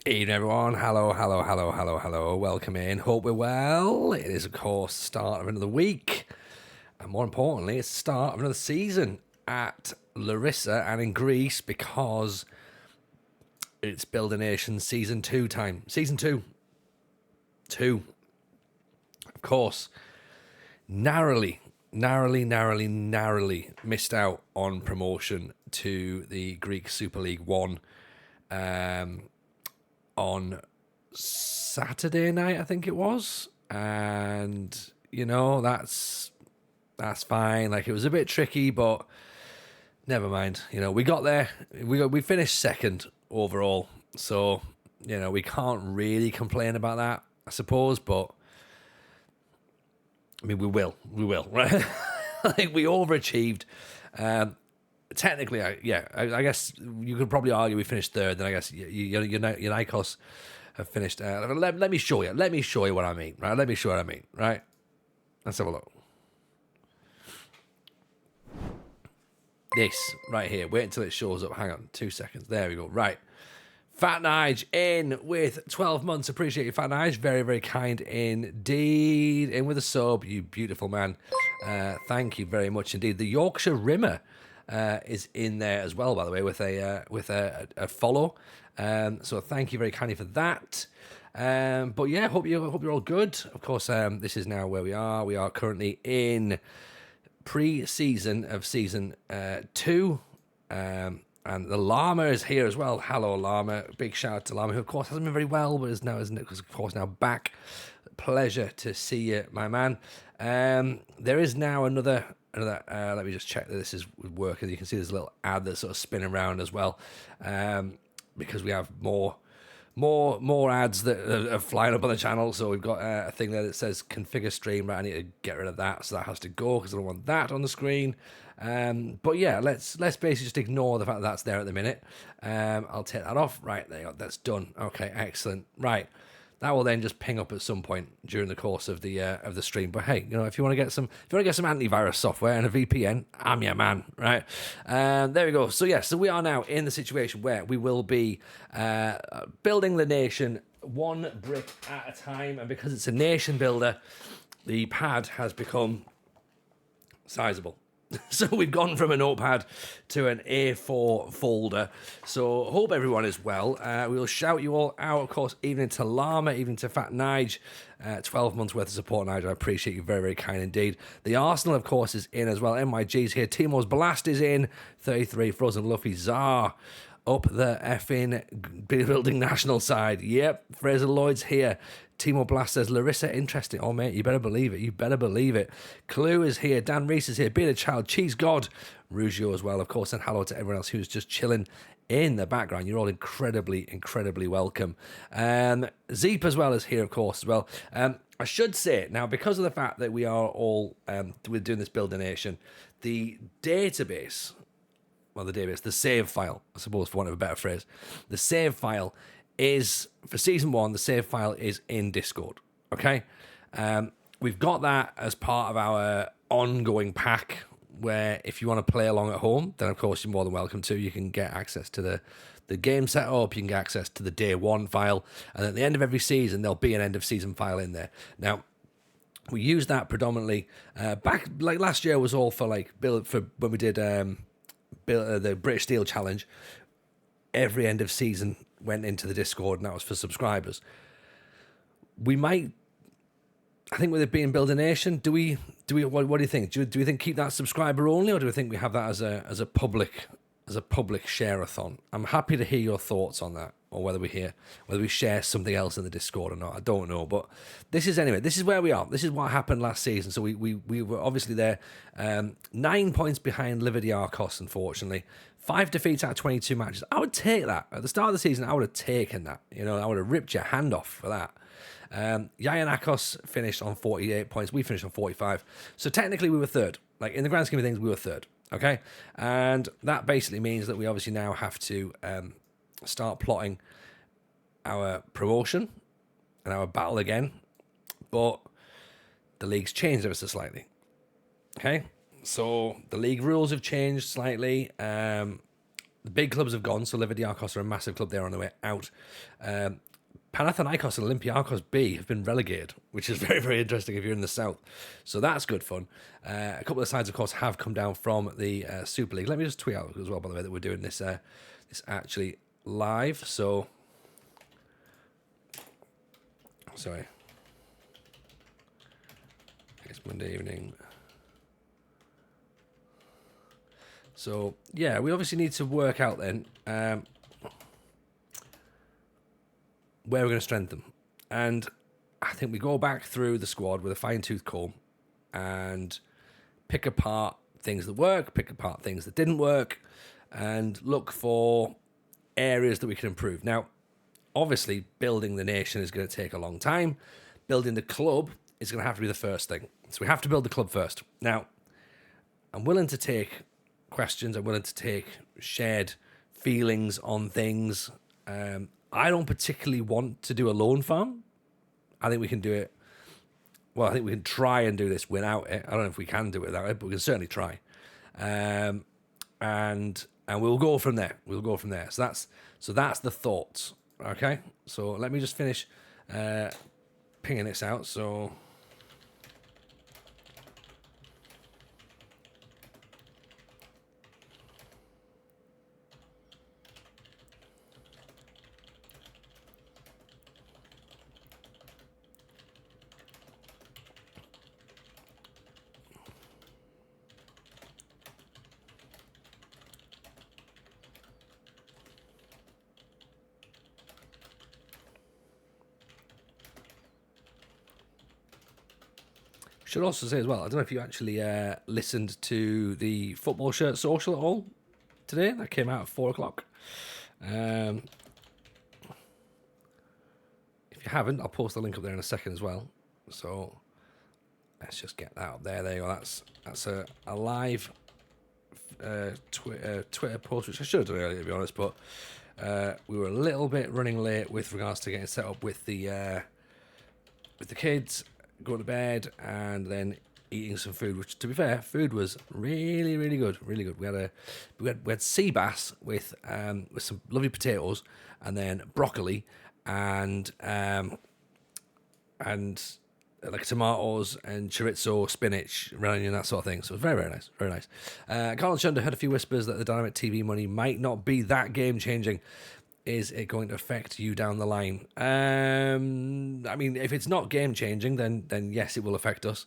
Evening, everyone. Hello, hello, hello, hello, hello. Welcome in. Hope we're well. It is, of course, the start of another week. And more importantly, it's the start of another season at Larisa and in Greece because it's Build a Nation Season 2 time. Season 2. 2. Of course, narrowly missed out on promotion to the Greek Super League 1 on Saturday night, I think it was. And, that's fine. Like, it was a bit tricky, but never mind. We got there. We finished second overall. So, we can't really complain about that, I suppose, but I mean, we will, right? Like, we overachieved. Technically, I guess you could probably argue we finished third. Then I guess Nikos have finished. Let me show you. Let me show you what I mean. Right. Let me show you what I mean. Right. Let's have a look. This right here. Wait until it shows up. Hang on, 2 seconds. There we go. Right. Fat Nige in with 12 months. Appreciate you, Fat Nige. Very, very kind indeed. In with a sub, you beautiful man. Thank you very much indeed. The Yorkshire Rimmer is in there as well, by the way, with a follow. So thank you very kindly for that. But yeah, hope you're all good. Of course, this is now where we are. We are currently in pre-season of season 2. And the Llama is here as well. Hello, Llama. Big shout out to Llama, who of course hasn't been very well, but is now, of course, now back. Pleasure to see you, my man. There is now another. Let me just check that this is working. You can see there's a little ad that's sort of spinning around as well, because we have more ads that are flying up on the channel. So we've got a thing there that says configure stream. Right, I need to get rid of that, so that has to go because I don't want that on the screen. But yeah, let's basically just ignore the fact that that's there at the minute. I'll take that off. Right, there you go. That's done. Okay, excellent. Right, that will then just ping up at some point during the course of the stream. But hey, if you want to get some antivirus software and a VPN, I'm your man. Right, there we go. So yeah, so we are now in the situation where we will be building the nation one brick at a time, and because it's a nation builder, the pad has become sizable. So we've gone from a notepad to an A4 folder. So hope everyone is well. We'll shout you all out, of course, evening to Llama, evening to Fat Nige. 12 months worth of support, Nige. I appreciate you very, very kind indeed. The Arsenal, of course, is in as well. MYG's here. Timo's Blast is in. 33, Frozen Luffy, Czar. Up the effing building national side. Yep, Fraser Lloyd's here. Timo Blast says, Larisa, interesting. Oh, mate, you better believe it. You better believe it. Clue is here. Dan Reese is here. Beard a Child. Cheese God. Rugio as well, of course. And hello to everyone else who's just chilling in the background. You're all incredibly, incredibly welcome. Zeep as well is here, of course, as well. I should say, now, because of the fact that we are all we're doing this Build a Nation, the database... Well, the save file, I suppose, for want of a better phrase. The save file is, for Season 1, the save file is in Discord, okay? We've got that as part of our ongoing pack, where if you want to play along at home, then, of course, you're more than welcome to. You can get access to the game setup, you can get access to the Day 1 file, and at the end of every season, there'll be an end-of-season file in there. Now, we use that predominantly. Back, like last year was all for, when we did... the British Steel Challenge, every end of season went into the Discord, and that was for subscribers. We might, I think, with it being Build a Nation, what do you think? Do we think keep that subscriber only, or do we think we have that as a public share-a-thon? I'm happy to hear your thoughts on that, or whether we share something else in the Discord or not. I don't know, but this is where we are. This is what happened last season. So we were obviously there, 9 points behind Lividiakos, unfortunately. 5 defeats out of 22 matches. I would take that. At the start of the season, I would have taken that. I would have ripped your hand off for that. Giannakos finished on 48 points. We finished on 45. So technically we were third. Like, in the grand scheme of things, we were third. Okay? And that basically means that we obviously now have to start plotting our promotion and our battle again. But the league's changed ever so slightly. Okay? So the league rules have changed slightly. The big clubs have gone, so Olympiacos are a massive club there on their way out. Panathinaikos and Olympiacos B have been relegated, which is very, very interesting if you're in the south. So that's good fun. A couple of sides, of course, have come down from the Super League. Let me just tweet out as well, by the way, that we're doing this this actually live. So, sorry. It's Monday evening. So, yeah, we obviously need to work out then where we're going to strengthen. And I think we go back through the squad with a fine-tooth comb and pick apart things that work, pick apart things that didn't work, and look for areas that we can improve. Now, obviously, building the nation is going to take a long time. Building the club is going to have to be the first thing. So we have to build the club first. Now, I'm willing to take questions. I'm willing to take shared feelings on things. I don't particularly want to do a loan farm. I think we can do it. Well, I think we can try and do this without it. I don't know if we can do it without it, but we can certainly try. And we'll go from there. We'll go from there. So that's the thoughts. Okay. So let me just finish pinging this out. So. Should also say as well, I don't know if you actually listened to the Football Shirt Social at all today. That came out at 4 o'clock. If you haven't, I'll post the link up there in a second as well. So let's just get that up there. There you go. That's a live Twitter post, which I should have done earlier, to be honest, but we were a little bit running late with regards to getting set up with the kids, going to bed, and then eating some food, which, to be fair, food was really, really good, really good. We had sea bass with some lovely potatoes, and then broccoli, and like tomatoes and chorizo, spinach, onion, that sort of thing. So it was very, very nice, very nice. Carl Chunder heard a few whispers that the dynamic TV money might not be that game changing. Is it going to affect you down the line? I mean, if it's not game changing, then yes, it will affect us.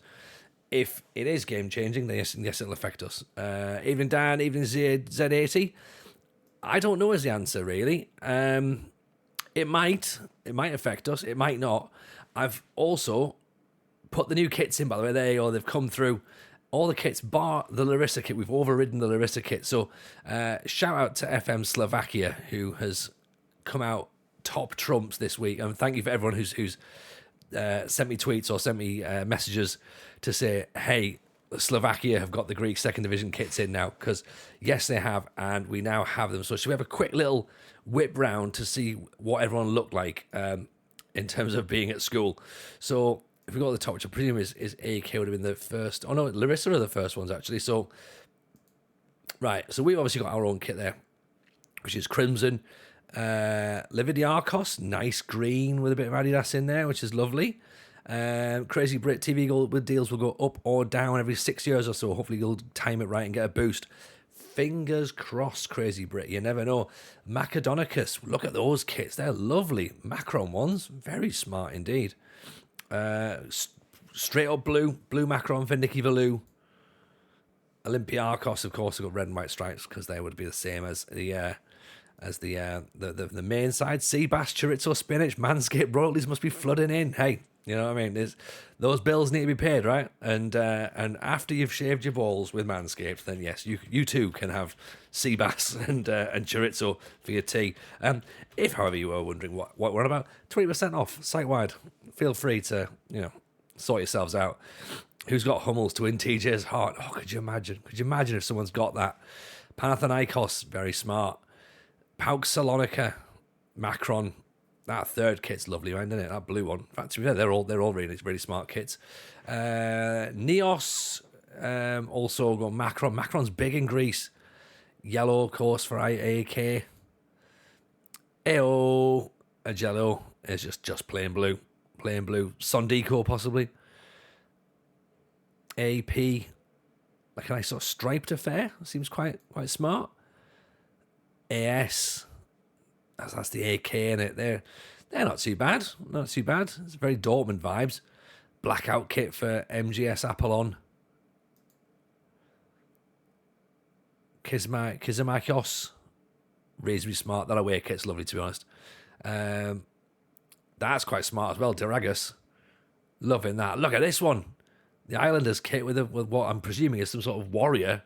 If it is game changing, then yes, it'll affect us. Evening Dan, evening Z80. I don't know is the answer really. It might affect us. It might not. I've also put the new kits in, by the way. They've come through. All the kits, bar the Larisa kit. We've overridden the Larisa kit. So shout out to FM Slovakia, who has come out top trumps this week. And thank you for everyone who's sent me tweets or sent me messages to say, hey, Slovakia have got the Greek second division kits in now. Because yes, they have, and we now have them. So should we have a quick little whip round to see what everyone looked like in terms of being at school? So if we go to the top, which I presume is AK would have been the first. Oh no, Larisa are the first ones actually. So right, so we've obviously got our own kit there, which is crimson. Lividiarkos, nice green with a bit of Adidas in there, which is lovely. Crazy Brit TV gold deals will go up or down every 6 years or so. Hopefully you'll time it right and get a boost. Fingers crossed, Crazy Brit. You never know. Macedonicus, look at those kits. They're lovely. Macron ones. Very smart indeed. Straight up blue Macron for Nicky Valou. Olympiacos, of course, have got red and white stripes because they would be the same as the main side. Sea bass, chorizo, spinach, manscaped royalties must be flooding in. Hey, you know what I mean? Those bills need to be paid, right? And after you've shaved your balls with Manscaped, then yes, you too can have sea bass and chorizo for your tea. If, however, you were wondering what we're on about, 20% off site wide. Feel free to sort yourselves out. Who's got Hummels to win TJ's heart? Oh, could you imagine? Could you imagine if someone's got that? Panathinaikos, very smart. Pauk Salonika, Macron. That third kit's lovely, man, isn't it? That blue one. In fact, to be fair, they're all really, really smart kits. Neos also got Macron. Macron's big in Greece. Yellow, of course, for AK. AO, a Jello is just plain blue. Plain blue. Sondico, possibly. AP, like a nice sort of striped affair. Seems quite smart. AS, that's the AK in it. They're not too bad. Not too bad. It's very Dortmund vibes. Blackout kit for MGS Apollon. Kizamakos, reasonably smart. That away kit's lovely, to be honest. That's quite smart as well. Deragus, loving that. Look at this one. The Islanders kit with what I'm presuming is some sort of warrior.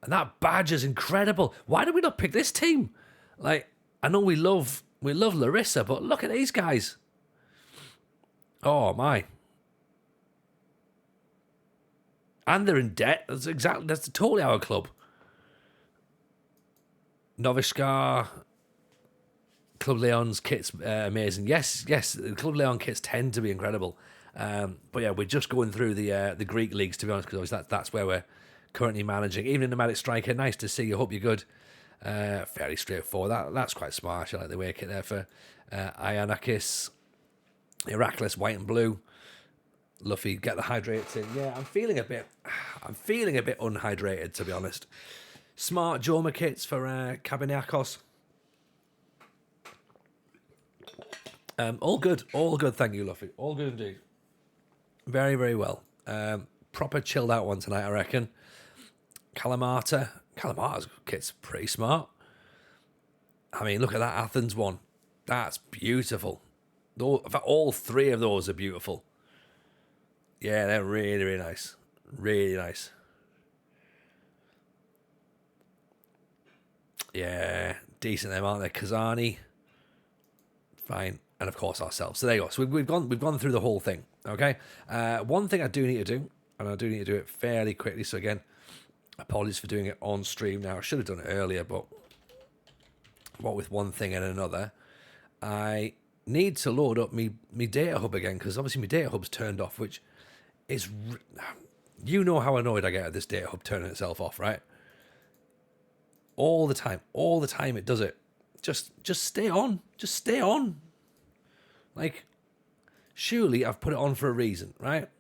And that badge is incredible. Why did we not pick this team? Like, I know we love Larisa, but look at these guys. Oh, my. And they're in debt. That's totally our club. Novishkar, Club Leon's kit's amazing. Yes, Club Leon kits tend to be incredible. But yeah, we're just going through the Greek leagues, to be honest, because that's where we're currently managing. Even in the Nomadic Striker, nice to see you. Hope you're good. Fairly straightforward. That's quite smart. I like the way kit there for Ionakis. Heracles, white and blue. Luffy, get the hydrates in. Yeah, I'm feeling a bit unhydrated, to be honest. Smart Joma kits for Kabiniakos. All good. Thank you, Luffy. All good indeed. Very, very well. Proper chilled out one tonight, I reckon. Kalamata's kit's pretty smart. I mean, look at that Athens one. That's beautiful. In fact, all three of those are beautiful. Yeah, they're really, really nice. Really nice. Yeah, decent them, aren't they? Kazani. Fine. And of course ourselves. So there you go. So we've gone through the whole thing. Okay. One thing I do need to do, and I do need to do it fairly quickly. So again, apologies for doing it on stream now. I should have done it earlier, but what with one thing and another, I need to load up me data hub again, because obviously my data hub's turned off, which is, you know how annoyed I get at this data hub turning itself off, right? All the time it does it. Just stay on. Just stay on. Like, surely I've put it on for a reason, right?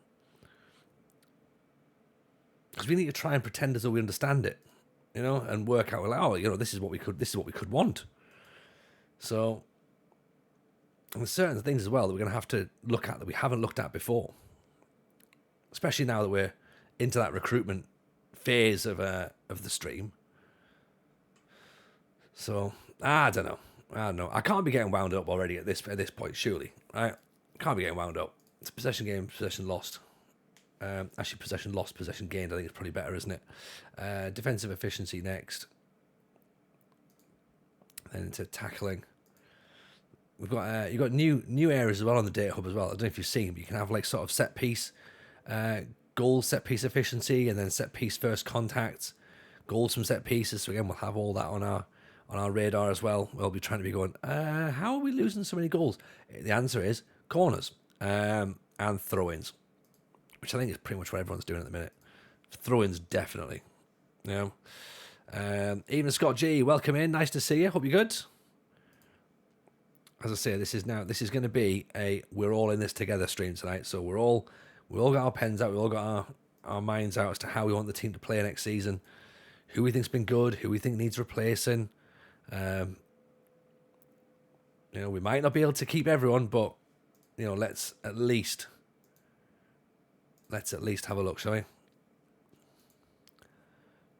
Because we need to try and pretend as though we understand it, you know, and work out, like, oh, you know, this is what we could want. So, and there's certain things as well that we're going to have to look at that we haven't looked at before, especially now that we're into that recruitment phase of the stream. So I don't know. I can't be getting wound up already at this point, surely. Right? Can't be getting wound up. It's a possession game, possession lost. Actually, possession lost, possession gained. I think it's probably better, isn't it? Defensive efficiency next. Then into tackling. We've got you've got new areas as well on the data hub as well. I don't know if you've seen, but you can have like sort of set piece, goal set piece efficiency, and then set piece first contacts, goals from set pieces. So again, we'll have all that on our radar as well. We'll be trying to be going, how are we losing so many goals? The answer is corners and throw-ins, which I think is pretty much what everyone's doing at the minute. Throw-ins, definitely. You know? Even Scott G, welcome in. Nice to see you. Hope you're good. As I say, this is going to be a we're all in this together stream tonight. So we all got our pens out. We all got our minds out as to how we want the team to play next season. Who we think's been good. Who we think needs replacing. You know, we might not be able to keep everyone, but you know, let's at least have a look, shall we?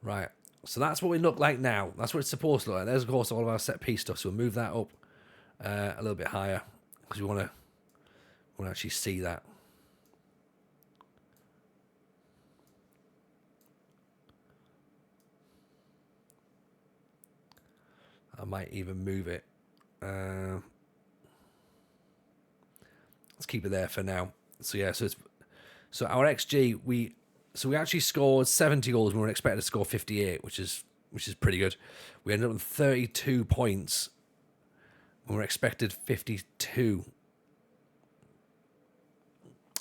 Right. So that's what we look like now. That's what it's supposed to look like. There's of course all of our set piece stuff. So we'll move that up a little bit higher because we want to actually see that. I might even move it. Let's keep it there for now. So yeah, so our XG we actually scored 70 goals. We were expected to score 58, which is pretty good. We ended up with 32 points. We were expected 52.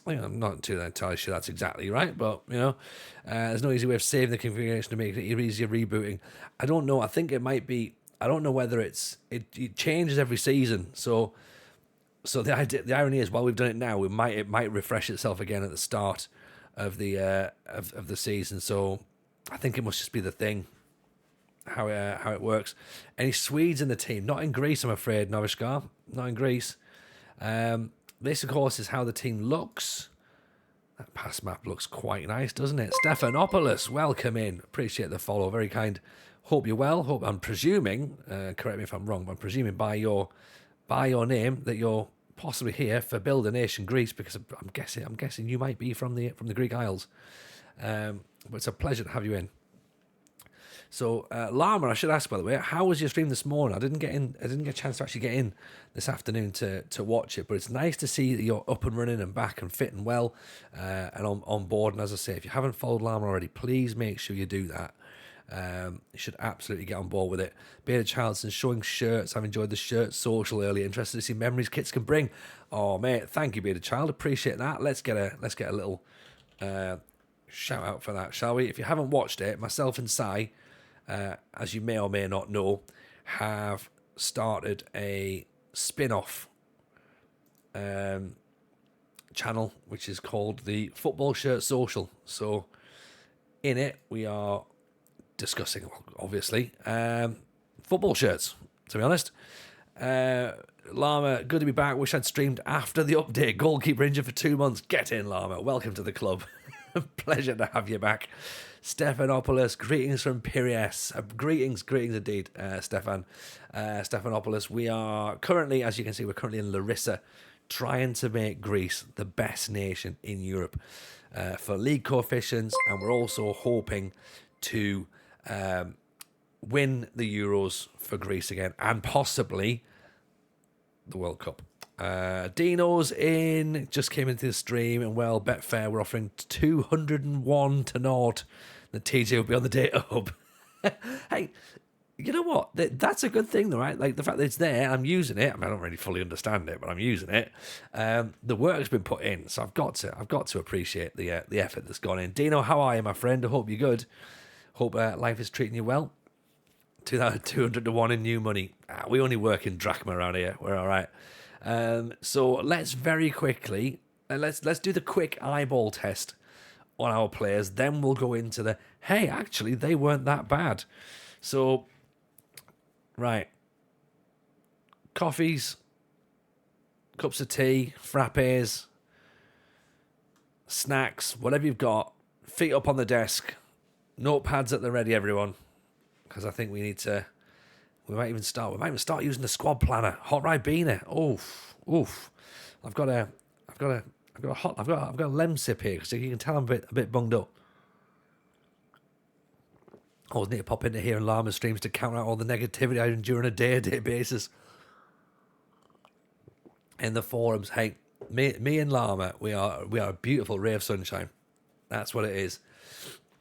I'm not too entirely sure that's exactly right, but there's no easy way of saving the configuration to make it easier rebooting. I don't know. I think it might be. I don't know whether it changes every season. So the irony is, while we've done it now, it might refresh itself again at the start of the of the season. So I think it must just be the thing, how it works. Any Swedes in the team? Not in Greece, I'm afraid, Novishkar. Not in Greece. This, of course, is how the team looks. That pass map looks quite nice, doesn't it? Stephanopoulos, welcome in. Appreciate the follow. Very kind. Hope you're well. Hope I'm presuming, correct me if I'm wrong, but I'm presuming by your name that you're possibly here for Build a Nation Greece, because I'm guessing you might be from the Greek Isles. But it's a pleasure to have you in. So, Lama, I should ask, by the way, how was your stream this morning? I didn't get a chance to actually get in this afternoon to watch it, but it's nice to see that you're up and running and back and fit and well, and on board. And as I say, if you haven't followed Lama already, please make sure you do that. You should absolutely get on board with it. Bearded Charleston showing shirts. I've enjoyed the shirt social earlier. Interested to see memories kits can bring. Oh mate, thank you, Bearded Child. Appreciate that. Let's get a little shout out for that, shall we? If you haven't watched it, myself and Sai, as you may or may not know, have started a spin-off channel which is called the Football Shirt Social. So in it we are discussing, obviously, football shirts, to be honest. Lama, good to be back. Wish I'd streamed after the update. Goalkeeper injured for 2 months. Get in, Lama. Welcome to the club. Pleasure to have you back. Stephanopoulos, greetings from Piraeus. Greetings indeed, Stefan. Stephanopoulos, we are currently, as you can see, we're currently in Larisa, trying to make Greece the best nation in Europe for league coefficients, and we're also hoping to win the Euros for Greece again, and possibly the World Cup. Dino's in, just came into the stream, and well, Betfair, we're offering 201 to naught. The TJ will be on the data hub. Hey, you know what? That's a good thing, though, right? Like, the fact that it's there, I'm using it. I mean, I don't really fully understand it, but I'm using it. The work's been put in, so I've got to appreciate the effort that's gone in. Dino, how are you, my friend? I hope you're good. Hope life is treating you well. 200 to 1 in new money. We only work in drachma around here. We're all right. So let's very quickly, let's do the quick eyeball test on our players. Then we'll go into the, hey, actually, they weren't that bad. So, right. Coffees, cups of tea, frappes, snacks, whatever you've got. Feet up on the desk. Notepads at the ready, everyone. Because I think we might even start using the squad planner. Hot Ride Beaner. Oof. I've got a lem sip here, because you can tell I'm a bit bunged up. I always need to pop into here and Llama streams to count out all the negativity I endure on a day-to-day basis. In the forums, hey, me and Llama, we are a beautiful ray of sunshine. That's what it is.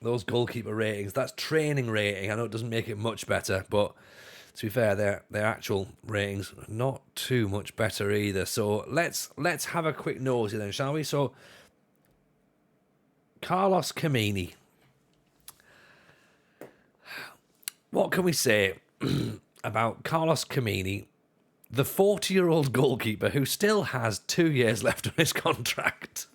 Those goalkeeper ratings, that's training rating. I know it doesn't make it much better, but to be fair, their actual ratings are not too much better either. So let's have a quick nosy then, shall we? So Carlos Kamini. What can we say about Carlos Kamini, the 40-year-old goalkeeper who still has 2 years left on his contract?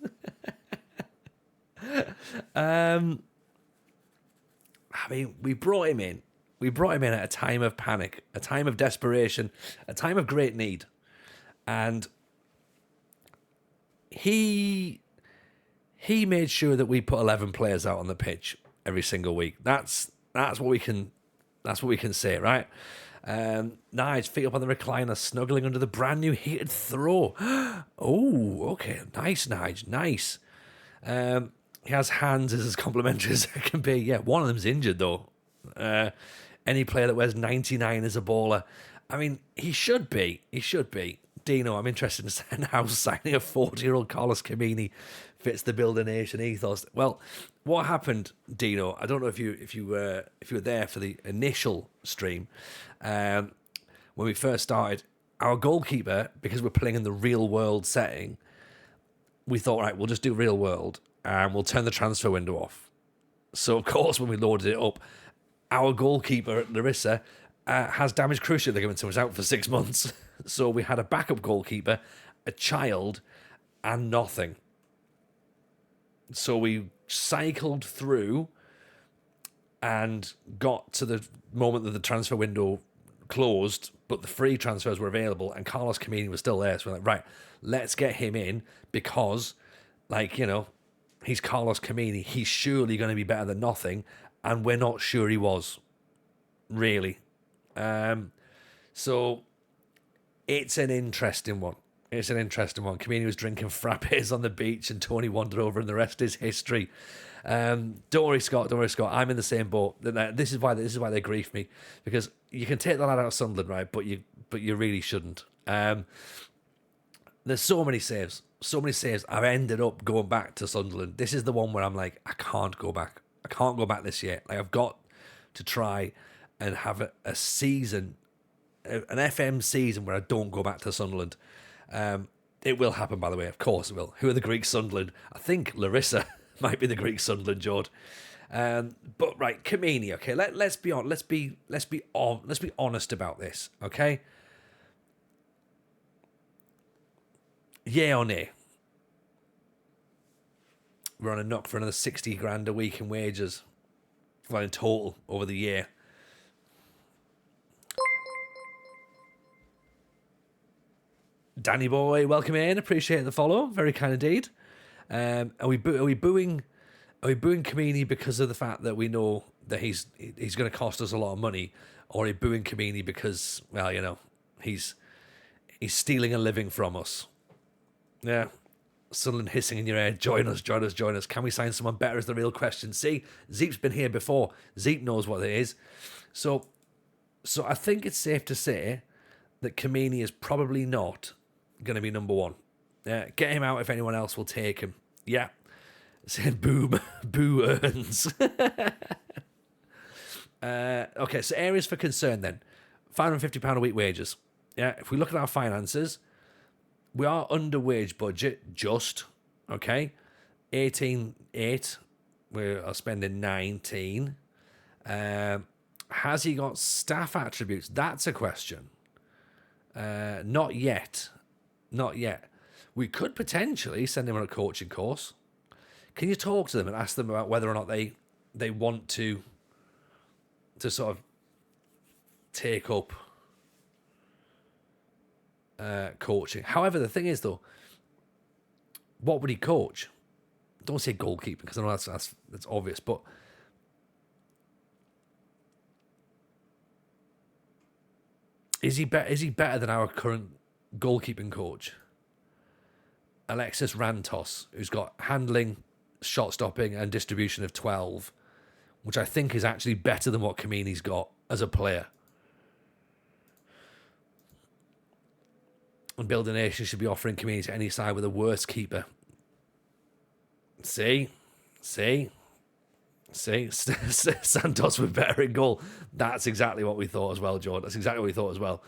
I mean, we brought him in. We brought him in at a time of panic, a time of desperation, a time of great need. And he made sure that we put 11 players out on the pitch every single week. That's what we can say, right? Nige, feet up on the recliner, snuggling under the brand new heated throw. Oh, okay. Nice, Nige. Nice. He has hands as complimentary as it can be. Yeah, one of them's injured, though. Any player that wears 99 is a baller. I mean, he should be. Dino, I'm interested in how signing a 40-year-old Carlos Kamini fits the Build a Nation ethos. Well, what happened, Dino? I don't know if you were there for the initial stream. When we first started, our goalkeeper, because we're playing in the real-world setting, we thought, right, we'll just do real world and we'll turn the transfer window off. So, of course, when we loaded it up, our goalkeeper, Larisa, has damaged cruciate ligaments and was out for 6 months. So we had a backup goalkeeper, a child, and nothing. So we cycled through and got to the moment that the transfer window closed, but the free transfers were available, and Carlos Camini was still there. So we're like, right, let's get him in because, like, you know, he's Carlos Camini. He's surely going to be better than nothing, and we're not sure he was, really. So it's an interesting one. It's an interesting one. Camini was drinking frappes on the beach and Tony wandered over and the rest is history. Don't worry, Scott. Don't worry, Scott. I'm in the same boat. This is why they grief me, because you can take the lad out of Sunderland, right? But you really shouldn't. There's so many saves. I've ended up going back to Sunderland. This is the one where I'm like, I can't go back. I can't go back this year. Like, I've got to try and have a season, an FM season where I don't go back to Sunderland. It will happen, by the way. Of course it will. Who are the Greek Sunderland? I think Larisa might be the Greek Sunderland, George. But right, Camini. Okay, let's be on. Let's be honest about this. Okay. Yeah or nay? We're on a knock for another 60 grand a week in wages, well, in total over the year. Danny boy, welcome in. Appreciate the follow. Very kind indeed. Are we booing Camini because of the fact that we know that he's going to cost us a lot of money, or are we booing Camini because, well, you know, he's stealing a living from us? Yeah. Sunderland hissing in your ear. Join us. Can we sign someone better is the real question. See, Zeep's been here before. Zeep knows what it is. So I think it's safe to say that Camini is probably not going to be number one. Yeah, get him out if anyone else will take him. Yeah. Saying boo earns. Okay, so areas for concern then. £550 a week wages. Yeah, if we look at our finances, we are under wage budget, just, okay? 18.8, we are spending 19. Has he got staff attributes? That's a question. Not yet. We could potentially send him on a coaching course. Can you talk to them and ask them about whether or not they want to sort of take up coaching? However, the thing is, though, what would he coach? Don't say goalkeeping, because I know that's obvious, but is he better than our current goalkeeping coach, Alexis Rantos, who's got handling, shot stopping, and distribution of 12, which I think is actually better than what Camini's got as a player? And Building Nation should be offering Camini to any side with a worse keeper. See? Santos with better in goal. That's exactly what we thought as well, Jordan. That's exactly what we thought as well.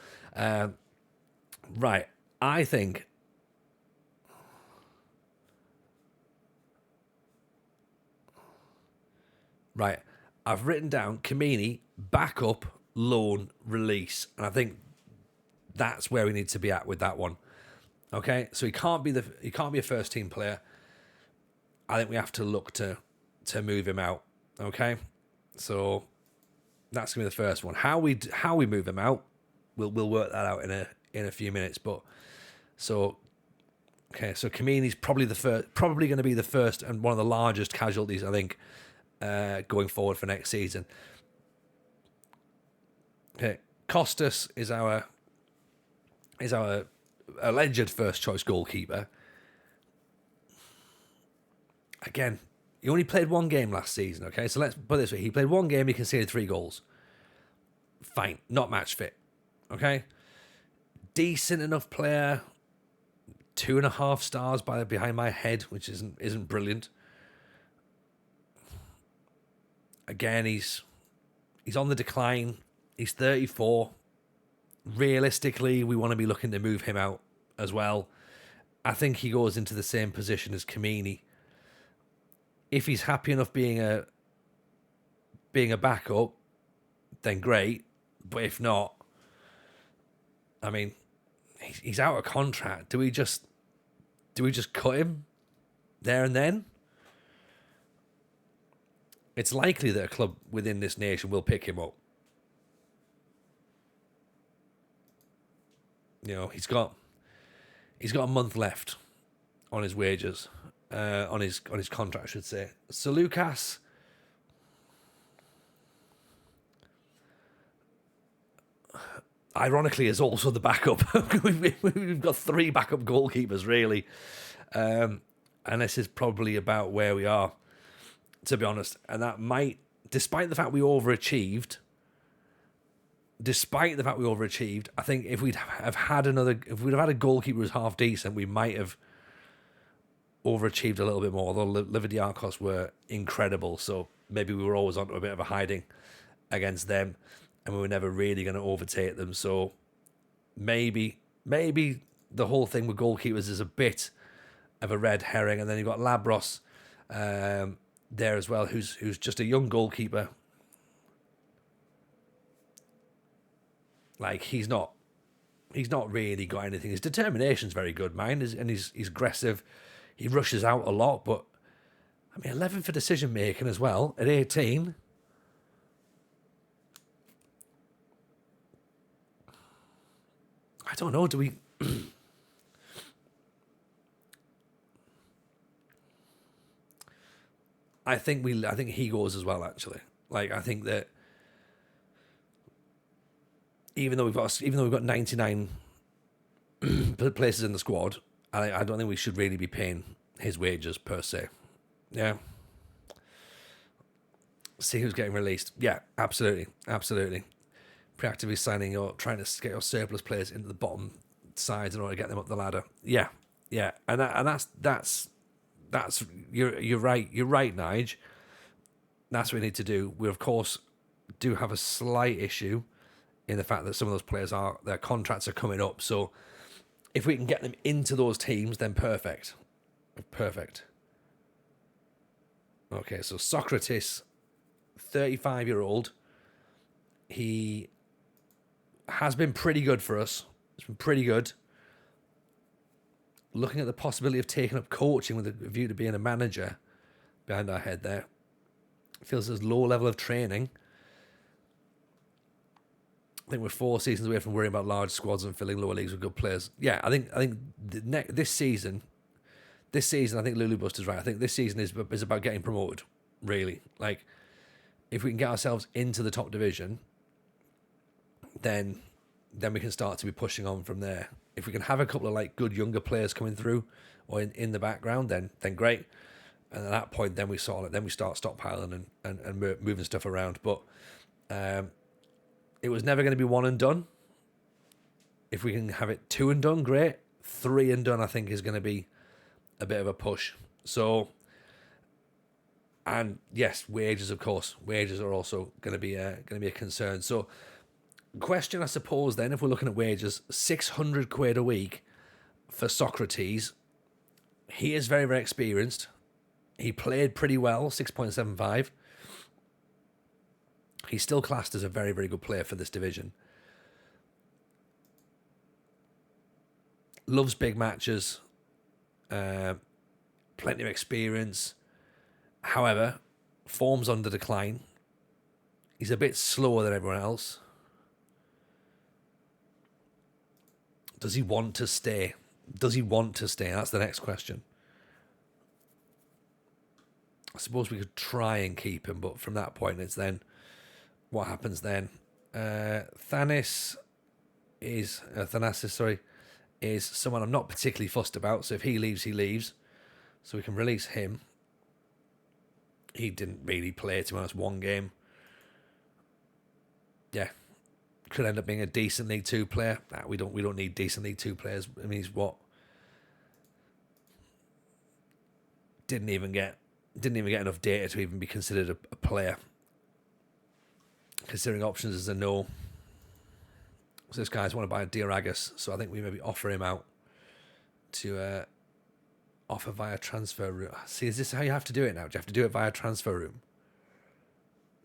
Right. I think right. I've written down Camini, backup, loan, release. And I think that's where we need to be at with that one. Okay? So he can't be a first team player. I think we have to look to move him out. Okay? So that's gonna be the first one. How we move him out, we'll work that out in a few minutes. But so Camini's probably going to be the first and one of the largest casualties, I think, going forward for next season. Okay, Costas is our alleged first choice goalkeeper. Again, he only played one game last season. Okay, so let's put it this way: he played one game, he conceded 3 goals. Fine, not match fit. Okay. Decent enough player, 2.5 stars behind my head, which isn't brilliant. Again, he's on the decline. He's 34. Realistically, we want to be looking to move him out as well. I think he goes into the same position as Kamini. If he's happy enough being a backup, then great. But if not, I mean, he's out of contract. Do we just cut him there and then? It's likely that a club within this nation will pick him up. You know, he's got a month left on his wages, on his contract, I should say. So Lucas, ironically, is also the backup. We've got 3 backup goalkeepers, really. And this is probably about where we are, to be honest. And that might, despite the fact we overachieved, I think if we'd have had a goalkeeper who was half decent, we might have overachieved a little bit more. Although Lividiakos were incredible, so maybe we were always onto a bit of a hiding against them, and we were never really going to overtake them. So maybe the whole thing with goalkeepers is a bit of a red herring. And then you've got Labros there as well, who's just a young goalkeeper. Like, he's not really got anything. His determination's very good, mine, and he's aggressive. He rushes out a lot, but I mean, 11 for decision making as well at 18. I don't know. Do we? I think he goes as well. Actually, like, I think that even though we've got 99 places in the squad, I don't think we should really be paying his wages per se. Yeah. See who's getting released. Yeah, absolutely. Proactively signing or trying to get your surplus players into the bottom sides in order to get them up the ladder. Yeah, and that's you're right. You're right, Nige. That's what we need to do. We of course do have a slight issue in the fact that some of those players their contracts are coming up. So if we can get them into those teams, then perfect. Okay, so Socrates, 35-year-old. He has been pretty good for us. It's been pretty good. Looking at the possibility of taking up coaching with a view to being a manager behind our head there. Feels there's low level of training. I think we're 4 seasons away from worrying about large squads and filling lower leagues with good players. Yeah, I think this season, I think Lulu Buster's right. I think this season is about getting promoted, really. Like, if we can get ourselves into the top division, then we can start to be pushing on from there. If we can have a couple of like good younger players coming through or in the background, then great. And at that point, then we start stockpiling and moving stuff around. But it was never going to be one and done. If we can have it 2 and done, great. 3 and done, I think, is going to be a bit of a push. So, and yes, wages, of course. Wages are also going to be a concern. So, question, I suppose, then, if we're looking at wages, 600 quid a week for Socrates. He is very, very experienced. He played pretty well, 6.75. He's still classed as a very, very good player for this division. Loves big matches. Plenty of experience. However, form's on the decline. He's a bit slower than everyone else. Does he want to stay? That's the next question. I suppose we could try and keep him, but from that point, it's then what happens then. Thanasis is someone I'm not particularly fussed about. So if he leaves, he leaves. So we can release him. He didn't really play, to be honest, 1 game. Yeah. Could end up being a decent League 2 player. Nah, we don't need decent League 2 players. I mean, he's what? Didn't even get enough data to even be considered a player. Considering options as a no. So this guy's want to buy a Diaragas, so I think we maybe offer him out to offer via transfer room. See, is this how you have to do it now? Do you have to do it via transfer room?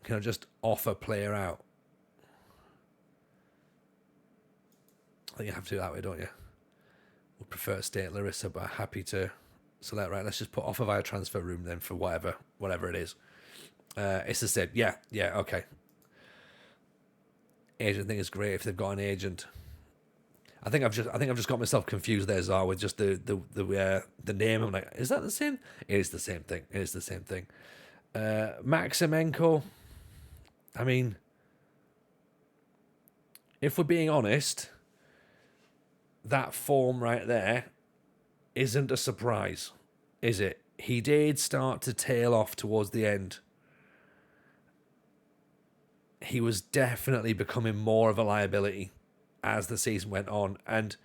Can I just offer player out? I think you have to do it that way, don't you? Would prefer to stay at Larisa, but happy to select. Right, let's just put offer via transfer room then for whatever it is. It's the same. Yeah, okay. Agent thing is great if they've got an agent. I think I've just got myself confused there, Zar, with just the name. I'm like, is that the same? It is the same thing. It is the same thing. Maximenko. I mean, if we're being honest, that form right there isn't a surprise, is it? He did start to tail off towards the end. He was definitely becoming more of a liability as the season went on, and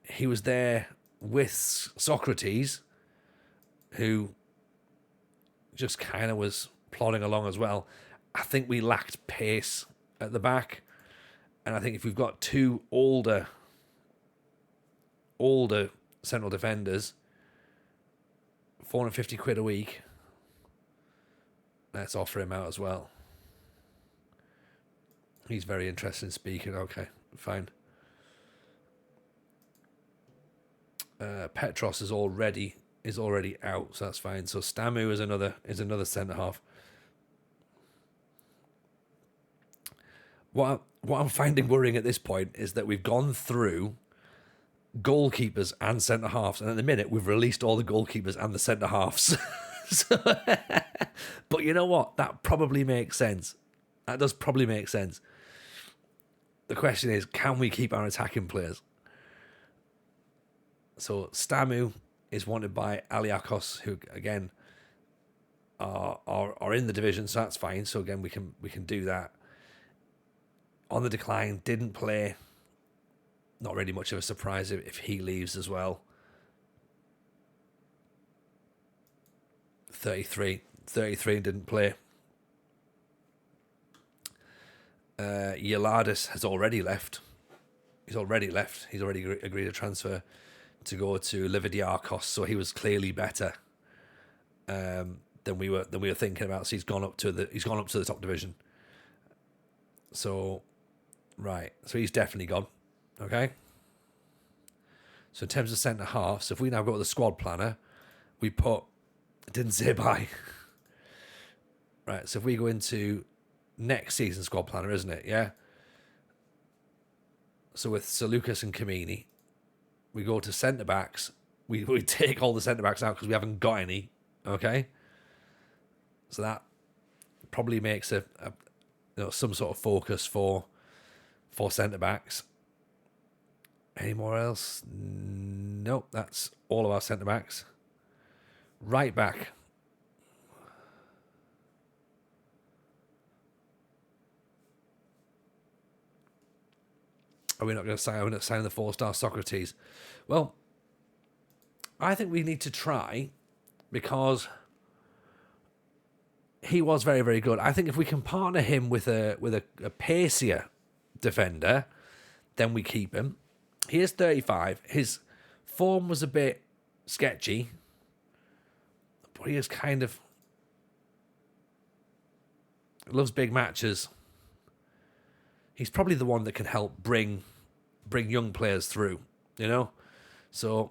he was there with Socrates, who just kind of was plodding along as well. I think we lacked pace at the back, and I think if we've got two older central defenders, £450 a week, let's offer him out as well. He's very interested in speaking. Okay, fine. Petros is already out, so that's fine. So Stamu is another centre half. What I'm finding worrying at this point is that we've gone through goalkeepers and centre halves, and at the minute we've released all the goalkeepers and the centre halves. But you know what? That probably makes sense. That does probably make sense. The question is, can we keep our attacking players? So Stamu is wanted by Aliakos, who again are in the division, so that's fine. So again, we can do that. On the decline, didn't play. Not really much of a surprise if he leaves as well. 33 didn't play. Yelardis has already left. He's already agreed a transfer to go to Lividiakos, so he was clearly better than we were thinking about. So he's gone up to the top division. So so he's definitely gone. Okay. So in terms of centre halves, if we now go to the squad planner, we didn't say bye. Right. So if we go into next season squad planner, isn't it? Yeah. So with Sir Lucas and Kamini, we go to centre backs. We take all the centre backs out because we haven't got any. Okay. So that probably makes some sort of focus for centre backs. Any more else? Nope. That's all of our centre backs. Right back. Are we not going to sign the 4-star Socrates? Well, I think we need to try, because he was very, very good. I think if we can partner him with a pacier defender, then we keep him. He is 35. His form was a bit sketchy, but he is kind of loves big matches. He's probably the one that can help bring young players through, you know? So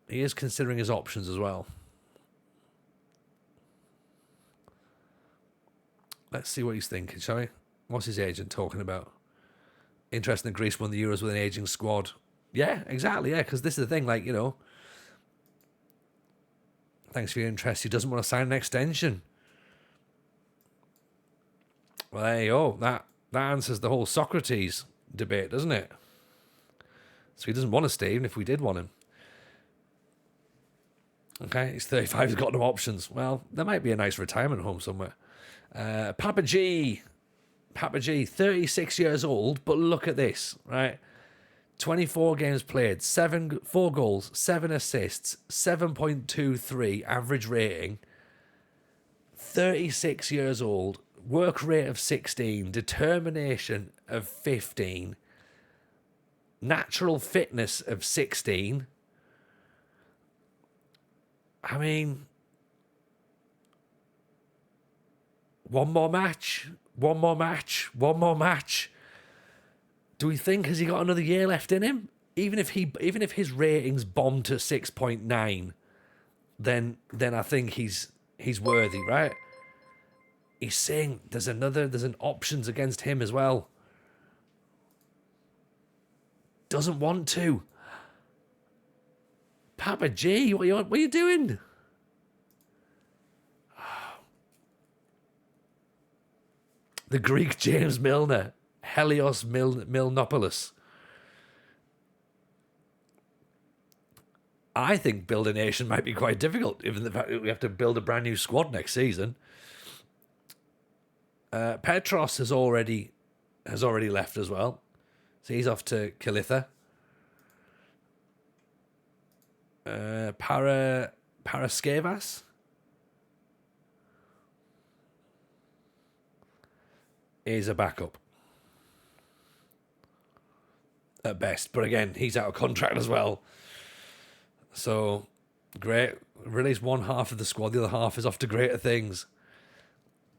he is considering his options as well. Let's see what he's thinking, shall we? What's his agent talking about? Interesting that Greece won the Euros with an ageing squad. Yeah, exactly, yeah, because this is the thing, like, you know, thanks for your interest. He doesn't want to sign an extension. Well, there you go. That answers the whole Socrates debate, doesn't it? So he doesn't want to stay, even if we did want him. Okay, he's 35, he's got no options. Well, there might be a nice retirement home somewhere. Papa G, 36 years old, but look at this, right? 24 games played, 4 goals, 7 assists, 7.23 average rating. 36 years old, work rate of 16, determination of 15. natural fitness of 16. I mean, one more match. Do we think, has he got another year left in him? Even if his ratings bomb to 6.9, then I think he's worthy, right? He's saying there's an options against him as well. Doesn't want to. Papa G, what are you doing? The Greek James Milner, Helios Milnopoulos. I think build a nation might be quite difficult, given the fact that we have to build a brand new squad next season. Petros has already left as well, so he's off to Kalitha. Paraskevas is a backup at best, but again, he's out of contract as well. So great, release one half of the squad, the other half is off to greater things.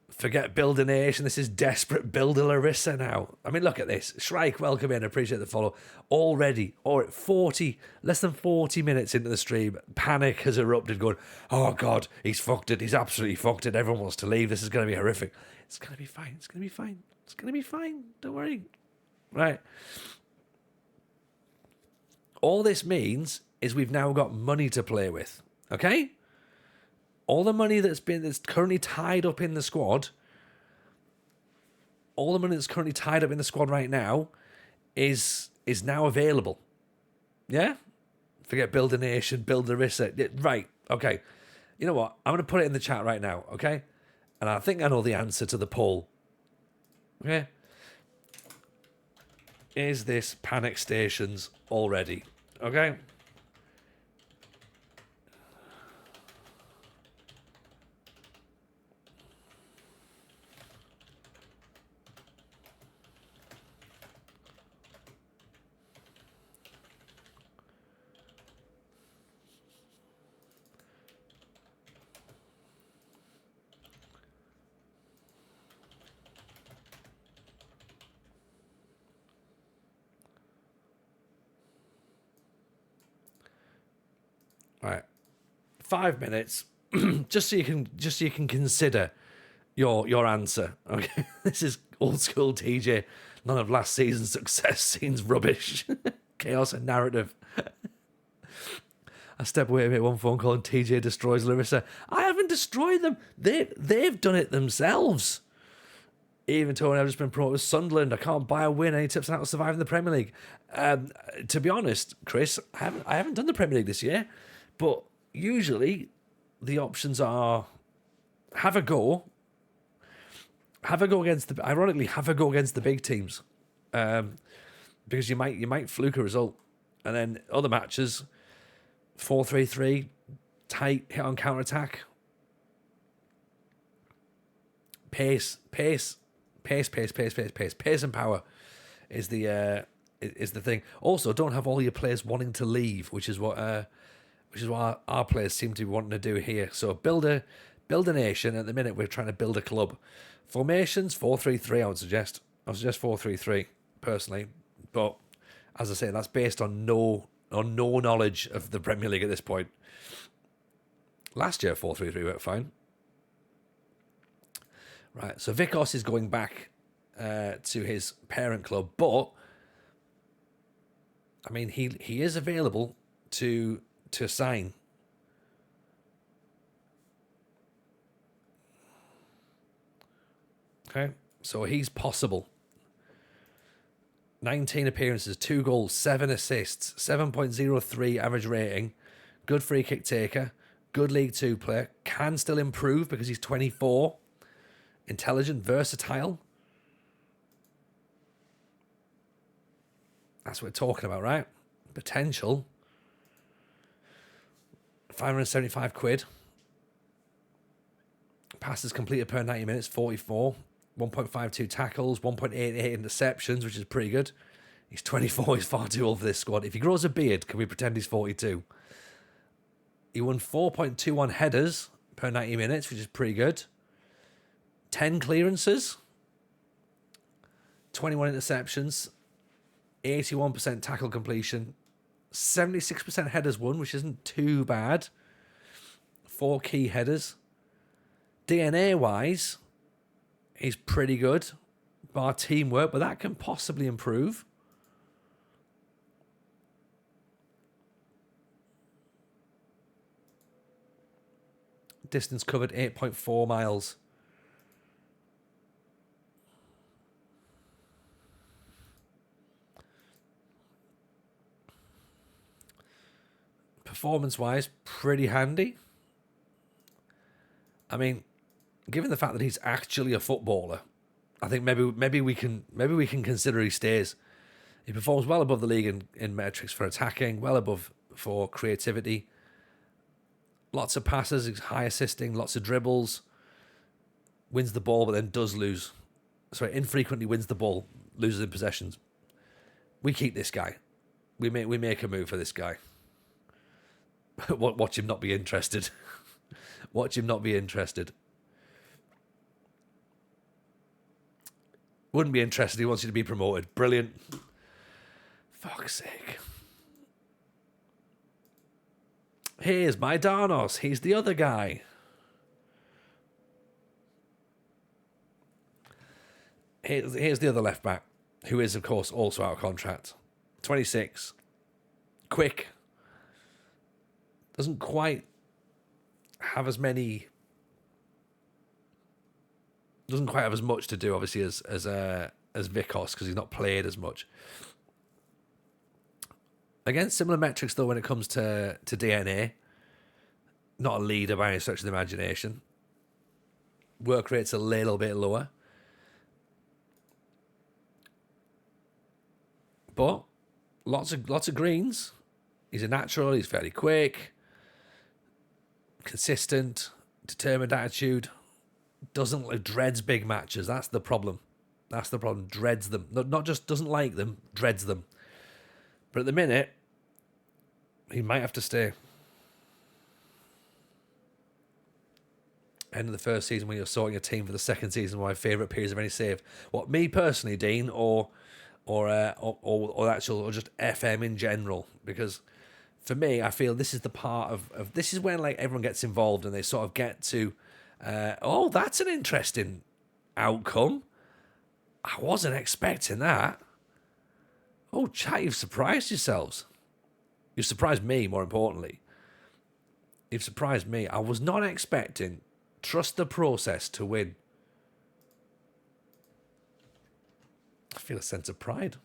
Forget build a nation. This is desperate build a Larisa now. I mean, look at this. Shrike, welcome in. Appreciate the follow. Already, or less than 40 minutes into the stream, panic has erupted going, oh God, he's fucked it. He's absolutely fucked it. Everyone wants to leave. This is going to be horrific. It's going to be fine. It's going to be fine. It's going to be fine. Don't worry. Right. All this means is we've now got money to play with. Okay? All the money that's currently tied up in the squad, right now is now available. Yeah? Forget build a nation, build Larisa. Right, okay. You know what? I'm going to put it in the chat right now, okay? And I think I know the answer to the poll. Okay? Is this panic stations already? Okay? Right, 5 minutes, just so you can consider your answer. Okay, this is old school TJ. None of last season's success seems rubbish. Chaos and narrative. I step away and make one phone call and TJ destroys Larisa. I haven't destroyed them. They've done it themselves. Even Tony, I've just been promoted to Sunderland. I can't buy a win. Any tips on how to survive in the Premier League? To be honest, Chris, I haven't done the Premier League this year. But usually the options are have a go against the big teams, because you might fluke a result, and then other matches 4-3-3 tight, hit on counter attack, pace and power is the thing. Also, don't have all your players wanting to leave, which is what our players seem to be wanting to do here. So build a nation. At the minute, we're trying to build a club. Formations 4-3-3. I would suggest 4-3-3 personally, but as I say, that's based on no knowledge of the Premier League at this point. Last year 4-3-3 worked fine. Right, so Vikos is going back to his parent club, but I mean he is available to sign. Okay, so he's possible. 19 appearances, 2 goals, 7 assists, 7.03 average rating, good free kick taker, good League 2 player, can still improve because he's 24, intelligent, versatile. That's what we're talking about, right? Potential. 575 quid. Passes completed per 90 minutes, 44. 1.52 tackles, 1.88 interceptions, which is pretty good. He's 24. He's far too old for this squad. If he grows a beard, can we pretend he's 42? He won 4.21 headers per 90 minutes, which is pretty good. 10 clearances. 21 interceptions. 81% tackle completion. 76% headers won, which isn't too bad. 4 key headers. DNA-wise, he's pretty good. Bar teamwork, but that can possibly improve. Distance covered, 8.4 miles. Performance-wise, pretty handy. I mean, given the fact that he's actually a footballer, I think maybe we can consider he stays. He performs well above the league in metrics for attacking, well above for creativity. Lots of passes, high assisting, lots of dribbles. Wins the ball, but then does lose. Sorry, infrequently wins the ball, loses in possessions. We keep this guy. We make a move for this guy. Watch him not be interested. Watch him not be interested. Wouldn't be interested. He wants you to be promoted. Brilliant. Fuck's sake. Here's my Darnos. He's the other guy. Here's the other left back, who is, of course, also out of contract. 26. Quick. Doesn't quite have as many... Doesn't quite have as much to do, obviously, as Vikos, because he's not played as much. Again, similar metrics, though, when it comes to DNA. Not a leader by any stretch of the imagination. Work rate's a little bit lower. But lots of greens. He's a natural. He's fairly quick. Consistent. Determined attitude. Dreads big matches. That's the problem. Dreads them. Not just doesn't like them, dreads them. But at the minute, he might have to stay. End of the first season when you're sorting a team for the second season, my favourite periods of any save. What, me personally, Dean, or just FM in general? Because for me, I feel this is the part of this is when like everyone gets involved and they sort of get to, that's an interesting outcome. I wasn't expecting that. Oh, chat, you've surprised yourselves. You've surprised me, more importantly. You've surprised me. I was not expecting trust the process to win. I feel a sense of pride.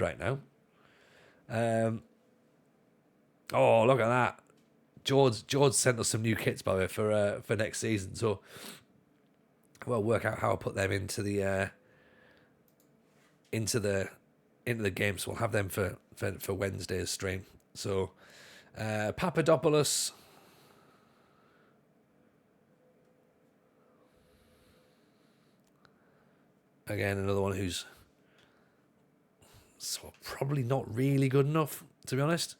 Right now. Oh, look at that. George sent us some new kits, by the way, for next season. So we'll work out how I put them into the game. So we'll have them for Wednesday's stream. So Papadopoulos. Again, another one who's probably not really good enough, to be honest.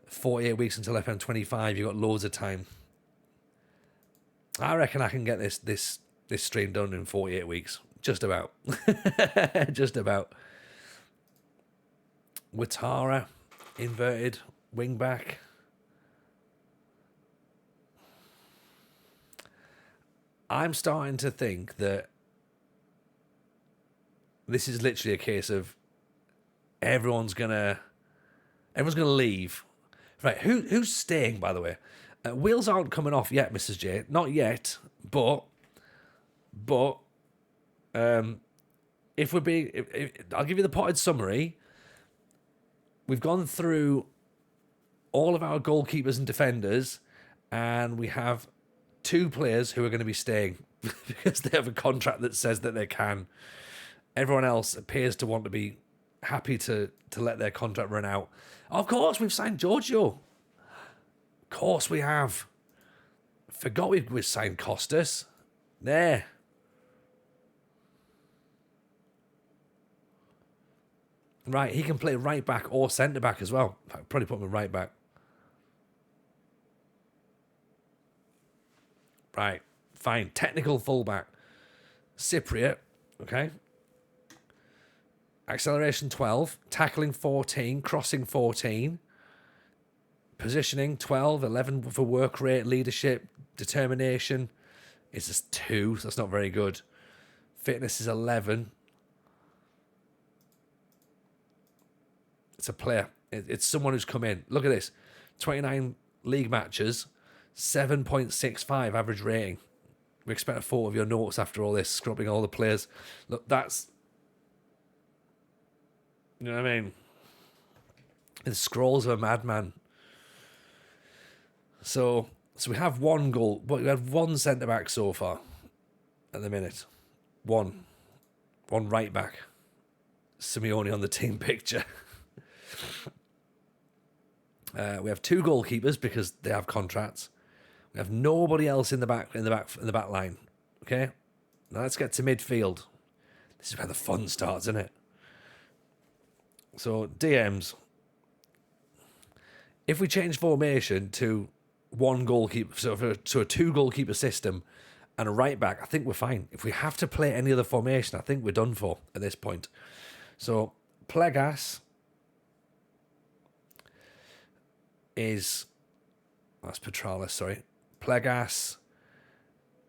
48 weeks until FM25, you've got loads of time. I reckon I can get this stream done in 48 weeks. Just about. Just about. Watara, inverted, wing back. I'm starting to think that this is literally a case of everyone's gonna leave. Right, who's staying, by the way? Wheels aren't coming off yet, Mrs. J. Not yet, but if we're being, I'll give you the potted summary. We've gone through all of our goalkeepers and defenders, and we have 2 players who are going to be staying because they have a contract that says that they can. Everyone else appears to want to be happy to let their contract run out. Of course, we've signed Giorgio. Of course we have. Forgot we've signed Costas. There. Right, he can play right back or centre back as well. I'd probably put him in right back. Right, fine. Technical fullback. Cypriot, okay. Acceleration 12, tackling 14, crossing 14, positioning 12, 11 for work rate, leadership, determination. It's just 2, so that's not very good. Fitness is 11. It's a player. It's someone who's come in. Look at this. 29 league matches, 7.65 average rating. We expect a photo of your notes after all this, scrubbing all the players. Look, that's... You know what I mean? The scrolls of a madman. So we have 1 goal, but we have 1 centre-back so far at the minute. 1 right-back. Simeone on the team picture. We have 2 goalkeepers because they have contracts. We have nobody else in the back line. Okay, now let's get to midfield. This is where the fun starts, isn't it? So DMs. If we change formation to 1 goalkeeper, so a 2 goalkeeper system and a right back, I think we're fine. If we have to play any other formation, I think we're done for at this point. So Plegas that's Petralis, sorry. Plegas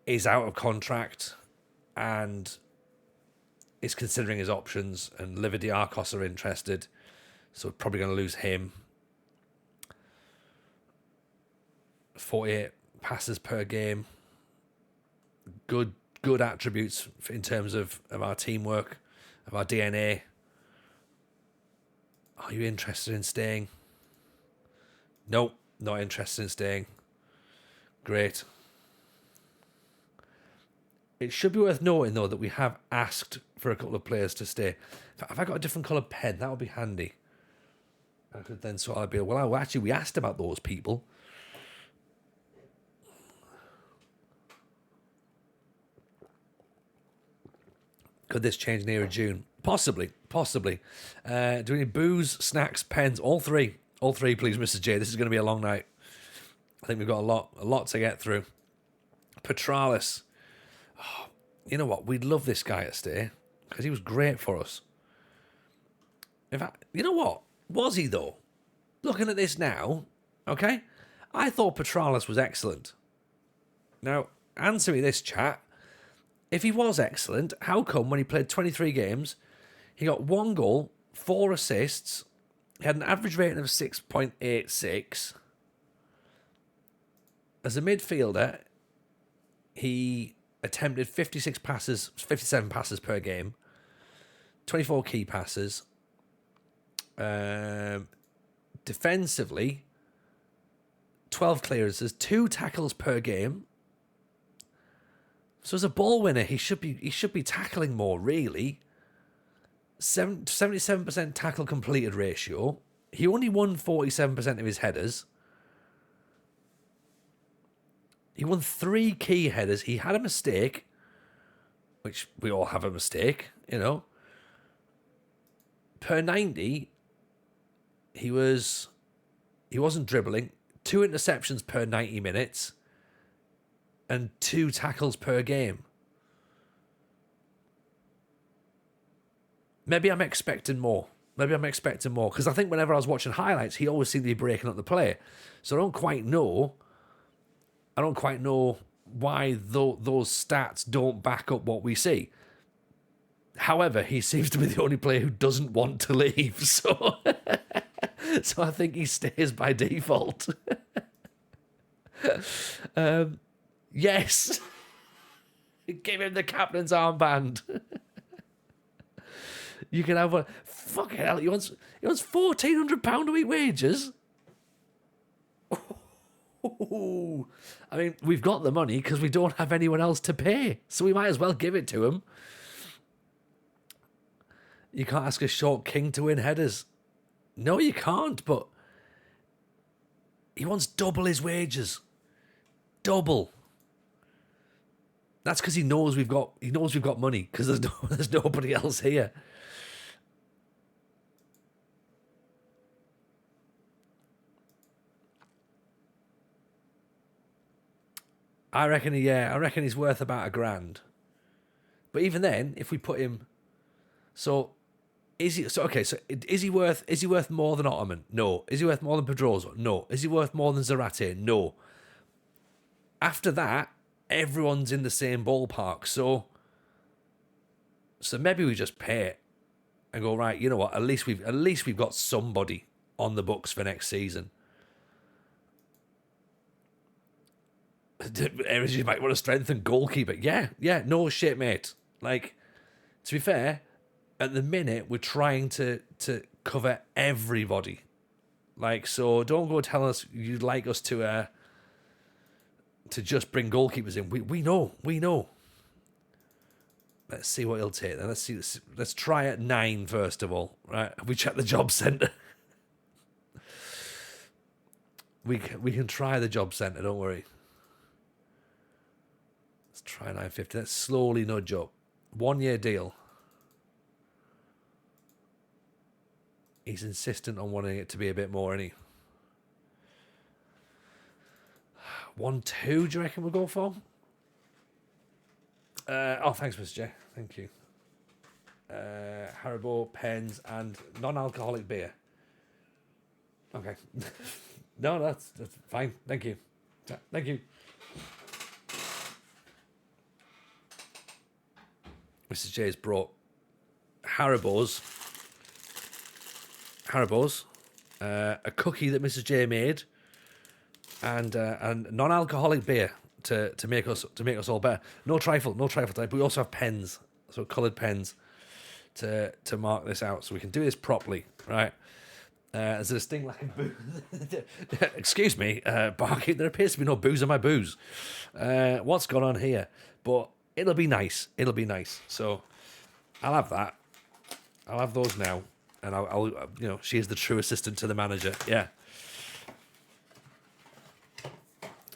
is out of contract and is considering his options, and Lividiakos are interested, so we're probably going to lose him. 48 passes per game. Good attributes in terms of our teamwork, of our DNA. Are you interested in staying? Nope, not interested in staying. Great. It should be worth noting, though, that we have asked for a couple of players to stay. If I got a different coloured pen, that would be handy. I could then sort of be, well, actually, we asked about those people. Could this change nearer June? Possibly. Do we need booze, snacks, pens? All three, please, Mrs. J. This is going to be a long night. I think we've got a lot to get through. Petralis. Oh, you know what? We'd love this guy to stay because he was great for us. In fact, you know what? Was he, though? Looking at this now, okay? I thought Petralis was excellent. Now, answer me this, chat. If he was excellent, how come when he played 23 games, he got 1 goal, 4 assists, he had an average rating of 6.86. As a midfielder, he attempted 57 passes per game, 24 key passes. Defensively, 12 clearances, 2 tackles per game. So as a ball winner, he should be tackling more, really. 77% tackle completed ratio. He only won 47% of his headers. He won 3 key headers. He had a mistake, which we all have a mistake, you know. Per 90, he wasn't dribbling. 2 interceptions per 90 minutes. And 2 tackles per game. Maybe I'm expecting more. Because I think whenever I was watching highlights, he always seemed to be breaking up the play. So I don't quite know why those stats don't back up what we see. However, he seems to be the only player who doesn't want to leave. So I think he stays by default. Yes. Give him the captain's armband. You can have one. Fucking hell, he wants £1,400 a week wages. Ooh. I mean, we've got the money because we don't have anyone else to pay, so we might as well give it to him. You can't ask a short king to win headers. No, you can't. But he wants double his wages. Double. That's because he knows we've got money because there's nobody else here. I reckon he's worth about £1,000. But even then, if we put him, so is he? So okay, so is he worth more than Ottoman? No. Is he worth more than Pedroso? No. Is he worth more than Zarate? No. After that, everyone's in the same ballpark. So maybe we just pay it and go, right, you know what? At least we've got somebody on the books for next season. You might want to strengthen goalkeeper. Yeah, no shit, mate. Like, to be fair, at the minute we're trying to cover everybody. Like, so don't go tell us you'd like us to just bring goalkeepers in. We know. Let's see what he'll take then. Let's try at 9 first of all. Right? Have we checked the job centre? we can try the job centre, don't worry. Let's try 950. Let's slowly nudge up. 1 year deal. He's insistent on wanting it to be a bit more, isn't he? 1-2, do you reckon we'll go for? Thanks, Mr. J. Thank you. Haribo, pens, and non-alcoholic beer. Okay. No, that's fine. Thank you. Thank you. Mrs. J's brought Haribos, a cookie that Mrs. J made, and non-alcoholic beer to make us all better. No trifle type. But we also have pens, so coloured pens to mark this out, so we can do this properly, right? Is it a sting like a booze? Excuse me, barkeep. There appears to be no booze in my booze. What's going on here? But it'll be nice. So I'll have that. I'll have those now, and I'll she is the true assistant to the manager. Yeah.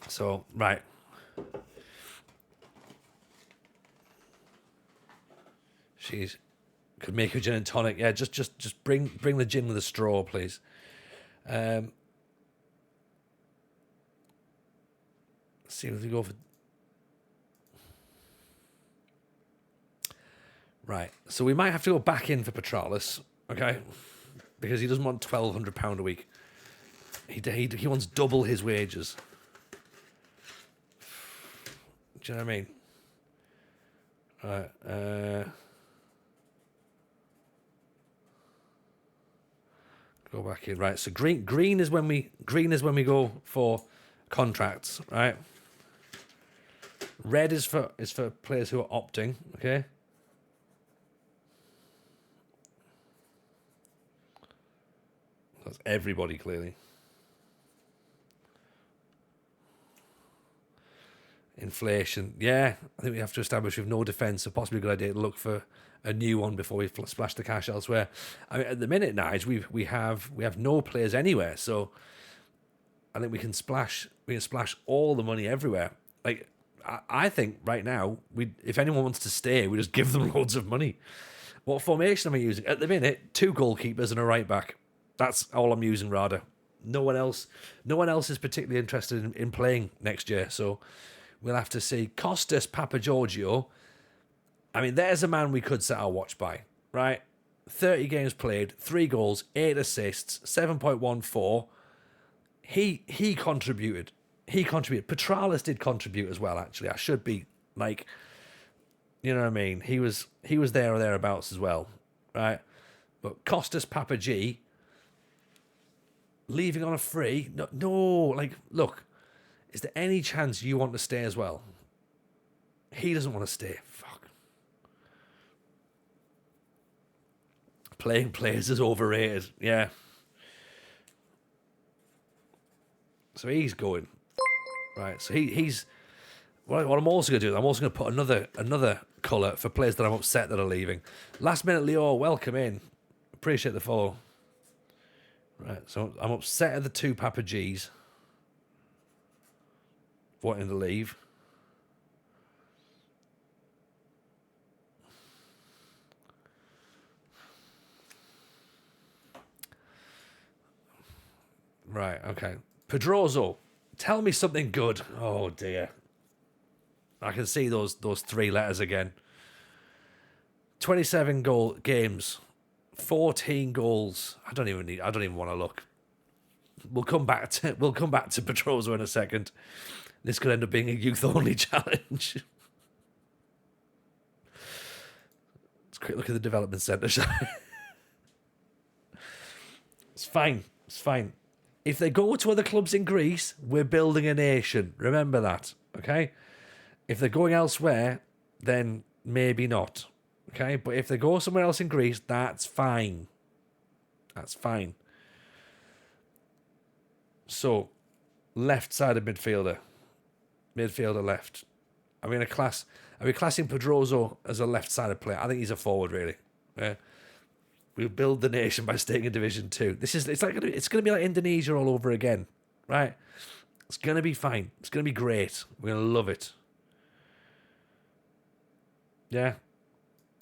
So right. She's could make a gin and tonic. Yeah, just bring the gin with a straw, please. Let's see if we go for. Right, so we might have to go back in for Petralis, okay? Because he doesn't want £1,200 a week. He wants double his wages. Do you know what I mean? Right. Go back in. Right. So green is when we go for contracts. Right. Red is for players who are opting. Okay. That's everybody clearly. Inflation. Yeah, I think we have to establish with no defence, so possibly a good idea to look for a new one before we splash the cash elsewhere. I mean, at the minute, Nige, we have no players anywhere, so I think we can splash all the money everywhere. Like I think right now, if anyone wants to stay, we just give them loads of money. What formation am I using at the minute? 2 goalkeepers and a right back. That's all I'm using. Rather, no one else is particularly interested in playing next year. So we'll have to see. Costas Papagiorgio. I mean, there's a man we could set our watch by, right? 30 games played, 3 goals, 8 assists, 7.14. He contributed. Petralis did contribute as well, actually. I should be like, you know what I mean? He was there or thereabouts as well, right? But Costas Papagi leaving on a free? No, like, look, is there any chance you want to stay as well? He doesn't want to stay. Fuck. Playing players is overrated. Yeah. So he's going. Right, so he's... What I'm also going to do is I'm also going to put another colour for players that I'm upset that are leaving. Last minute Leo, welcome in. Appreciate the follow. Right, so I'm upset at the 2 Papa G's wanting to leave. Right, okay. Pedroso, tell me something good. Oh, dear. I can see those 3 letters again. 27 games, 14 goals. I don't even want to look. We'll come back to Pedrosa in a second. This could end up being a youth-only challenge. Let's quick look at the development centre, shall we? It's fine. It's fine. If they go to other clubs in Greece, we're building a nation. Remember that, okay? If they're going elsewhere, then maybe not, okay? But if they go somewhere else in Greece, that's fine. That's fine. So, left-sided midfielder. Midfielder left. Are we classing Pedrosa as a left-sided player? I think he's a forward, really. Yeah. We'll build the nation by staying in Division 2. It's going to be like Indonesia all over again, right? It's going to be fine. It's going to be great. We're going to love it. Yeah.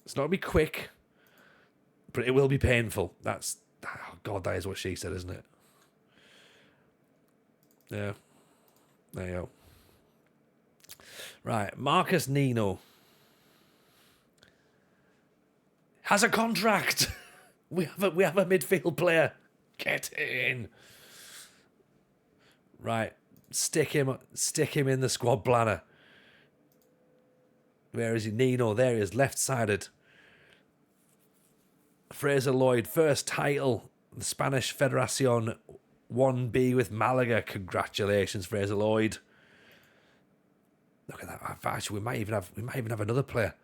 It's not going to be quick, but it will be painful. That is what she said, isn't it? Yeah. There you go. Right. Marcus Nino has a contract. We have a midfield player. Get in. Right. Stick him in the squad planner. Where is he? Nino. There he is. Left-sided. Fraser Lloyd. First title. The Spanish Federacion 1B with Malaga. Congratulations, Fraser Lloyd. Look at that. Actually, we might even have another player.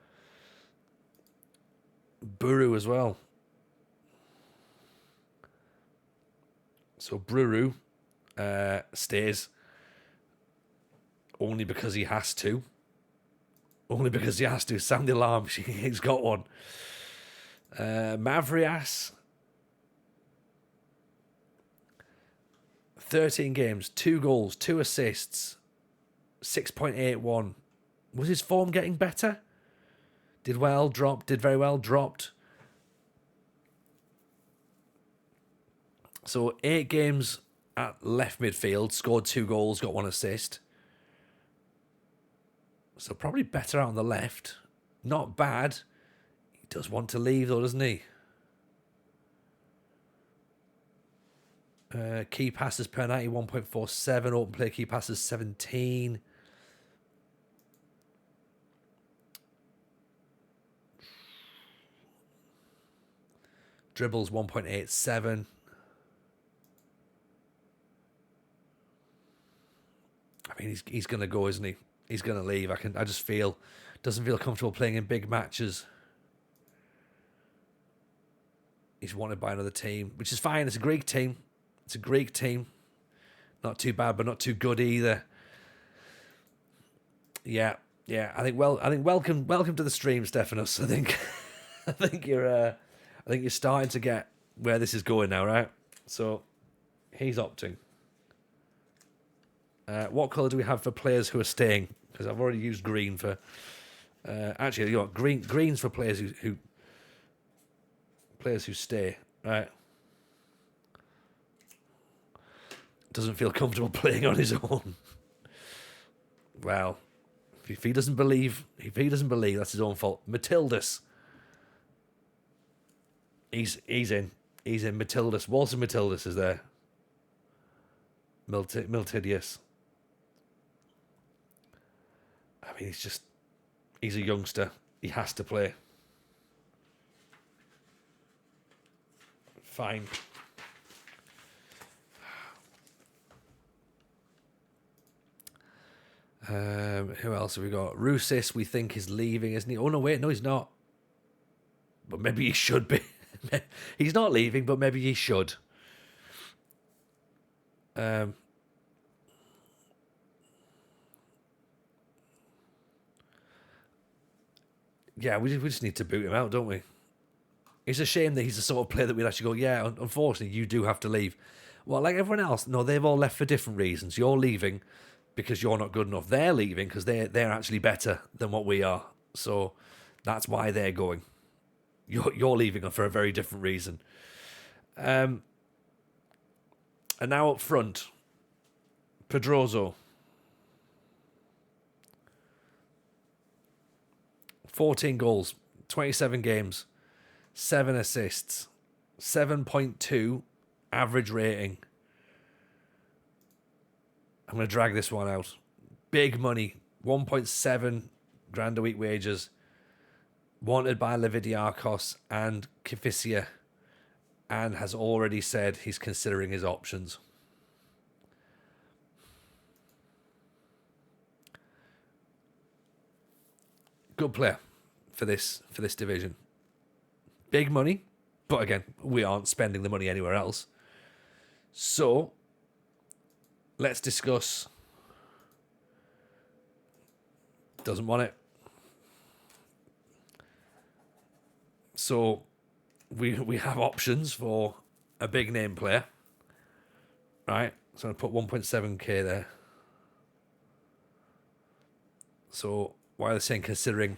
Buru as well. So Buru stays only because he has to. Only because he has to. Sound the alarm. He's got one. Mavrias. 13 games, 2 goals, 2 assists, 6.81. Was his form getting better? Did well, dropped, did very well, dropped. So 8 games at left midfield, scored 2 goals, got 1 assist. So probably better out on the left. Not bad. He does want to leave though, doesn't he? Key passes per 90, 1.47. Open play key passes, 17. Dribbles, 1.87. I mean, he's going to go, isn't he? He's going to leave. I just feel, doesn't feel comfortable playing in big matches. He's wanted by another team, which is fine. It's a Greek team. It's a Greek team. Not too bad, but not too good either. Yeah. I think welcome to the stream, Stephanos. I think you're starting to get where this is going now, right? So he's opting. What colour do we have for players who are staying? Because I've already used green for. Actually, you know, green's for players who stay, right? Doesn't feel comfortable playing on his own. Well, if he doesn't believe, that's his own fault. Matildus. He's in. Matildus. Walter Matildus is there. Miltidius. I mean, he's a youngster. He has to play. Fine. Who else have we got? Rusis, we think, is leaving, isn't he? Oh, no, wait, no, he's not. But maybe he should be. He's not leaving, but maybe he should. Yeah, we just need to boot him out, don't we? It's a shame that he's the sort of player that we'd actually go, yeah, unfortunately, you do have to leave. Well, like everyone else, no, they've all left for different reasons. You're leaving because you're not good enough. They're leaving because they're actually better than what we are. So that's why they're going. You're leaving for a very different reason. And now up front, Pedrosa. 14 goals, 27 games, 7 assists, 7.2 average rating. I'm going to drag this one out. Big money, 1.7 grand a week wages, wanted by Lividiakos and Kifisia, and has already said he's considering his options. Good player for this division. Big money, but again, we aren't spending the money anywhere else. So let's discuss. Doesn't want it. So we have options for a big name player. Right? So I'm going to put 1.7k there. So why are they saying considering?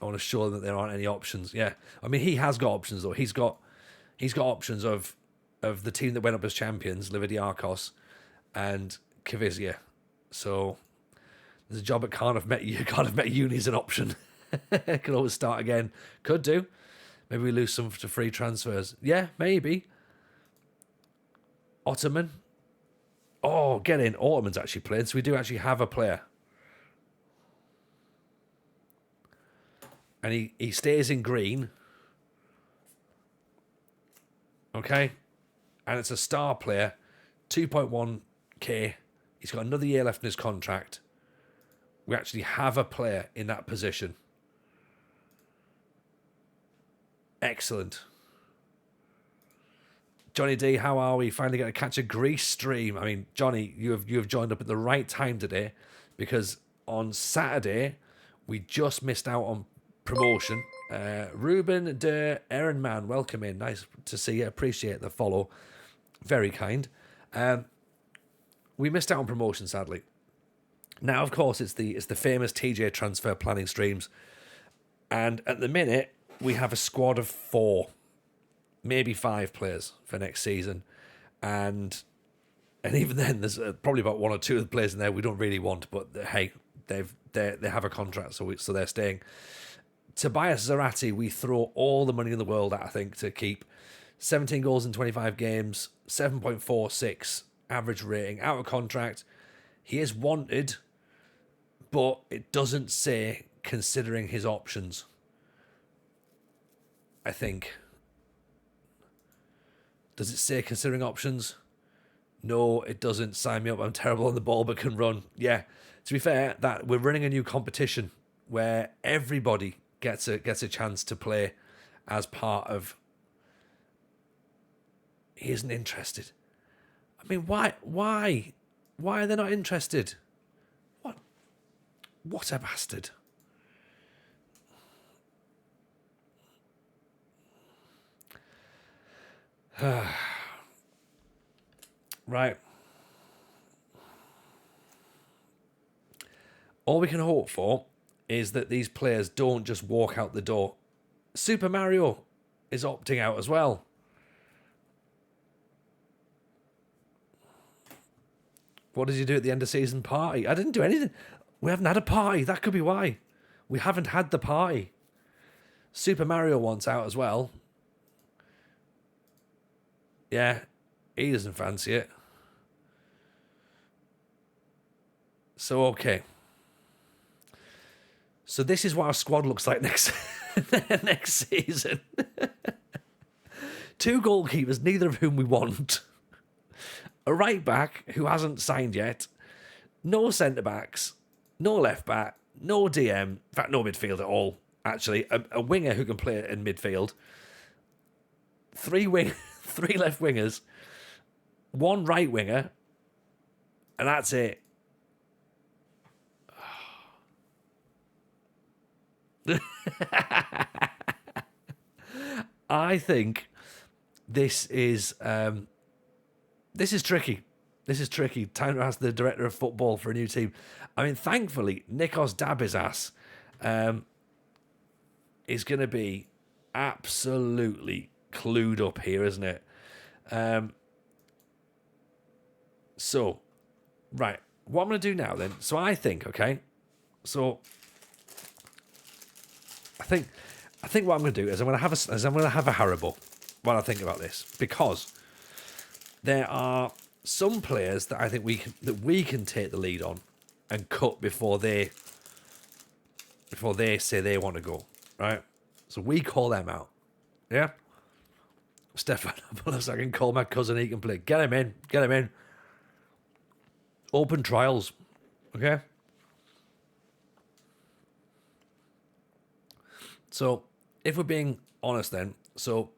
I want to show them that there aren't any options. Yeah. I mean, he has got options though. He's got options of the team that went up as champions, Lividiakos and Kivizia. So there's a job at Cardiff Met Uni is an option. Could always start again. Could do. Maybe we lose some to free transfers. Yeah, maybe. Ottoman. Oh, get in. Ottoman's actually played, so we do actually have a player. And he stays in green. Okay. And it's a star player. 2.1k. He's got another year left in his contract. We actually have a player in that position. Excellent. Johnny D, how are we? Finally going to catch a Greece stream. I mean, Johnny, you have joined up at the right time today, because on Saturday we just missed out on promotion. Ruben de Ehrenman, welcome in. Nice to see you. Appreciate the follow. Very kind. We missed out on promotion, sadly. Now, of course, it's the famous TJ transfer planning streams, and at the minute we have a squad of 4, maybe 5 players for next season, and even then, there's probably about 1 or 2 of the players in there we don't really want. But hey, they have a contract, so they're staying. Tobias Zarate, we throw all the money in the world at, I think, to keep. 17 goals in 25 games, 7.46 average rating, out of contract. He is wanted, but it doesn't say considering his options, I think. Does it say considering options? No, it doesn't. Sign me up. I'm terrible on the ball but can run. Yeah, to be fair, that we're running a new competition where everybody gets a chance to play as part of. He isn't interested. I mean, why are they not interested? What a bastard. Right. All we can hope for is that these players don't just walk out the door. Super Mario is opting out as well. What did you do at the end of season party? I didn't do anything. We haven't had a party. That could be why. We haven't had the party. Super Mario wants out as well. Yeah, he doesn't fancy it. So, okay. So this is what our squad looks like next season. 2 goalkeepers, neither of whom we want. A right back who hasn't signed yet. No centre backs. No left back. No DM. In fact, no midfield at all. Actually, a winger who can play in midfield. 3 left wingers. 1 right winger. And that's it. I think this is tricky. This is tricky. Time to ask the director of football for a new team. I mean, thankfully, Nikos Dabizas is going to be absolutely clued up here, isn't it? So, right. What I'm going to do now then. So I think, okay. So I think what I'm going to do is I'm going to have a Haribo while I think about this, because there are some players that I think we can take the lead on and cut before they say they want to go, right? So we call them out, yeah. Stefan, I can call my cousin. He can play. Get him in. Open trials, okay? So, if we're being honest then, so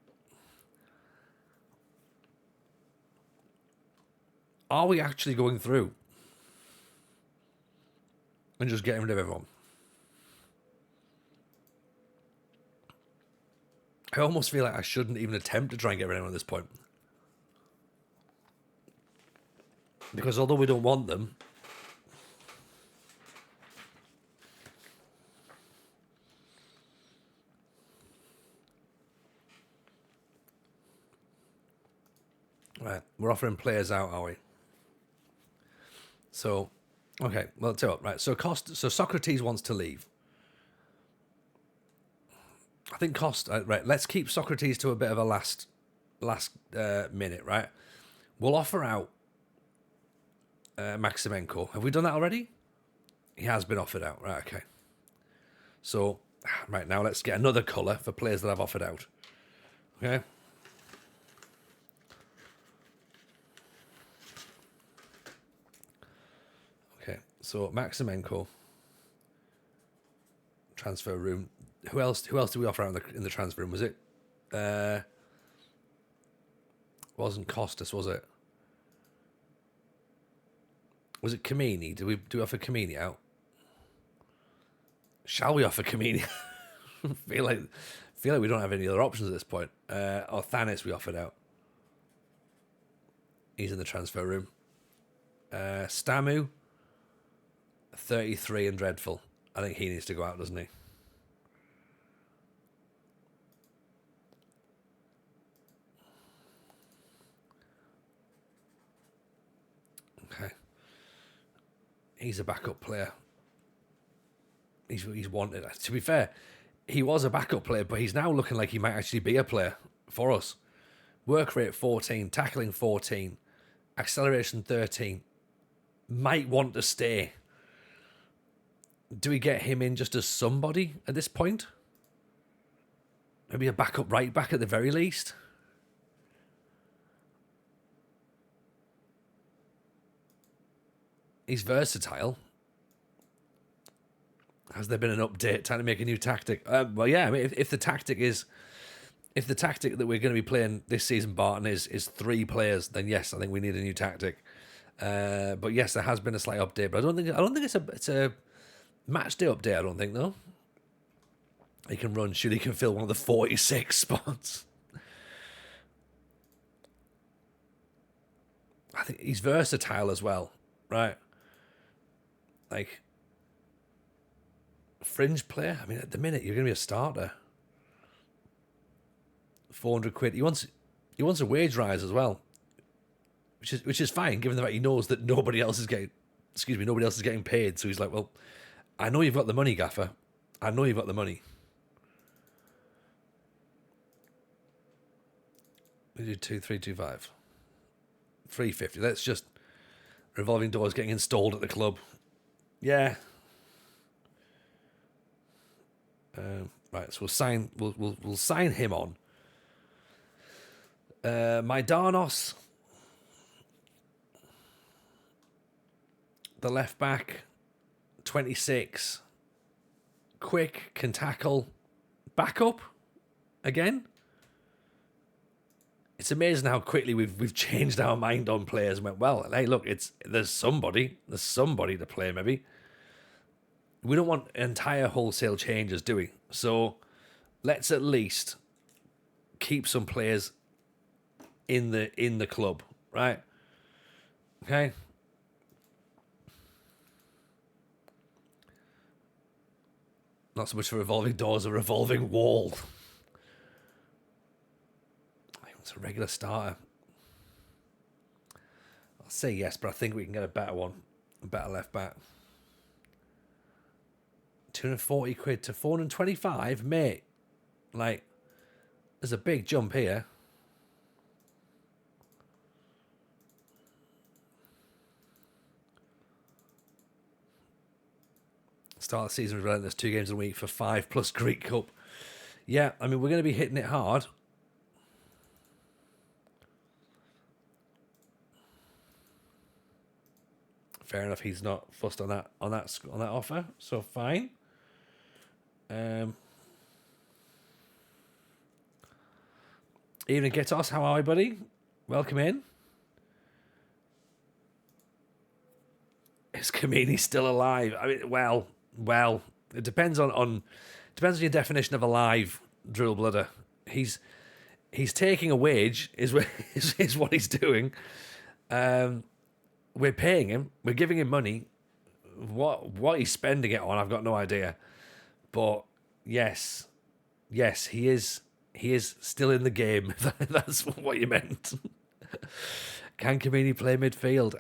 are we actually going through and just getting rid of everyone? I almost feel like I shouldn't even attempt to try and get rid of anyone at this point. Because although we don't want them, right, we're offering players out, are we? So, okay, well, tell you what, right. So Socrates wants to leave. I think right. Let's keep Socrates to a bit of a last minute, right? We'll offer out Maximenko. Have we done that already? He has been offered out, right? Okay. So, right now, let's get another colour for players that I've offered out. Okay. Okay. So Maximenko. Transfer room. Who else did we offer out in the transfer room? Was it? Wasn't Costas, was it? Was it Kamini? Do we offer Kamini out? Shall we offer Kamini? feel like we don't have any other options at this point. Or Thanis we offered out. He's in the transfer room. Stamu, 33 and dreadful. I think he needs to go out, doesn't he? Okay. He's a backup player. He's wanted. To be fair, he was a backup player, but he's now looking like he might actually be a player for us. Work rate 14, tackling 14, acceleration 13. Might want to stay. Do we get him in just as somebody at this point? Maybe a backup right back at the very least? He's versatile. Has there been an update trying to make a new tactic? Well, yeah. I mean, if the tactic that we're going to be playing this season, Barton, is 3 players, then yes, I think we need a new tactic. But yes, there has been a slight update, but I don't think it's a match day update. I don't think though. He can run, shoot, he can fill one of the 46 spots. I think he's versatile as well, right? Like, fringe player. I mean, at the minute you're going to be a starter. 400 quid. He wants a wage rise as well, which is fine, given the fact he knows that nobody else is getting paid. So he's like, well, I know you've got the money, Gaffer. I know you've got the money. We do 2325, 350. Let's just revolving doors getting installed at the club. Yeah. Right, so we'll sign him on. Maidanos, the left back, 26, quick, can tackle, backup again. It's amazing how quickly we've changed our mind on players and went, well, hey, look, there's somebody to play maybe. We don't want entire wholesale changes, do we? So let's at least keep some players in the club, right? Okay. Not so much a revolving door as a revolving wall. It's a regular starter. I'll say yes, but I think we can get a better one. A better left back. 240 quid to 425, mate. Like, there's a big jump here. Start of the season was relentless. 2 games a week for 5 plus Greek Cup. Yeah, I mean, we're going to be hitting it hard. Fair enough. He's not fussed on that offer, so fine. Evening, Gitos. How are you, buddy? Welcome in. Is Kamini still alive? I mean, well, it depends on your definition of alive, Drill Blooder. He's taking a wage, is what he's doing. We're paying him. We're giving him money. What he's spending it on, I've got no idea. But yes, he is still in the game. That's what you meant. Can Kamini play midfield?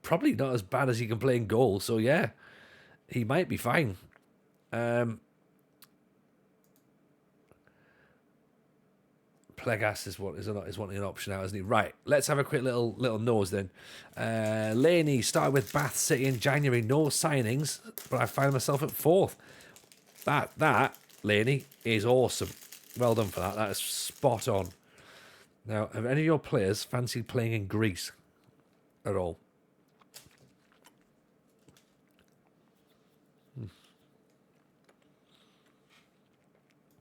Probably not as bad as he can play in goal. So yeah, he might be fine. Plegas is wanting an option out, isn't he? Right, let's have a quick little nose then. Laney started with Bath City in January, no signings, but I find myself at 4th. That Laney is awesome. Well done for that. That is spot on. Now, have any of your players fancied playing in Greece at all?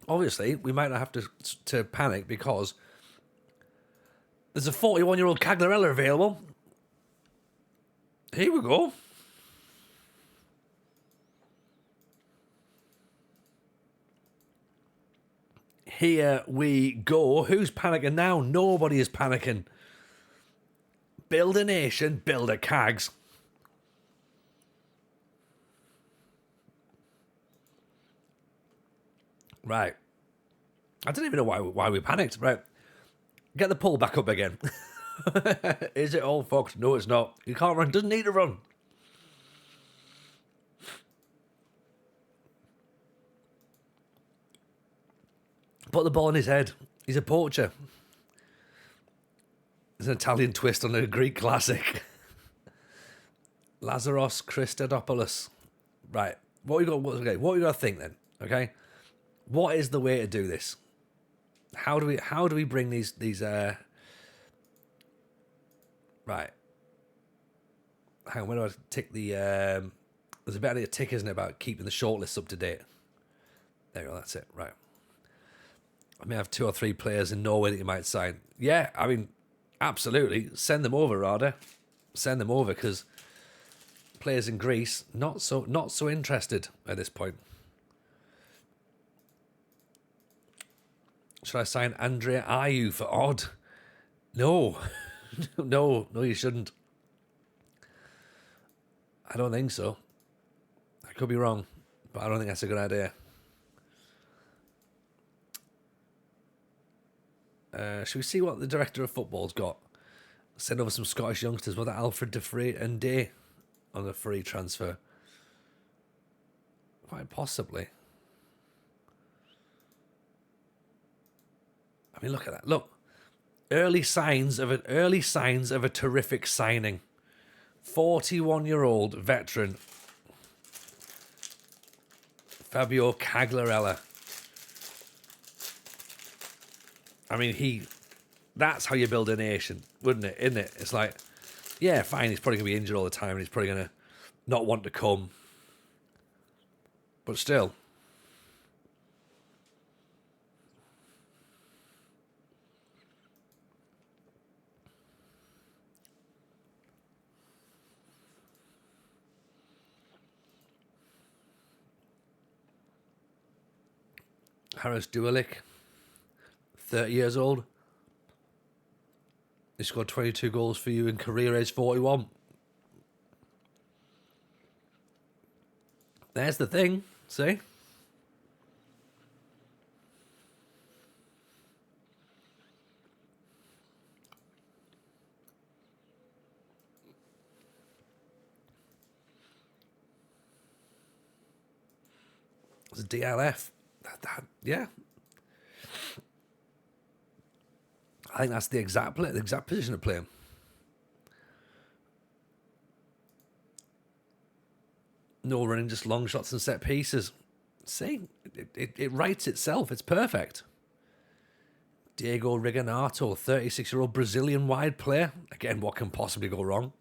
Obviously, we might not have to panic because there's a 41-year-old Caglarella available. Here we go. Here we go. Who's panicking now? Nobody is panicking. Build a nation, build a Cags. Right. I don't even know why we panicked. Right. Get the pull back up again. Is it all fucked? No, it's not. You can't run. Doesn't need to run. Put the ball in his head. He's a poacher. It's an Italian twist on a Greek classic. Lazaros Christodopoulos. Right. What we got to think then? Okay. What is the way to do this? How do we bring these right. Hang on, where do I tick the there's a bit I need to tick, isn't it, about keeping the shortlist up to date? There you go, that's it. Right. I may have 2 or 3 players in Norway that you might sign. Yeah, I mean, absolutely. Send them over, Rada. Send them over, because players in Greece not so interested at this point. Should I sign Andrea Ayew for odd? No. no, you shouldn't. I don't think so. I could be wrong, but I don't think that's a good idea. Should we see what the director of football's got? Send over some Scottish youngsters with Alfred De Frey and Day on a free transfer. Quite possibly. I mean, look at that. Look. Early signs of a terrific signing. 41-year-old veteran Fabio Caglarella. I mean, that's how you build a nation, wouldn't it? Isn't it? It's like, yeah, fine, he's probably going to be injured all the time and he's probably going to not want to come. But still. Harris Duelik, 30 years old. He scored 22 goals for you in career age 41. There's the thing, see? It's a DLF. Yeah. I think that's the exact position to play him. No running, just long shots and set pieces. See, it writes itself. It's perfect. Diego Rigonato, 36-year-old Brazilian wide player. Again, what can possibly go wrong?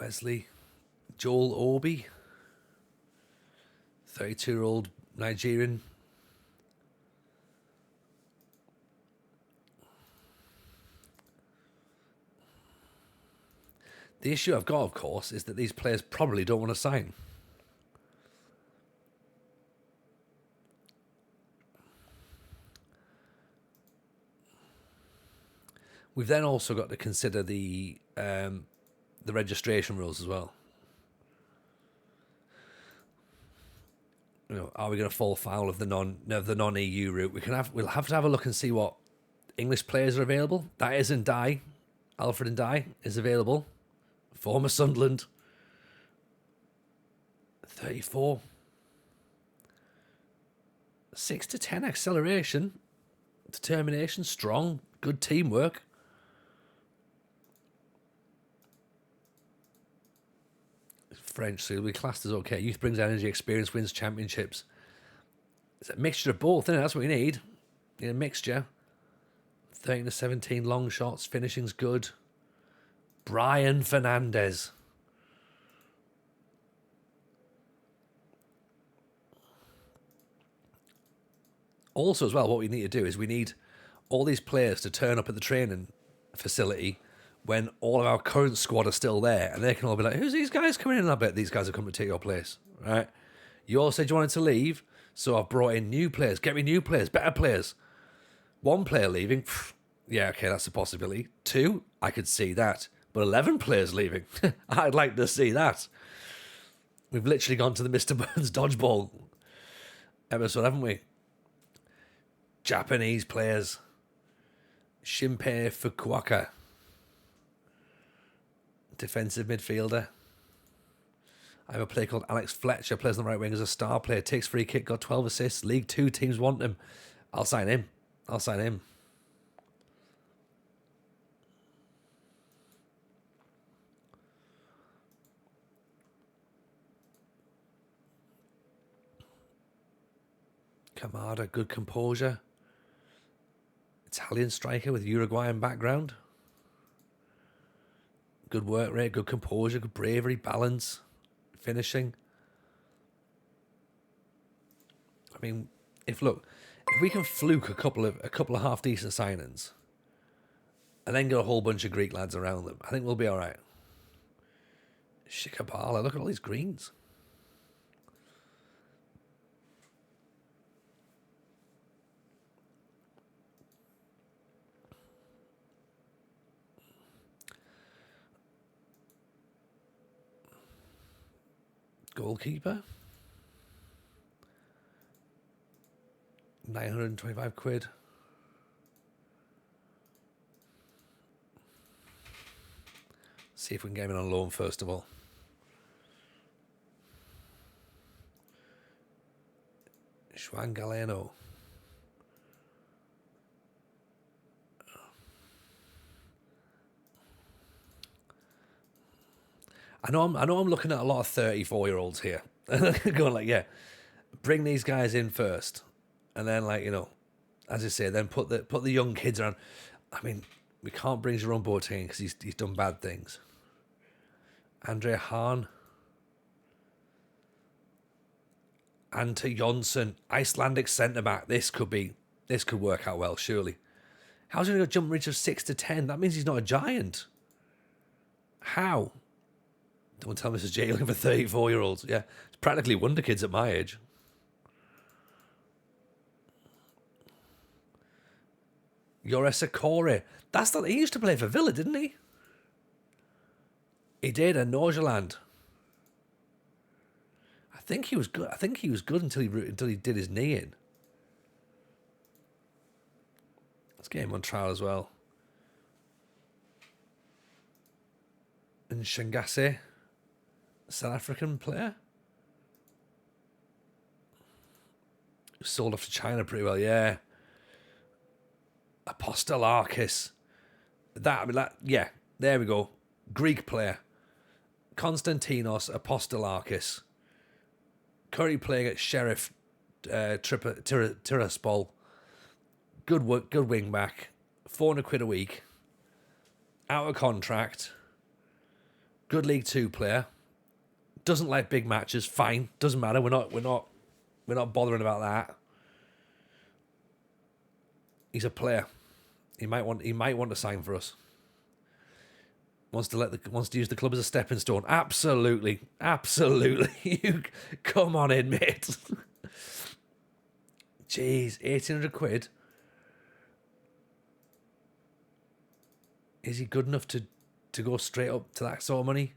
Wesley, Joel Obi, 32-year-old Nigerian. The issue I've got, of course, is that these players probably don't want to sign. We've then also got to consider the registration rules as well. You know, are we going to fall foul of the non-EU route? We'll have to have a look and see what English players are available. That is Ndai. Alfred Ndai is available. Former Sunderland. 34. 6 to 10 acceleration. Determination, strong, good teamwork. French, so he'll be classed as okay. Youth brings energy, experience wins championships. It's a mixture of both, isn't it? That's what we need. You need a mixture. 13 to 17 long shots, finishing's good. Brian Fernandez. Also, as well, what we need to do is we need all these players to turn up at the training facility when all of our current squad are still there, and they can all be like, who's these guys coming in? I bet these guys are coming to take your place, right? You all said you wanted to leave, so I've brought in new players. Get me new players, better players. One player leaving, yeah, okay, that's a possibility. 2, I could see that. But 11 players leaving, I'd like to see that. We've literally gone to the Mr. Burns dodgeball episode, haven't we? Japanese players. Shinpei Fukuoka. Defensive midfielder. I have a player called Alex Fletcher, plays on the right wing as a star player, takes free kick, got 12 assists. League 2 teams want him. I'll sign him. Kamada, good composure. Italian striker with Uruguayan background. Good work rate, good composure, good bravery, balance, finishing. I mean, if we can fluke a couple of half decent signings, and then get a whole bunch of Greek lads around them, I think we'll be all right. Shikabala, look at all these greens. Goalkeeper. 925 quid. See if we can get him on loan first of all. Juan Galeno. I know I'm looking at a lot of 34-year-olds here. Going like, yeah, bring these guys in first. And then, like, you know, as I say, then put the young kids around. I mean, we can't bring Jerome Boateng because he's done bad things. Andre Hahn. Ante Jonsson, Icelandic centre-back. This could work out well, surely. How's he going to jump reach of 6 to 10? That means he's not a giant. How? Don't tell me this is Jay looking for 34-year-olds. Yeah, it's practically wonder kids at my age. Yoresa Kore. He used to play for Villa, didn't he? He did, and Norgeland. I think he was good until he did his knee in. Let's get him on trial as well. And Shangase, South African player. Sold off to China pretty well, yeah. Apostolarkis. Yeah, there we go. Greek player. Konstantinos Apostolarkis. Currently playing at Sheriff Tiraspol. Good wing back. £400 a week. Out of contract. Good League Two player. Doesn't like big matches. Fine. Doesn't matter. We're not bothering about that. He's a player. He might want to sign for us. Wants to use the club as a stepping stone. Absolutely. You come on in, mate. Jeez, £1,800. Is he good enough to go straight up to that sort of money?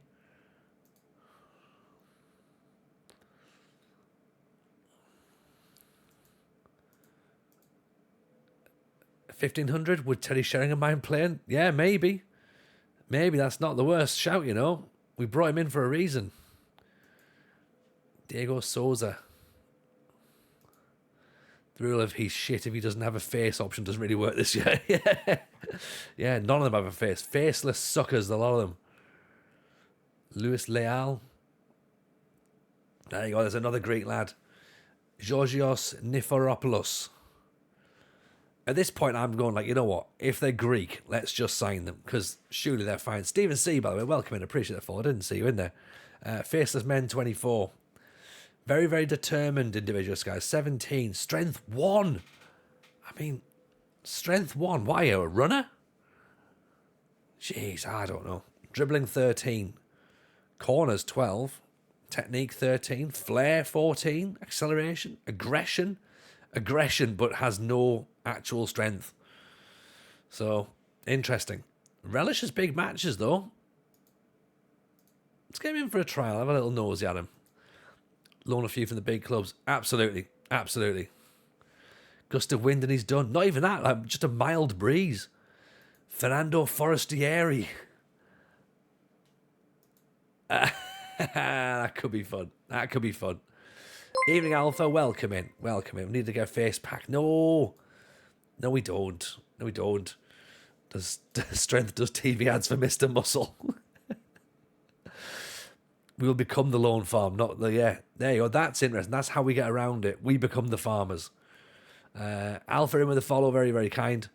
$1,500? Would Teddy Sheringham mind playing? Yeah, maybe. Maybe that's not the worst shout, you know. We brought him in for a reason. Diego Souza. The rule of he's shit if he doesn't have a face option doesn't really work this year. Yeah, none of them have a face. Faceless suckers, a lot of them. Luis Leal. There you go, there's another Greek lad. Georgios Niforopoulos. At this point, I'm going like, you know what? If they're Greek, let's just sign them, because surely they're fine. Stephen C, by the way, welcome in. Appreciate the follow. I didn't see you in there. Faceless Men 24. Very, very determined individuals, guys. 17. Strength 1. I mean, strength 1. Why, a runner? Jeez, I don't know. Dribbling 13. Corners 12. Technique 13. Flair 14. Acceleration. Aggression, but has no actual strength. So, interesting. Relishes big matches, though. Let's get him in for a trial. Have a little nosy at him. Loan a few from the big clubs. Absolutely. Gust of wind and he's done. Not even that. Like, just a mild breeze. Fernando Forestieri. That could be fun. Evening Alpha, welcome in. We need to get a face pack. No, we don't. Does Strength does TV ads for Mr. Muscle? We'll become the lawn farm, not the, yeah. There you go. That's interesting. That's how we get around it. We become the farmers. Alpha in with a follow. Very, very kind.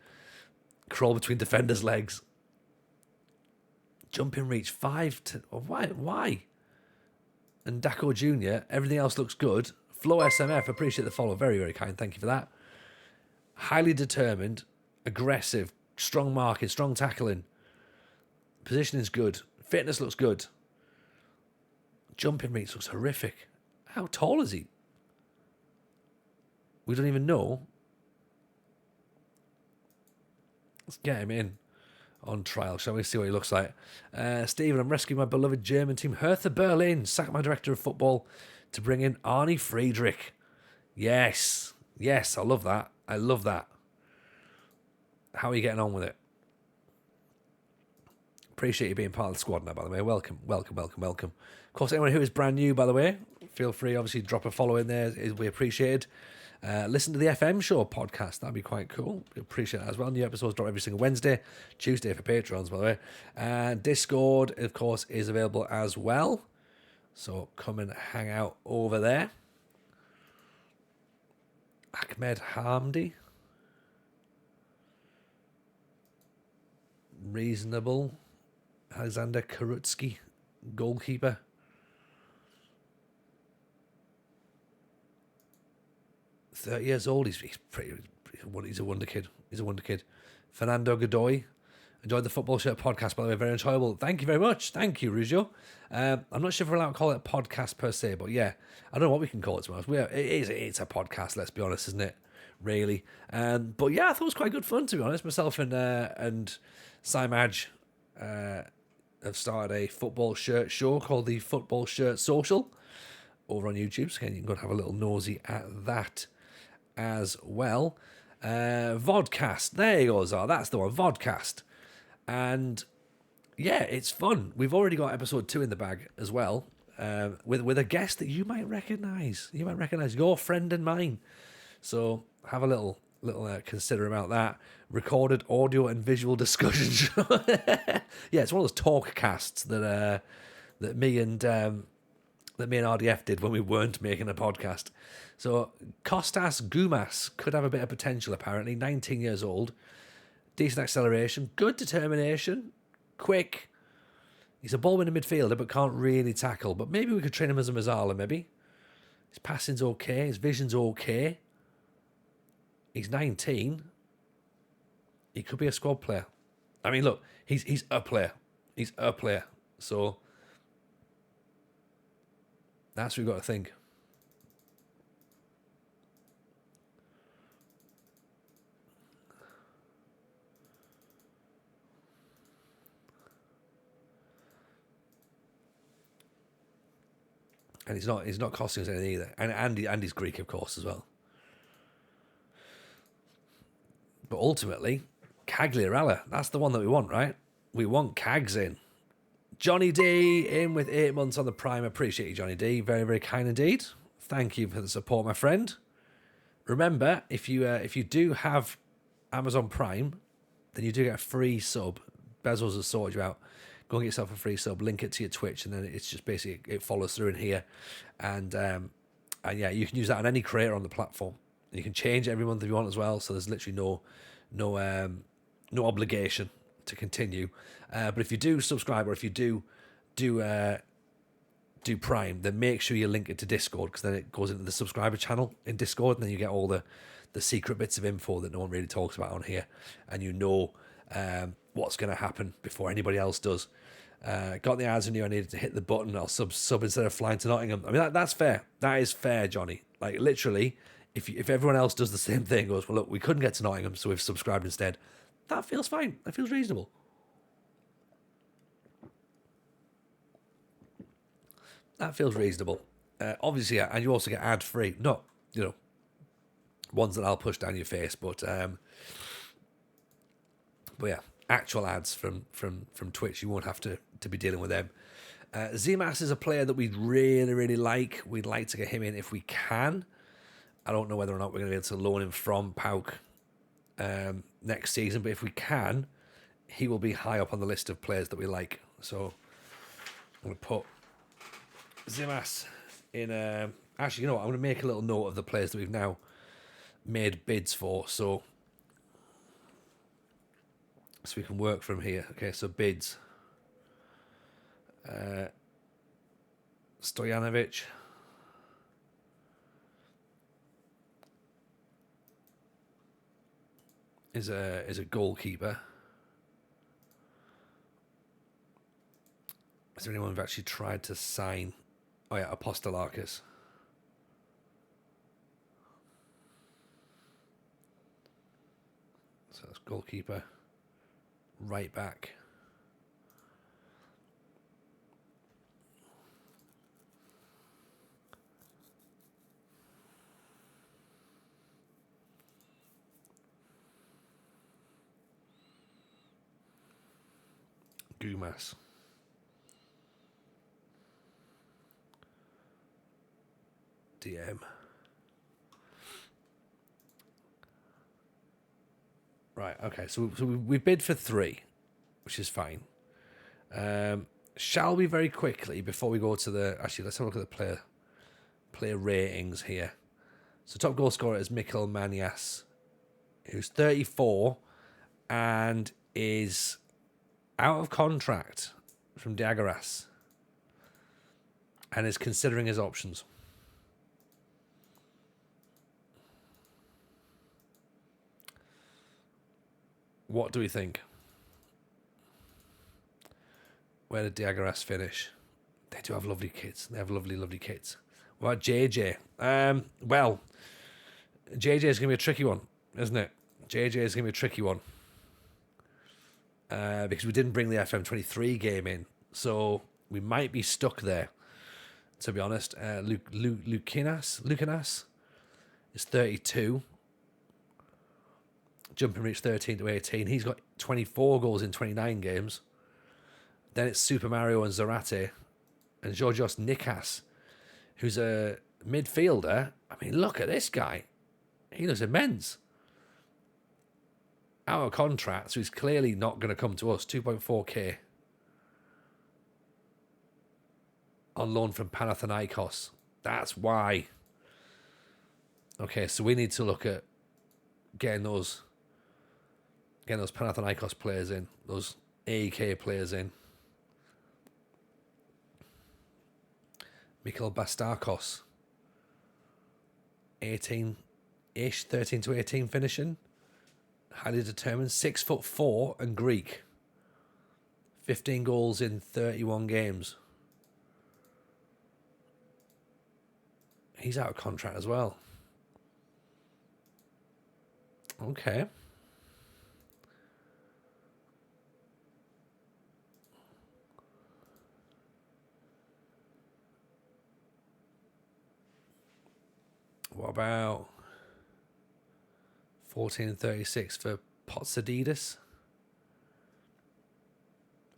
Crawl between defenders' legs. Jumping reach 5 to... Why? And Daco Jr., everything else looks good. Flo SMF, appreciate the follow. Very, very kind. Thank you for that. Highly determined, aggressive, strong marking, strong tackling. Positioning's good. Fitness looks good. Jumping reach looks horrific. How tall is he? We don't even know. Let's get him in on trial. Shall we see what he looks like? Stephen, I'm rescuing my beloved German team, Hertha Berlin. Sack my director of football to bring in Arnie Friedrich. Yes, I love that. How are you getting on with it? Appreciate you being part of the squad now, by the way. Welcome. Of course, anyone who is brand new, by the way, feel free, obviously, drop a follow in there. We appreciate it. Listen to the FM Show podcast. That'd be quite cool. We appreciate that as well. New episodes drop every single Wednesday. Tuesday for patrons, by the way. And Discord, of course, is available as well. So come and hang out over there. Ahmed Hamdi. Reasonable. Alexander Karutsky, goalkeeper. $30 old. He's a wonder kid. Fernando Godoy. Enjoyed the Football Shirt podcast, by the way. Very enjoyable. Thank you very much. Thank you, Rugio. I'm not sure if we're allowed to call it a podcast per se, but yeah, I don't know what we can call it, to be honest. It's a podcast, let's be honest, isn't it? Really. But yeah, I thought it was quite good fun, to be honest. Myself and Simaj have started a football shirt show called the Football Shirt Social over on YouTube. So again, you can go and have a little nosy at that as well. Vodcast. There you go, Zar. That's the one. Vodcast. And yeah, it's fun. We've already got episode 2 in the bag as well, with a guest that you might recognise. You might recognise your friend and mine. So have a little consider about that. Recorded audio and visual discussion show. Yeah, it's one of those talk casts that me and RDF did when we weren't making a podcast. So Kostas Goumas could have a bit of potential, apparently. 19 years old. Decent acceleration. Good determination. Quick. He's a ball-winning midfielder, but can't really tackle. But maybe we could train him as a Mazzala, maybe. His passing's okay. His vision's okay. He's 19. He could be a squad player. I mean, look, he's a player. He's a player. So that's what we've got to think. And he's not costing us anything either. And he's Greek, of course, as well. But ultimately, Cagliarella, that's the one that we want, right? We want Cags in. Johnny D in with 8 months on the Prime. Appreciate you, Johnny D. Very, very kind indeed. Thank you for the support, my friend. Remember, if you do have Amazon Prime, then you do get a free sub. Bezos has sorted you out. Go and get yourself a free sub, link it to your Twitch, and then it's just basically, it follows through in here. And yeah, you can use that on any creator on the platform. You can change it every month if you want as well, so there's literally no obligation to continue. But if you do subscribe, or if you do Prime, then make sure you link it to Discord, because then it goes into the subscriber channel in Discord, and then you get all the secret bits of info that no one really talks about on here, and you know what's going to happen before anybody else does. Got the ads and knew I needed to hit the button. I'll sub instead of flying to Nottingham. I mean, that's fair. That is fair, Johnny. Like, literally, if everyone else does the same thing, goes, well, look, we couldn't get to Nottingham, so we've subscribed instead. That feels fine. That feels reasonable. That feels reasonable. Obviously, and you also get ad-free. Not, ones that I'll push down your face, but yeah, actual ads from Twitch. You won't have to be dealing with them. Zimas is a player that we'd really, really like. We'd like to get him in if we can. I don't know whether or not we're going to be able to loan him from PAOK next season, but if we can, he will be high up on the list of players that we like. So I'm going to put Zimas in. Actually, you know what? I'm going to make a little note of the players that we've now made bids for, so we can work from here. Okay, so bids. Stojanovic. Is a goalkeeper. Is there anyone who've actually tried to sign? Oh yeah, Apostolakis. So that's goalkeeper. Right back. Goumas. DM. Right, okay, so we bid for 3, which is fine. Shall we very quickly, before we go to the... Actually, let's have a look at the player ratings here. So top goal scorer is Mikel Manias, who's 34 and is out of contract from Diagaras and is considering his options. What do we think? Where did Diagaras finish? They do have lovely kits. They have lovely, lovely kits. What about JJ? Well, JJ is going to be a tricky one, isn't it? JJ is going to be a tricky one. Because we didn't bring the FM23 game in. So we might be stuck there, to be honest. Lukinas is 32. jumping reach 13 to 18. He's got 24 goals in 29 games. Then it's Super Mario and Zarate and Georgios Nikas, who's a midfielder. I mean, look at this guy. He looks immense. Out of contract, so he's clearly not going to come to us. 2.4k. On loan from Panathinaikos. That's why. Okay, so we need to look at getting those Panathinaikos players in, those AEK players in. Mikhail Bastakos, 18-ish, 13 to 18 finishing. Highly determined, 6'4" and Greek. 15 goals in 31 games. He's out of contract as well. Okay. What about 14.36 for Potsiditis?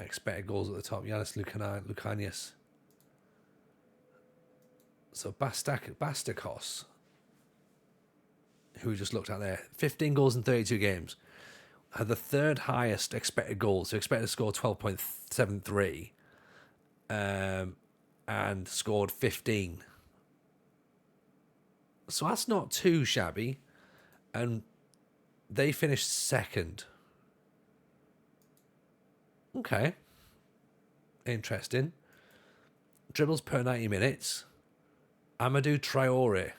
Expected goals at the top. Yanis Lukanias. So Bastakos, who we just looked at there, 15 goals in 32 games, had the third highest expected goals. So expected to score 12.73, and scored 15. So that's not too shabby. And they finished second. Okay. Interesting. Dribbles per 90 minutes. Amadou Traore.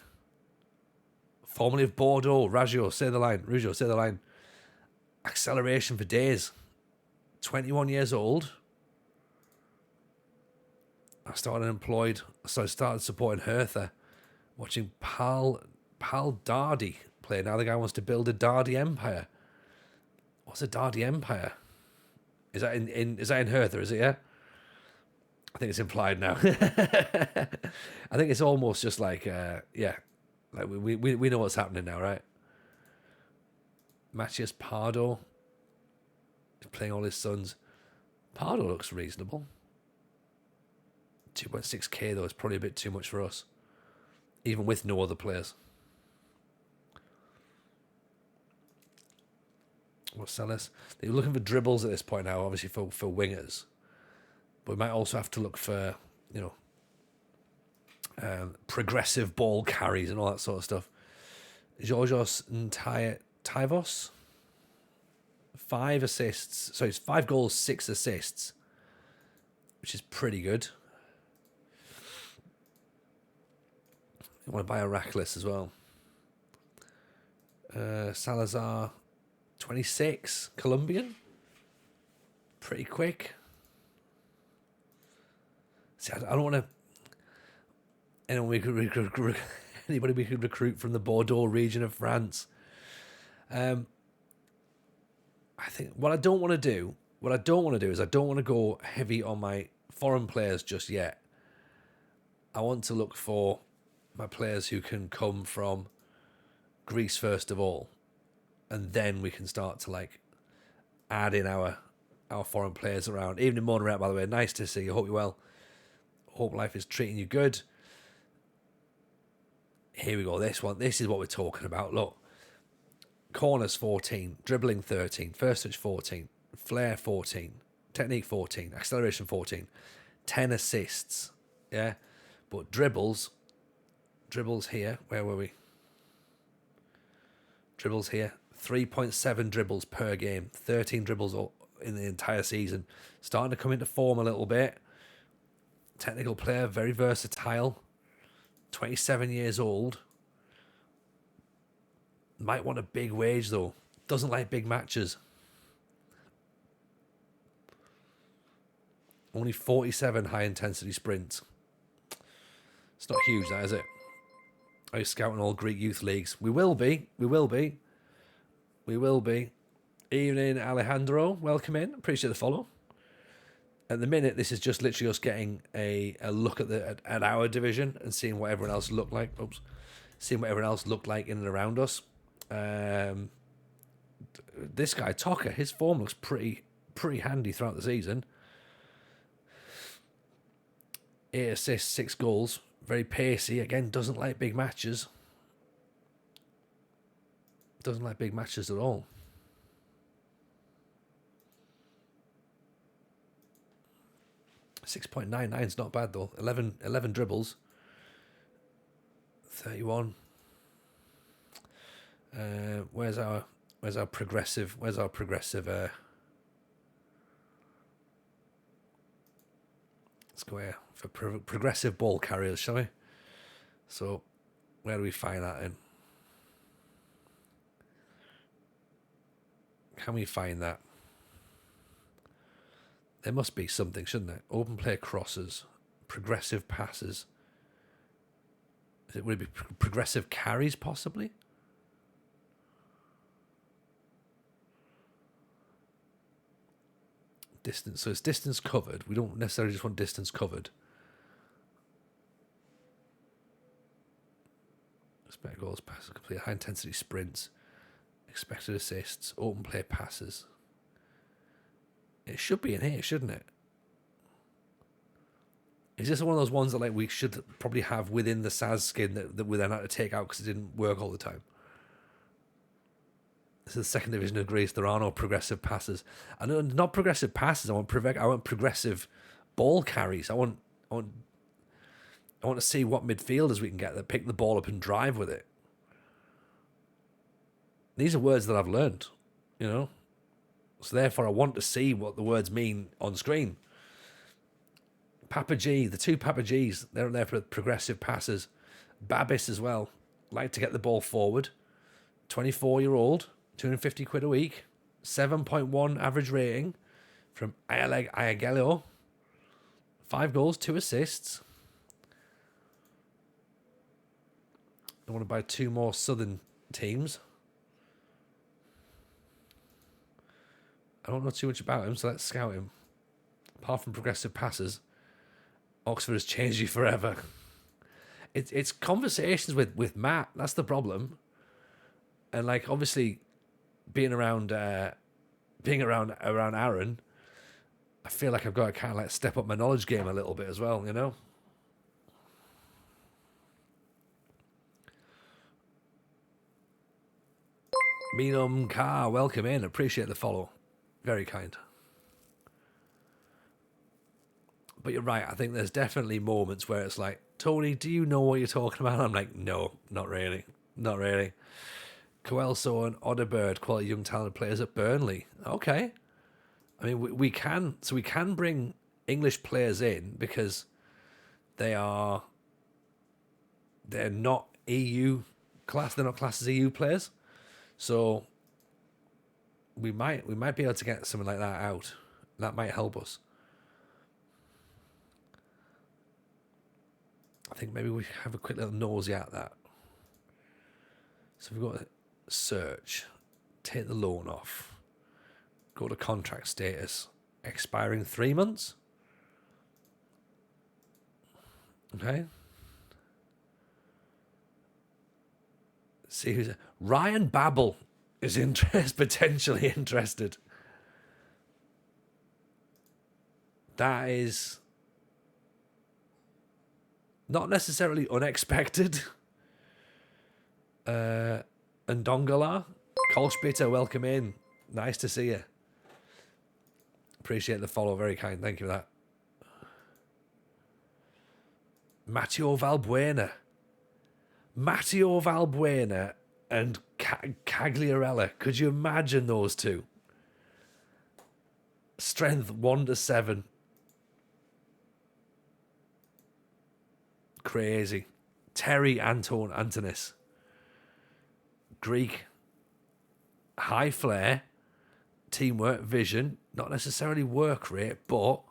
Formerly of Bordeaux. Raggio, say the line. Acceleration for days. 21 years old. I started supporting Hertha. Watching Pal Dardi play. Now the guy wants to build a Dardi empire. What's a Dardi empire? Is that in Hertha, is it, yeah? I think it's implied now. I think it's almost just like, like we know what's happening now, right? Matthias Pardo is playing all his sons. Pardo looks reasonable. 2.6k though is probably a bit too much for us, even with no other players. What's Salas? They're looking for dribbles at this point now, obviously for wingers. But we might also have to look for, progressive ball carries and all that sort of stuff. Georgios Ntaivos, 5 assists. So it's 5 goals, 6 assists, which is pretty good. You want to buy a Rackless as well. Salazar, 26, Colombian. Pretty quick. See, I don't want to... Anybody we could recruit from the Bordeaux region of France. I think what I don't want to do is I don't want to go heavy on my foreign players just yet. I want to look for my players who can come from Greece first of all, and then we can start to add in our foreign players around. Evening Monorat, by the way, nice to see you. Hope you're well. Hope life is treating you good. Here we go. This is what we're talking about. Look, corners 14, dribbling 13, first touch 14, flair 14, technique 14, acceleration 14, 10 assists. Yeah, but dribbles here. Where were we? Dribbles here. 3.7 dribbles per game. 13 dribbles in the entire season. Starting to come into form a little bit. Technical player, very versatile. 27 years old. Might want a big wage though. Doesn't like big matches. Only 47 high intensity sprints. It's not huge, that is it? Are you scouting all Greek youth leagues? We will be. Evening, Alejandro. Welcome in. Appreciate the follow. At the minute, this is just literally us getting a look at our division and seeing what everyone else looked like. Seeing what everyone else looked like in and around us. this guy, Tocker, his form looks pretty handy throughout the season. 8 assists, 6 goals. Very pacey. Again, doesn't like big matches. Doesn't like big matches at all. .99 is not bad though. 11 dribbles. 31. Where's our progressive? Let's go here for progressive ball carriers, shall we? So, where do we find that in? Can we find that? There must be something, shouldn't there? Open play crosses, progressive passes. Would it be progressive carries, possibly? Distance. So it's distance covered. We don't necessarily just want distance covered. Expected goals, passes, complete high intensity sprints, expected assists, open play passes. It should be in here, shouldn't it? Is this one of those ones that like we should probably have within the SAS skin that we then had to take out because it didn't work all the time? This is the second division of Greece. There are no progressive passes. I know not progressive passes. I want progressive ball carries. I want to see what midfielders we can get that pick the ball up and drive with it. These are words that I've learned, you know. So therefore, I want to see what the words mean on screen. Papa G, the two Papa Gs, they're there for progressive passes. Babis as well, like to get the ball forward. 24-year-old, 250 quid a week, 7.1 average rating from Ayagello. 5 goals, 2 assists. I want to buy 2 more southern teams. I don't know too much about him, so let's scout him. Apart from progressive passes, Oxford has changed you forever. It's conversations with Matt. That's the problem. And like obviously, being around Aaron, I feel like I've got to kind of like step up my knowledge game a little bit as well. You know. Minum Car, welcome in. Appreciate the follow. Very kind. But you're right. I think there's definitely moments where it's like, Tony, do you know what you're talking about? I'm like, no, not really. Not really. Coelso and Odderbird, quality young talented players at Burnley. Okay. I mean, we can bring English players in because they're not EU class. They're not classed as EU players. So we might be able to get something like that out. That might help us. I think maybe we have a quick little nosy at that. So we've got search, take the loan off, go to contract status, expiring 3 months. Okay. See who's Ryan Babel is potentially interested. That is not necessarily unexpected. And Dongala, Kolspita, welcome in. Nice to see you. Appreciate the follow, very kind. Thank you for that. Matteo Valbuena and Cagliarella. Could you imagine those two? Strength 1 to 7. Crazy. Terry Antonis. Greek. High flair. Teamwork, vision. Not necessarily work rate, but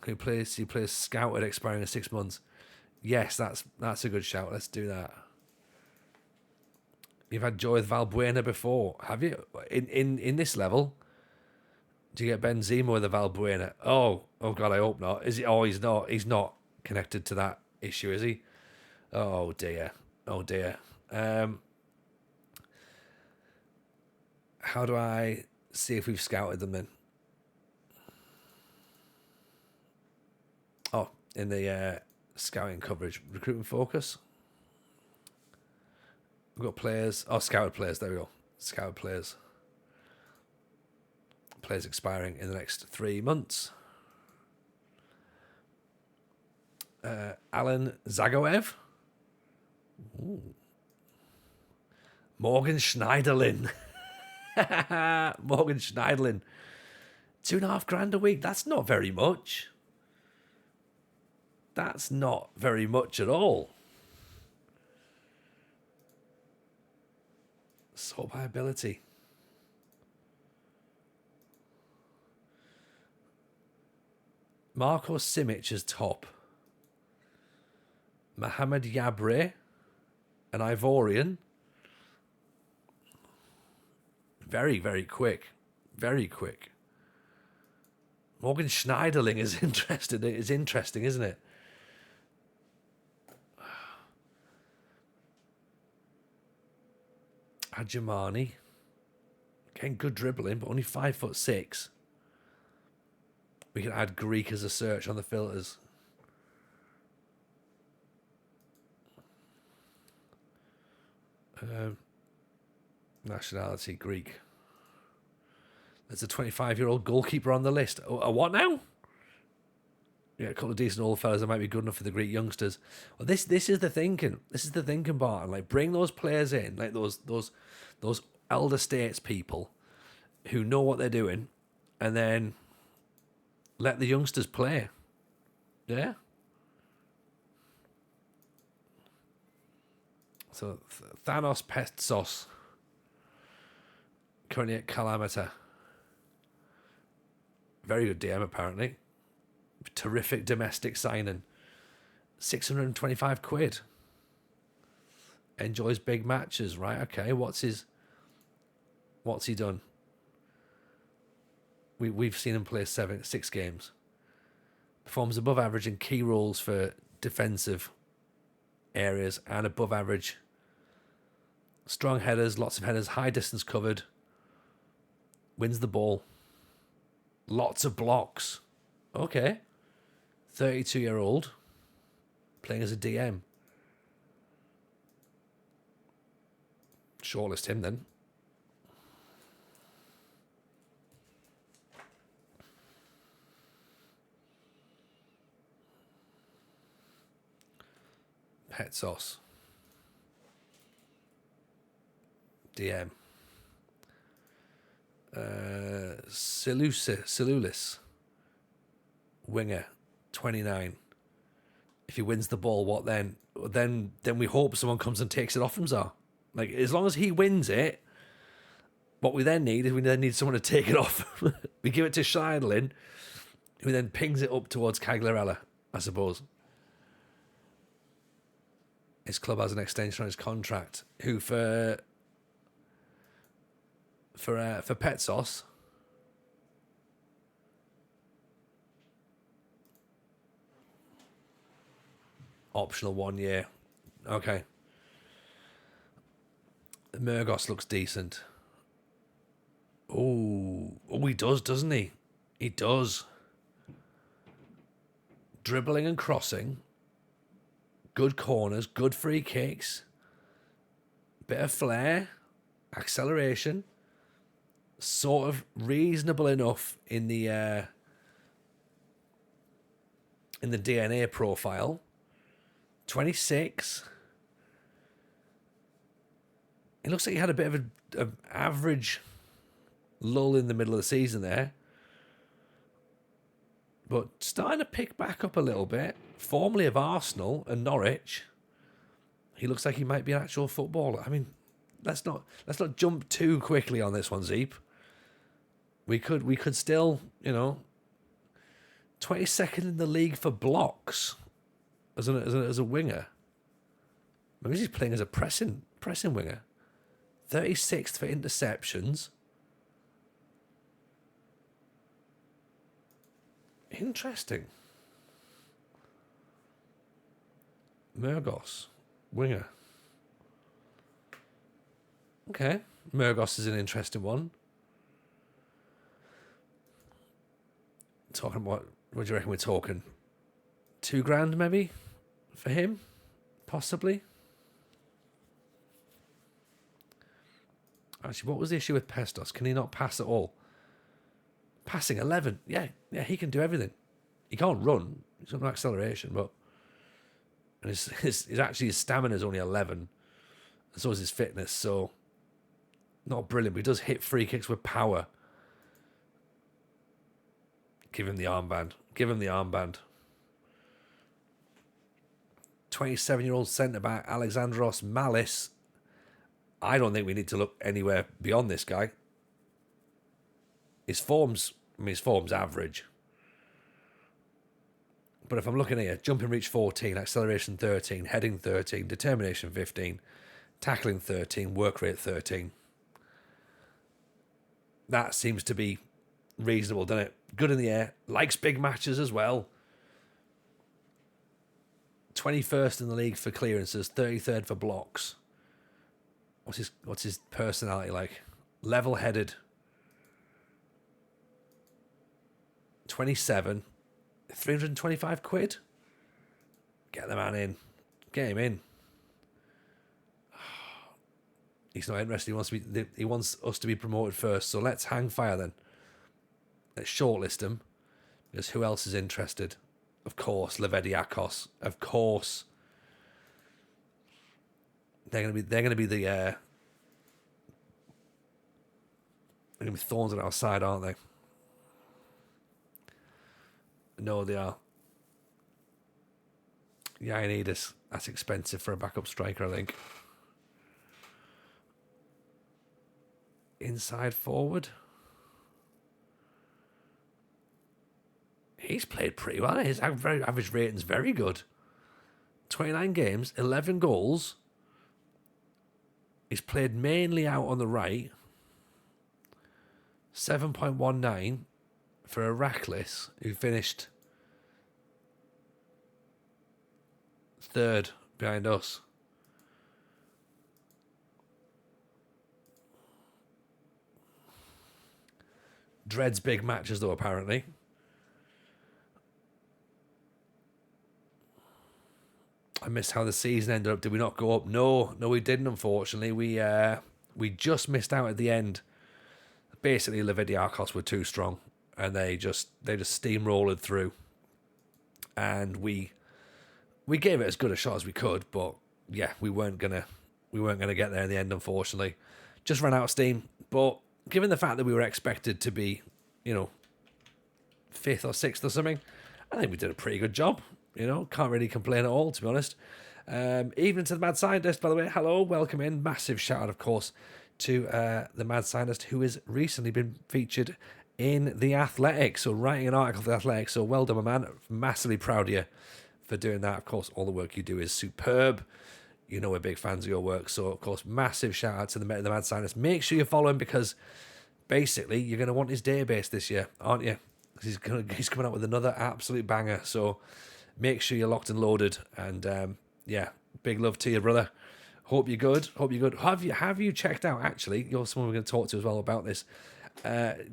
he plays scouted expiring in 6 months. Yes, that's a good shout. Let's do that. You've had joy with Valbuena before, have you? In this level, do you get Benzema with a Valbuena? Oh God, I hope not. Is he? Oh, he's not. He's not connected to that issue, is he? Oh dear. How do I see if we've scouted them then? Oh, in the scouting coverage, recruitment focus. We've got players. Oh, scouted players. There we go. Scouted players. Players expiring in the next 3 months. Alan Zagoev. Ooh. Morgan Schneiderlin. Morgan Schneiderlin. $2,500 a week. That's not very much. That's not very much at all. Sort by ability. Marco Simic as top. Mohamed Yabre, an Ivorian. Very, very quick. Very quick. Morgan Schneiderling is interesting, isn't it? Adjamani. Again, good dribbling, but only 5'6". We can add Greek as a search on the filters. Nationality, Greek. There's a 25-year-old goalkeeper on the list. A what now? Yeah, a couple of decent old fellas that might be good enough for the Greek youngsters. Well, this is the thinking. This is the thinking, Barton. Like, bring those players in, like those elder states people who know what they're doing, and then let the youngsters play. Yeah. So Thanos Petsos, currently at Kalamata. Very good DM apparently. Terrific domestic signing. £625. Enjoys big matches, right? Okay, what's he done? We've seen him play 6 games. Performs above average in key roles for defensive areas and above average. Strong headers, lots of headers, high distance covered. Wins the ball. Lots of blocks. Okay. 32-year-old. Playing as a DM. Shortlist him then. Pet sauce. DM. Silulis. Winger. 29. If he wins the ball, what then? Then we hope someone comes and takes it off him, Zar. Like, as long as he wins it, what we then need is we then need someone to take it off. We give it to Scheidlin, who then pings it up towards Cagliarella, I suppose. His club has an extension on his contract. Who for Petsos? Optional 1 year. Okay. Murgos looks decent. Oh, he does, doesn't he? He does. Dribbling and crossing. Good corners, good free kicks. Bit of flair. Acceleration. Sort of reasonable enough in the DNA profile. 26. It looks like he had a bit of an average lull in the middle of the season there. But starting to pick back up a little bit. Formerly of Arsenal and Norwich. He looks like he might be an actual footballer. I mean, let's not jump too quickly on this one, Zeep. We could still, 22nd in the league for blocks as a winger. Maybe he's playing as a pressing winger. 36th for interceptions. Interesting. Murgos, winger. Okay, Murgos is an interesting one. Talking what do you reckon we're talking? $2,000 maybe for him, possibly. Actually, what was the issue with Pestos? Can he not pass at all? Passing 11, yeah, he can do everything. He can't run. He's got no acceleration, but and his stamina is only 11, and so is his fitness. So not brilliant, but he does hit free kicks with power. Give him the armband. 27-year-old centre-back Alexandros Malis. I don't think we need to look anywhere beyond this guy. His form's average. But if I'm looking here, jumping reach 14, acceleration 13, heading 13, determination 15, tackling 13, work rate 13. That seems to be reasonable, doesn't it? Good in the air, likes big matches as well. 21st in the league for clearances, 33rd for blocks. What's his personality like? Level-headed. 27, 325 quid. Get the man in. Get him in. He's not interested. He wants us to be promoted first. So let's hang fire then. Let's shortlist him. Because who else is interested? Of course, Levediakos. Of course. They're gonna be the thorns on our side, aren't they? No, they are. Ioannidis. That's expensive for a backup striker, I think. Inside forward. He's played pretty well. His average rating's very good. 29 games, 11 goals. He's played mainly out on the right. 7.19 for Herakles, who finished third behind us. Dreads big matches, though, apparently. I missed how the season ended up. Did we not go up? No, we didn't, unfortunately. We just missed out at the end. Basically, Levediakos were too strong, and they just steamrolled through. And we gave it as good a shot as we could, but yeah, we weren't gonna get there in the end, unfortunately. Just ran out of steam. But given the fact that we were expected to be, 5th or 6th or something, I think we did a pretty good job. Can't really complain at all, to be honest. Evening to the Mad Scientist, by the way. Hello, welcome in. Massive shout out, of course, to the Mad Scientist, who has recently been featured in The Athletic. So writing an article for The Athletic. So well done, my man. Massively proud of you for doing that. Of course, all the work you do is superb. We're big fans of your work. So, of course, massive shout out to the Mad Scientist. Make sure you follow him, because basically you're going to want his database this year, aren't you? He's coming out with another absolute banger. So make sure you're locked and loaded. And big love to you, brother. Hope you're good. Have you checked out, actually, you're someone we're going to talk to as well about this,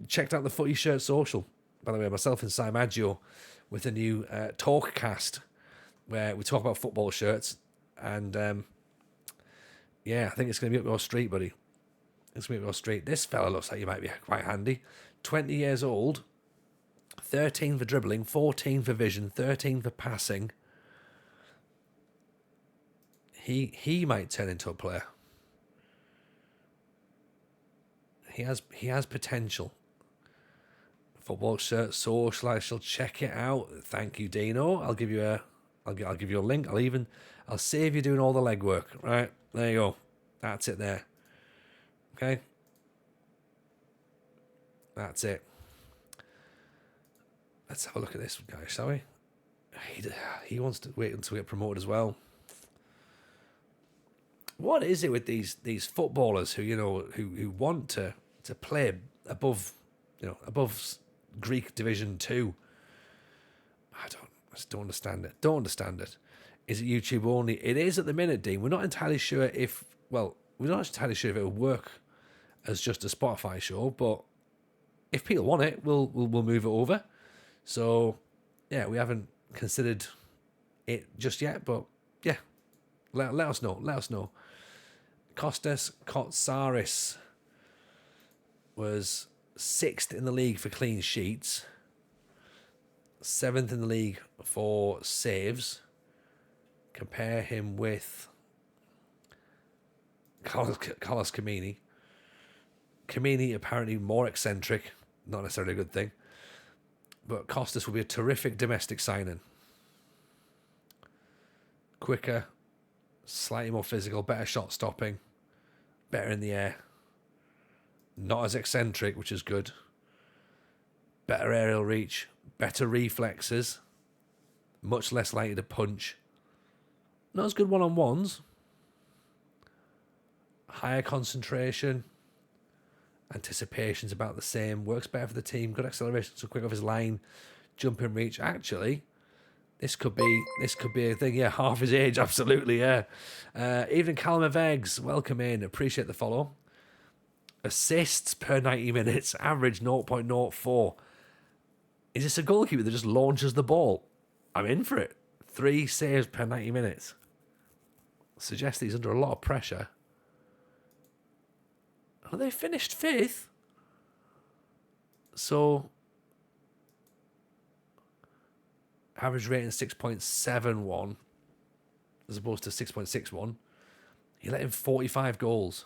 checked out the Footy Shirt Social, by the way, myself and Si Maggio, with a new talk cast where we talk about football shirts. And I think it's going to be up your street, buddy. It's going to be up your street. This fella looks like he might be quite handy. 20 years old, 13 for dribbling, 14 for vision, 13 for passing. He might turn into a player. He has potential. Football Shirt Social, I shall check it out. Thank you, Dino. I'll give you a link. I'll save you doing all the legwork. Right, there you go. That's it there. Okay. That's it. Let's have a look at this guy, shall we? He wants to wait until we get promoted as well. What is it with these footballers who want to play above Greek Division 2? I just don't understand it. Is it YouTube only? It is at the minute, Dean. We're not entirely sure if it will work as just a Spotify show, but if people want it, we'll move it over. So, yeah, we haven't considered it just yet, but yeah, let us know. Let us know. Kostas Kotsaris was 6th in the league for clean sheets, 7th in the league for saves. Compare him with Carlos Kamini. Kamini apparently more eccentric, not necessarily a good thing, but Kostas will be a terrific domestic signing. Quicker, slightly more physical, better shot stopping, better in the air, not as eccentric, which is good, better aerial reach, better reflexes, much less likely to punch, not as good one-on-ones, higher concentration, anticipation's about the same, works better for the team, good acceleration, so quick off his line, jumping reach. Actually, this could be a thing. Yeah, half his age, absolutely. Yeah. Evening, Callum of Eggs, welcome in, appreciate the follow. Assists per 90 minutes, average 0.04. Is this a goalkeeper that just launches the ball? I'm in for it. 3 saves per 90 minutes. Suggests that he's under a lot of pressure. Well, they finished 5th. So, average rating 6.71 as opposed to 6.61. He let in 45 goals.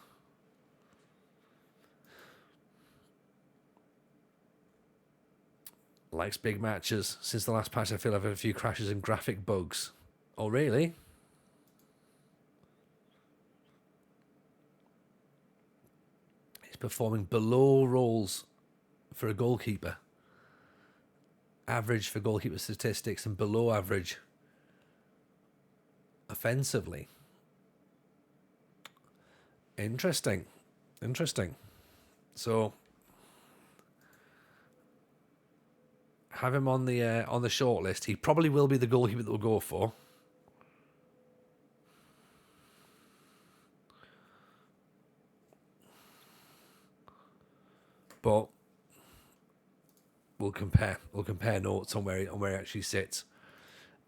Likes big matches. Since the last patch, I feel I've had a few crashes and graphic bugs. Oh, really? He's performing below roles for a goalkeeper. Average for goalkeeper statistics and below average offensively. Interesting. So have him on the short list. He probably will be the goalkeeper that we'll go for. But we'll compare notes on where he actually sits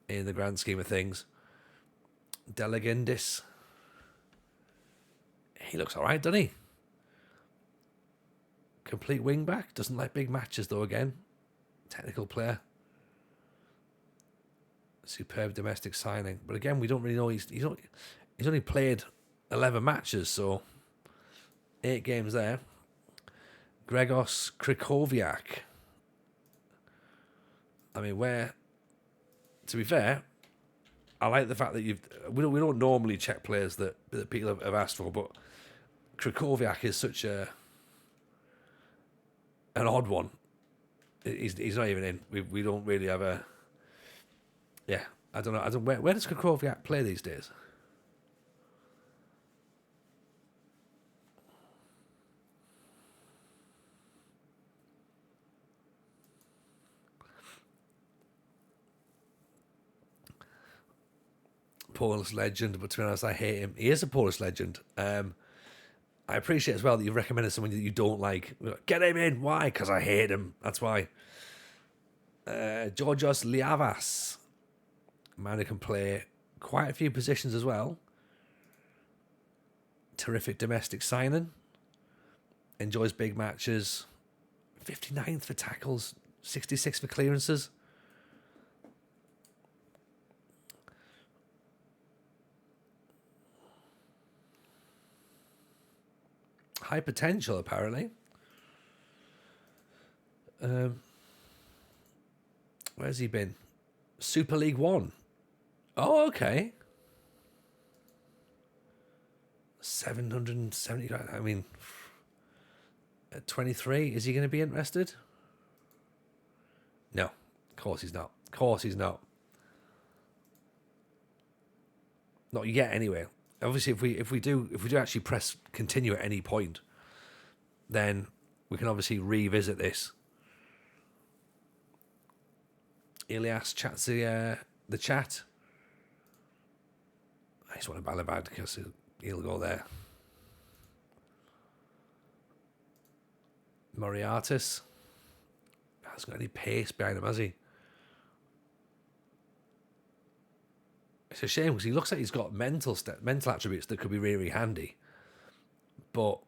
in the grand scheme of things. Delegindis. He looks alright, doesn't he? Complete wing back. Doesn't like big matches though again. Technical player. Superb domestic signing. But again, we don't really know. He's only played 11 matches, so 8 games there. Gregos Krikoviak. I mean, to be fair, I like the fact that we don't normally check players that people have asked for, but Krikoviak is such an odd one. He's not even in. We don't really have a. Yeah, I don't know. Where does Krikoviak play these days? Polish legend, but to be honest, I hate him. He is a Polish legend. I appreciate as well that you've recommended someone that you don't like. Get him in. Why? Because I hate him. That's why. Georgios Liavas. Man who can play quite a few positions as well. Terrific domestic signing. Enjoys big matches. 59th for tackles. 66 for clearances. High potential, apparently. Where's he been? Super League 1. Oh, okay. 770. I mean, at 23, is he going to be interested? No, of course he's not. Not yet, anyway. Obviously, if we do actually press continue at any point, then we can obviously revisit this. Ilias chats the chat. I just want to Balabad because he'll go there. Moriartis hasn't got any pace behind him, has he? It's a shame because he looks like he's got mental attributes that could be really, really handy. But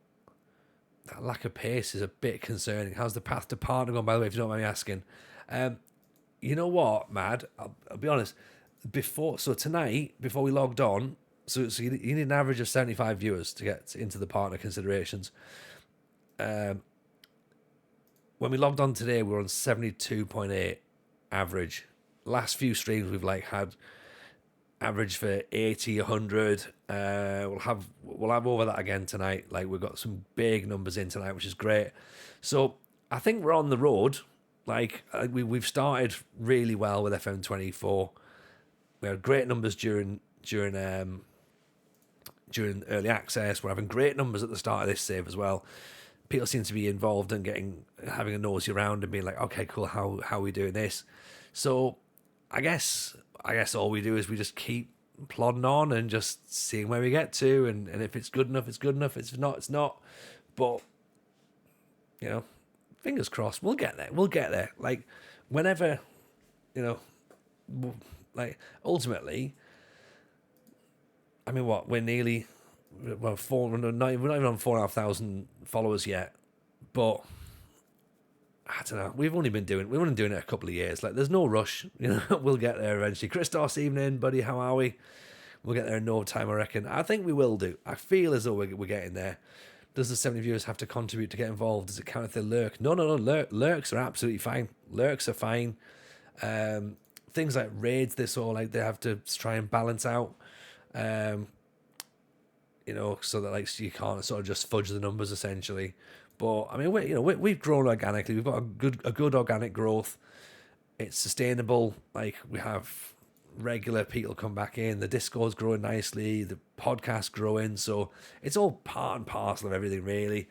that lack of pace is a bit concerning. How's the path to partner gone, by the way, if you don't mind me asking? You know what, Mad? I'll be honest. Tonight, before we logged on, so you need an average of 75 viewers to get into the partner considerations. When we logged on today, we were on 72.8 average. Last few streams we've had average for 80, 100. We'll have over that again tonight. We've got some big numbers in tonight, which is great. So I think we're on the road. We've started really well with FM24. We had great numbers during early access. We're having great numbers at the start of this save as well. People seem to be involved and having a nosy around and being like, okay, cool, how are we doing this? So I guess all we do is we just keep plodding on and just seeing where we get to, and if it's good enough, it's good enough. If it's not, it's not. But fingers crossed, we'll get there. Whenever, ultimately, I mean, what, we're nearly, we're not even on 4,500 followers yet, but I don't know. We've only been doing it a couple of years. There's no rush. We'll get there eventually. Christos, evening, buddy. How are we? We'll get there in no time, I reckon. I think we will do. I feel as though we're getting there. Does the 70 viewers have to contribute to get involved? Does it count if they lurk? No. Lurks are absolutely fine. Lurks are fine. Things like raids, they have to try and balance out. So that you can't sort of just fudge the numbers essentially. But I mean, we've grown organically. We've got a good organic growth. It's sustainable. We have regular people come back in. The Discord's growing nicely. The podcast's growing. So it's all part and parcel of everything, really.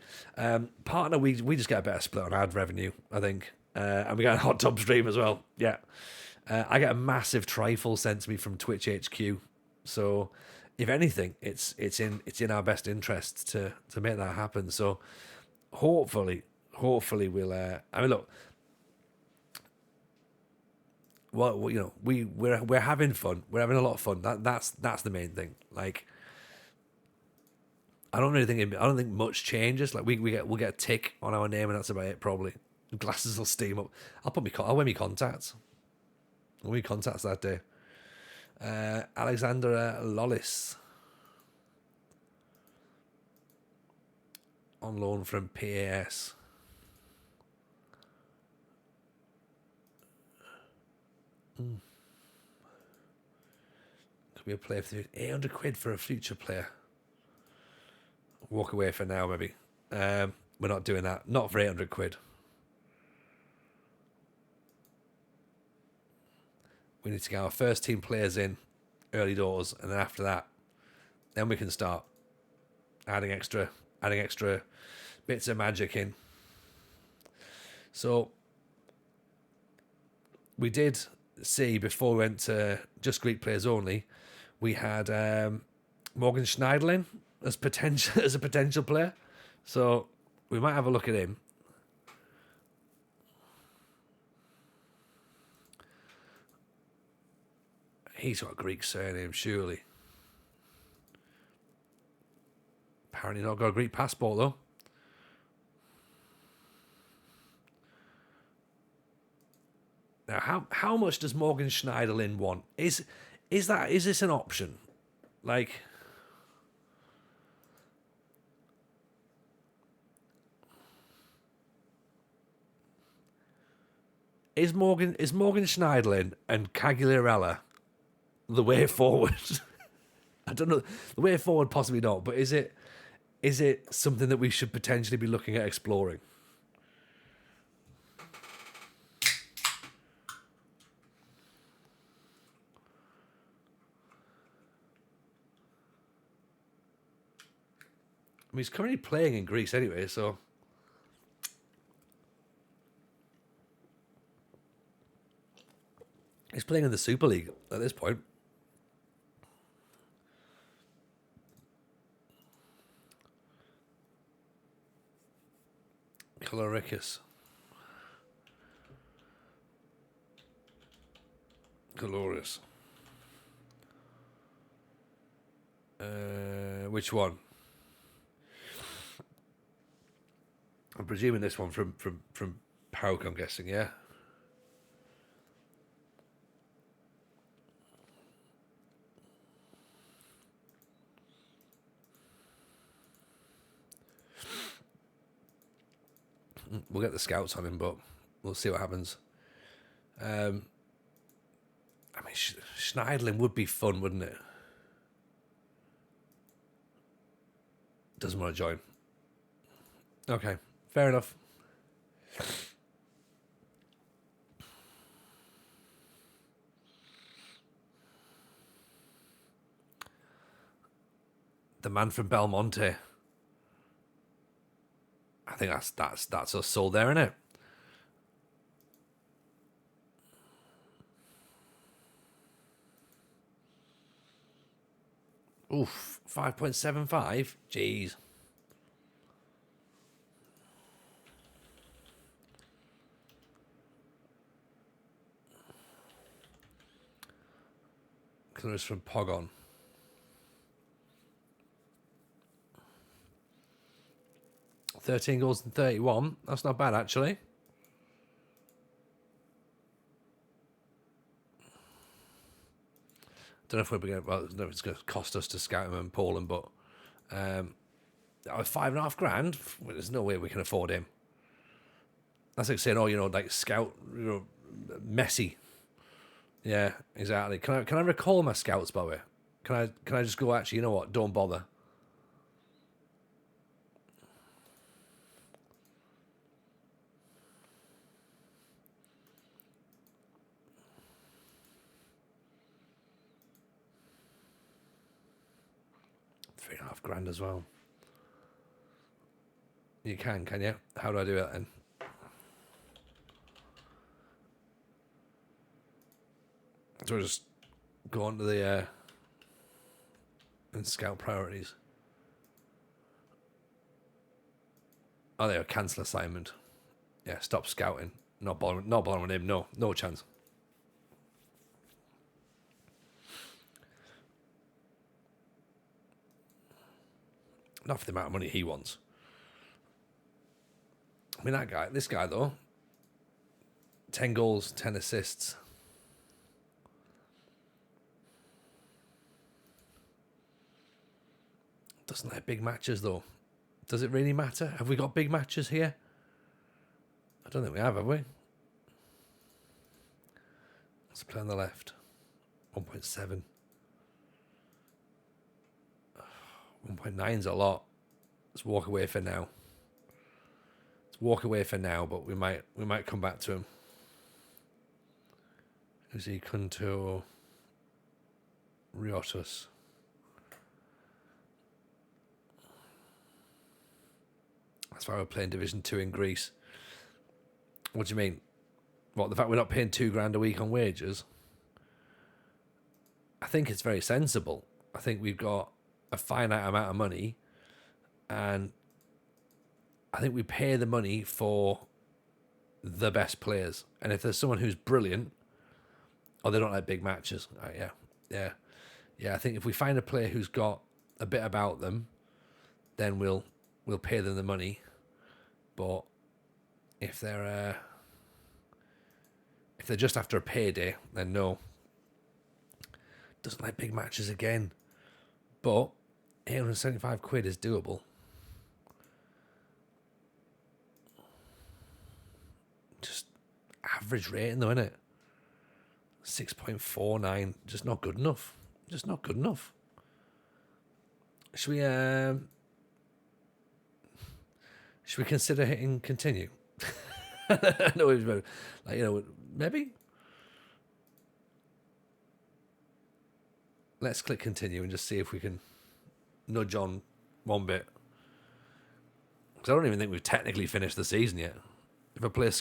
Partner, we just get a better split on ad revenue, I think, and we got a hot tub stream as well. Yeah, I get a massive trifle sent to me from Twitch HQ. So if anything, it's in our best interest to make that happen. So hopefully we'll. I mean, look. Well, we're having fun. We're having a lot of fun. That's the main thing. I don't think much changes. We'll get a tick on our name and that's about it. Probably glasses will steam up. I'll wear my contacts. I'll wear my contacts that day. Alexander Lollis on loan from PAS. Could be a player for 800 quid for a future player. Walk away for now, maybe. We're not doing that. Not for 800 quid. We need to get our first team players in early doors, and then after that, then we can start adding extra bits of magic in. So we did see before we went to just Greek players only, we had Morgan Schneiderlin as a potential player. So we might have a look at him. He's got a Greek surname, surely. Apparently not got a Greek passport, though. Now, how much does Morgan Schneiderlin want? Is this an option? Is Morgan Schneiderlin and Cagliarella the way forward? I don't know. The way forward, possibly not. But is it something that we should potentially be looking at exploring? I mean, he's currently playing in Greece anyway, so. He's playing in the Super League at this point. Coloricus. Glorious. Which one? I'm presuming this one from Pauk, I'm guessing, yeah? We'll get the scouts on him, but we'll see what happens. I mean, Schneidlin would be fun, wouldn't it? Doesn't want to join. Okay, fair enough. The man from Belmonte. I think that's us sold there, isn't it? Oof, 5.75. Jeez. Colours from Pogon. $13 goals and 31. That's not bad, actually. Don't know if we're going. Well, I don't know if it's going to cost us to scout him in Poland, but $5.5 grand. There's no way we can afford him. That's like saying, oh, like scout, Messi. Yeah, exactly. Can I recall my scouts, by the way? Can I just go? Actually, you know what? Don't bother. $3.5 grand as well. You can you? How do I do that then? So I just go on to the and scout priorities. Oh, there, cancel assignment. Yeah, stop scouting. Not bothering with him. No chance. Not for the amount of money he wants. I mean, this guy though, 10 goals, 10 assists. Doesn't like big matches though. Does it really matter? Have we got big matches here? I don't think we have we? Let's play on the left. 1.7. 1.9's a lot. Let's walk away for now. But we might come back to him. Is he Kunto Riotus? That's why we're playing Division 2 in Greece. What do you mean? What, the fact we're not paying $2 grand a week on wages? I think it's very sensible. I think we've got a finite amount of money, and I think we pay the money for the best players. And if there's someone who's brilliant, they don't like big matches. Yeah. I think if we find a player who's got a bit about them, then we'll pay them the money. But if they're just after a payday, then no. Doesn't like big matches again. But £875 is doable. Just average rating though, isn't it? 6.49. Just not good enough. Should we consider hitting continue? I know it was maybe. Let's click continue and just see if we can nudge on one bit. Because I don't even think we've technically finished the season yet. If a player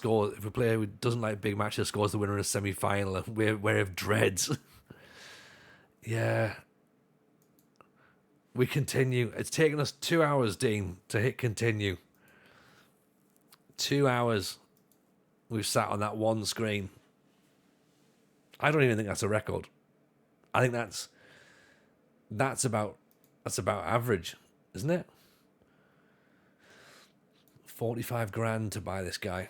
who doesn't like big matches scores the winner in a semi-final, we're of dreads. Yeah. We continue. It's taken us 2 hours, Dean, to hit continue. 2 hours we've sat on that one screen. I don't even think that's a record. I think that's about average, isn't it? 45 grand to buy this guy.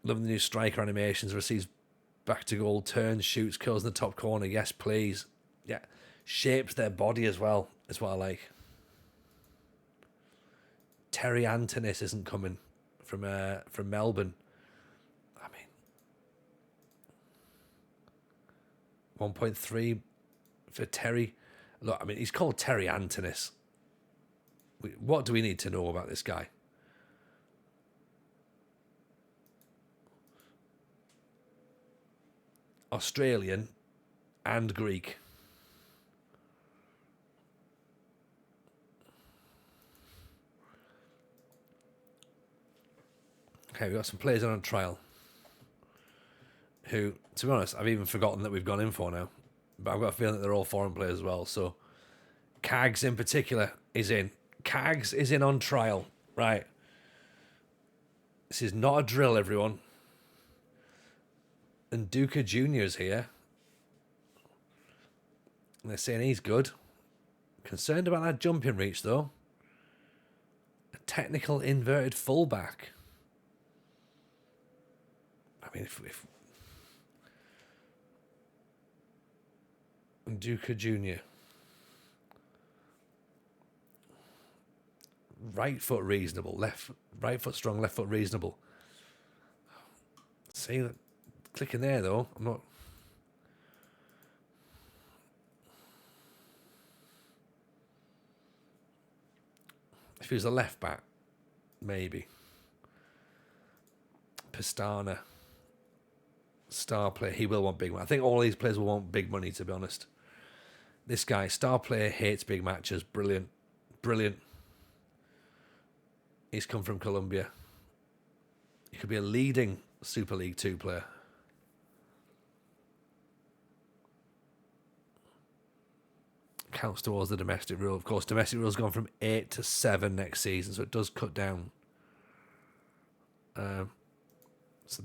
Loving the new striker animations. Receives back to goal, turns, shoots, curls in the top corner. Yes, please. Yeah, shapes their body as well. Is what I like. Terry Antonis isn't coming from Melbourne. I mean, 1.3 for Terry. Look, I mean, he's called Terry Antonis. What do we need to know about this guy? Australian and Greek. Okay, we've got some players on trial who, to be honest, I've even forgotten that we've gone in for now. But I've got a feeling that they're all foreign players as well. So Cags in particular is in. Cags is in on trial. Right. This is not a drill, everyone. And Duca Jr. is here. And they're saying he's good. Concerned about that jumping reach, though. A technical inverted fullback. I mean, if Duca Jr. Right foot reasonable, right foot strong, left foot reasonable. See that clicking there though. I'm not. If he was a left back, maybe. Pastana, star player. He will want big money. I think all these players will want big money. To be honest, this guy, star player, hates big matches. Brilliant, brilliant. He's come from Colombia. He could be a leading Super League 2 player. Counts towards the domestic rule. Of course, domestic rule's gone from 8 to 7 next season, so it does cut down. So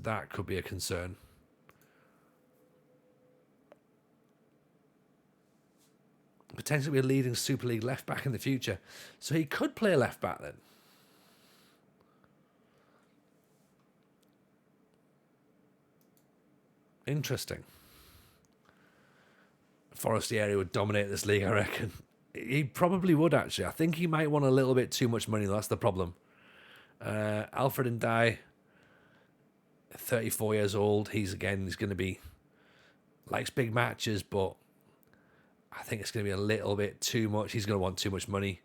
that could be a concern. Potentially be a leading Super League left back in the future. So he could play left back then. Interesting. Forestieri would dominate this league, I reckon. He probably would, actually. I think he might want a little bit too much money. That's the problem. Alfred Ndai, 34 years old. He's going to be... likes big matches, but I think it's going to be a little bit too much. He's going to want too much money.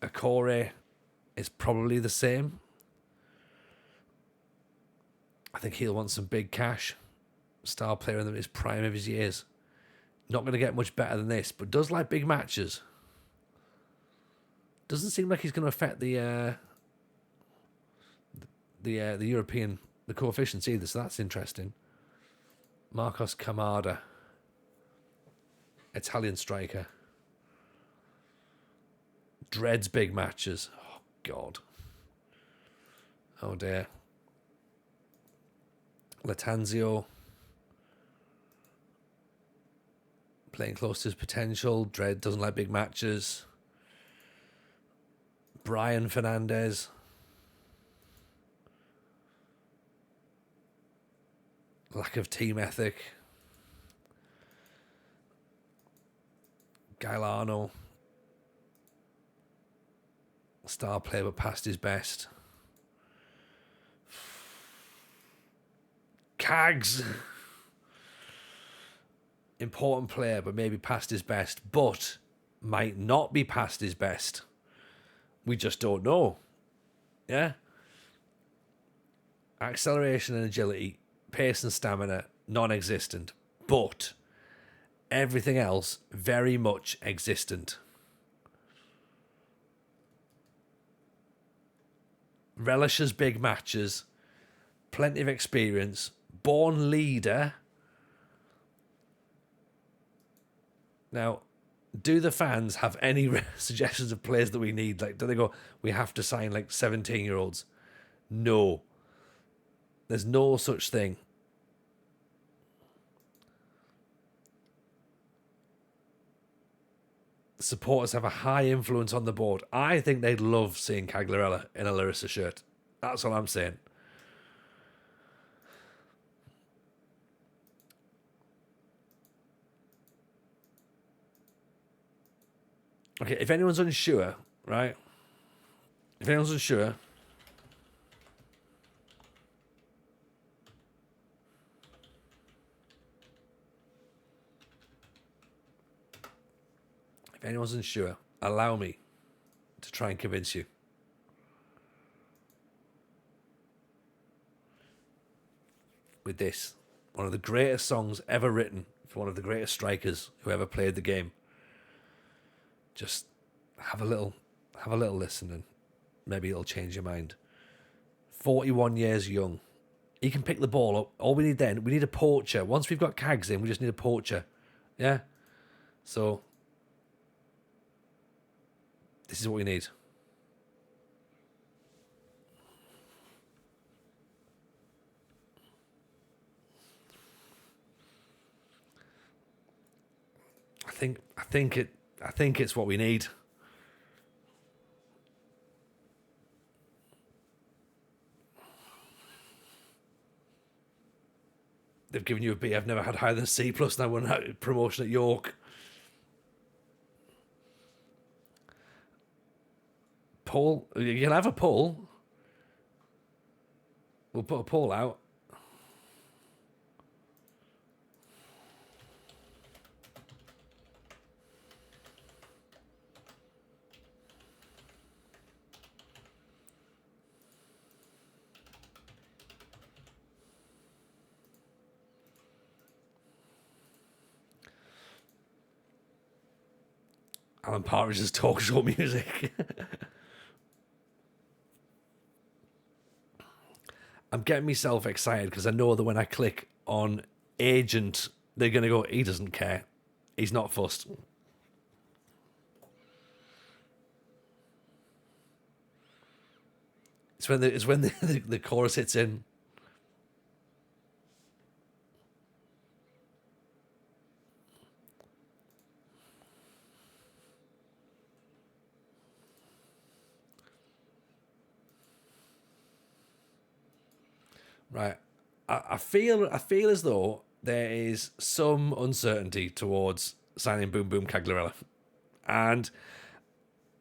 Akore is probably the same. I think he'll want some big cash. Star player in his prime of his years. Not going to get much better than this, but does like big matches. Doesn't seem like he's going to affect the European coefficients either, so that's interesting. Marcos Camada, Italian striker. Dreads big matches. Oh God. Oh dear. Latanzio. Playing close to his potential. Dredd doesn't like big matches. Brian Fernandez. Lack of team ethic. Gailano. Star player but past his best. Cags. Important player, but maybe past his best, but might not be past his best. We just don't know. Yeah? Acceleration and agility, pace and stamina, non-existent, but everything else very much existent. Relishes big matches, plenty of experience, born leader. Now, do the fans have any suggestions of players that we need? Like, do they go, we have to sign like 17-year-olds? No. There's no such thing. The supporters have a high influence on the board. I think they'd love seeing Cagliarella in a Larisa shirt. That's all I'm saying. Okay, if anyone's unsure, right? If anyone's unsure, allow me to try and convince you. With this, one of the greatest songs ever written for one of the greatest strikers who ever played the game. Just have a little listen and maybe it'll change your mind. 41 years young. He can pick the ball up. All we need then, we need a poacher. Once we've got Cags in, we just need a poacher. Yeah? So, this is what we need. I think it's what we need. They've given you a B. I've never had higher than C plus. Now we're on promotion at York. Poll. You can have a poll. We'll put a poll out. Alan Partridge's talk show music. I'm getting myself excited because I know that when I click on agent, they're going to go, he doesn't care. He's not fussed. It's when the chorus hits in. Right. I feel as though there is some uncertainty towards signing Boom Boom Cagliarella. And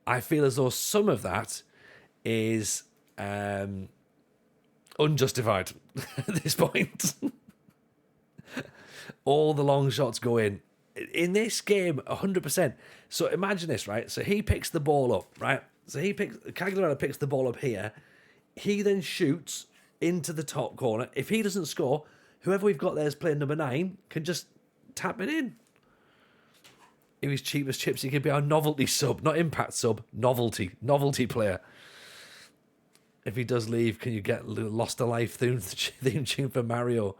I feel as though some of that is unjustified at this point. All the long shots go in. In this game, 100%. So imagine this, right? So he picks the ball up, right? So Cagliarella picks the ball up here. He then shoots into the top corner. If he doesn't score, whoever we've got there is playing number 9 can just tap it in. If he's cheap as chips, he could be our novelty sub, not impact sub, novelty player. If he does leave, can you get Lost a Life theme tune for Mario?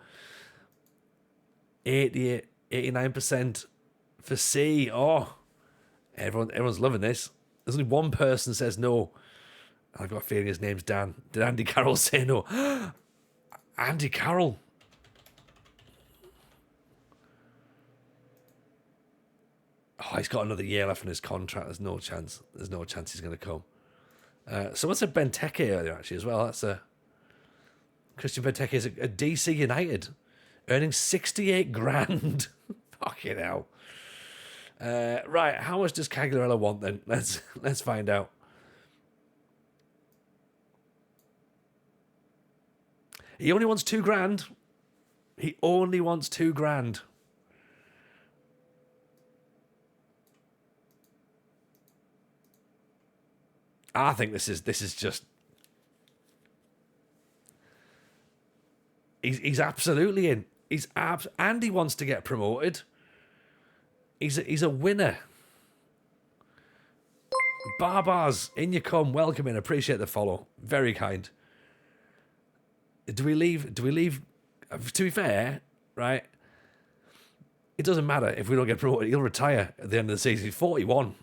89% for C. Oh, everyone's loving this. There's only one person says no. I've got a feeling his name's Dan. Did Andy Carroll say no? Andy Carroll. Oh, he's got another year left on his contract. There's no chance he's going to come. Someone said Benteke earlier, actually, as well. That's Christian Benteke is a DC United, earning 68 grand. Fucking hell. Right, how much does Cagliarella want then? Let's find out. He only wants 2 grand. He only wants 2 grand. I think this is just. He's absolutely in. And he wants to get promoted. He's a winner. Barbars, in you come. Welcome in. Appreciate the follow. Very kind. Do we leave? To be fair, right? It doesn't matter if we don't get promoted. He'll retire at the end of the season. He's 41.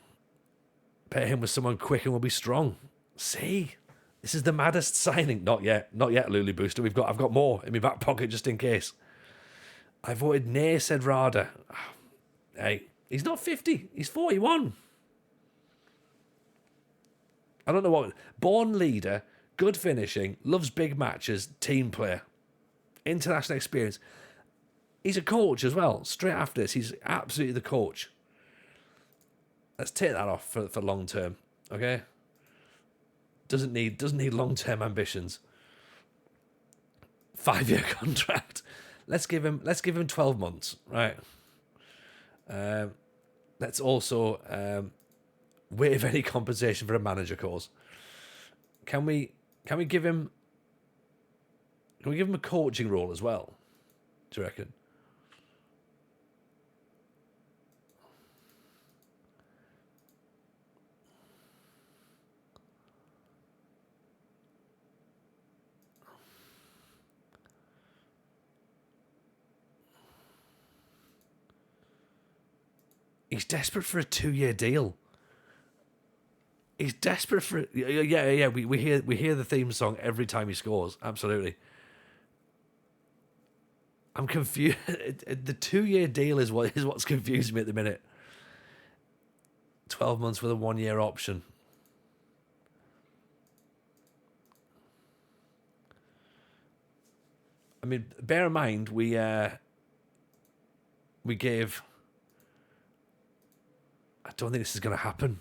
Pair him with someone quick and we'll be strong. See? This is the maddest signing. Not yet, Lulu Booster. I've got more in my back pocket just in case. I voted nay, said Rada. Hey, he's not 50. He's 41. I don't know what. Born leader, good finishing, loves big matches, team player, international experience. He's a coach as well. Straight after this, he's absolutely the coach. Let's take that off for long term, okay? Doesn't need long term ambitions. 5-year contract. Let's give him 12 months, right? Let's also waive any compensation for a manager course. Can we give him a coaching role as well? Do you reckon? He's desperate for a 2-year deal. He's desperate for yeah. We hear the theme song every time he scores. Absolutely. I'm confused. The 2-year deal is what's confusing me at the minute. 12 months with a 1-year option. I mean, bear in mind we gave. I don't think this is going to happen.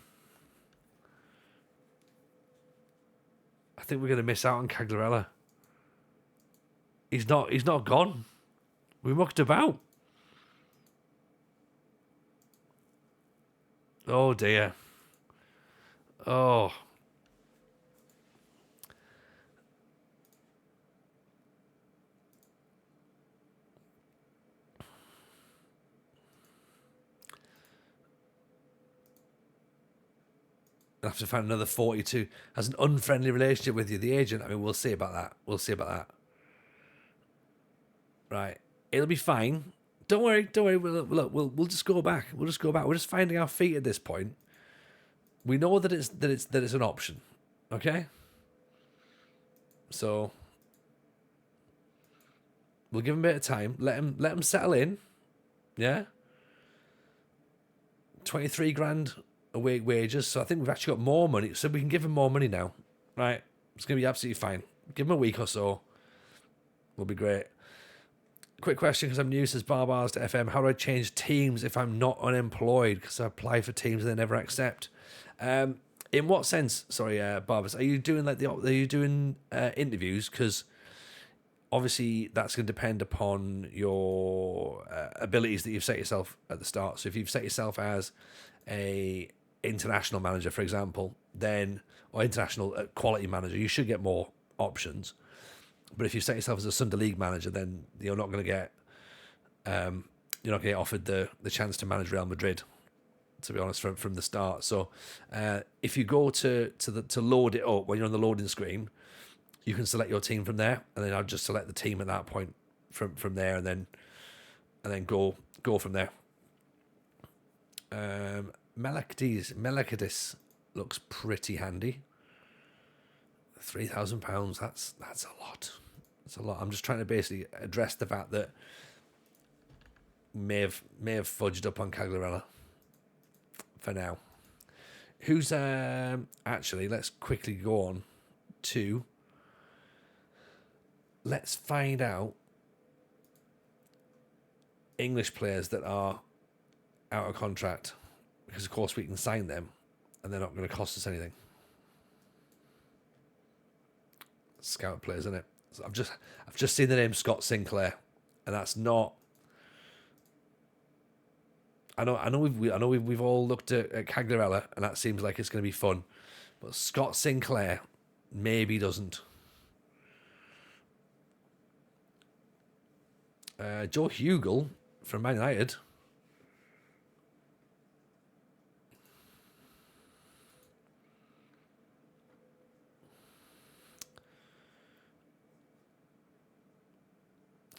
I think we're going to miss out on Cagliarella. He's not gone. We mucked about. Oh dear. Oh. I'll have to find another 42. Has an unfriendly relationship with you, the agent. I mean, we'll see about that. Right. It'll be fine. Don't worry. We'll just go back. We're just finding our feet at this point. We know that it's an option. Okay? So we'll give him a bit of time. Let him settle in. Yeah? 23 grand a week wages, so I think we've actually got more money, so we can give him more money now. Right? It's going to be absolutely fine. Give him a week or so. Will be great. Quick question, because I'm new, says Barbars to FM. How do I change teams if I'm not unemployed? Because I apply for teams and they never accept. In what sense? Sorry, Barbars. Are you doing interviews? Because obviously that's going to depend upon your abilities that you've set yourself at the start. So if you've set yourself as a international manager, for example, or international quality manager, you should get more options. But if you set yourself as a Sunday League manager, then you're not going to get offered the chance to manage Real Madrid, to be honest, from the start. So if you go to load it up when you're on the loading screen, you can select your team from there, and then I'll just select the team at that point from there, and then go from there. Melakidis looks pretty handy. £3,000. That's a lot. That's a lot. I'm just trying to basically address the fact that may have fudged up on Cagliarella for now. Who's actually? Let's quickly go on to. Let's find out English players that are out of contract, because of course we can sign them and they're not going to cost us anything. Scout players, isn't it? So I've just seen the name Scott Sinclair, and that's not. I know we've all looked at Cagliarella, and that seems like it's going to be fun, but Scott Sinclair maybe doesn't. Joe Hugel from Man United.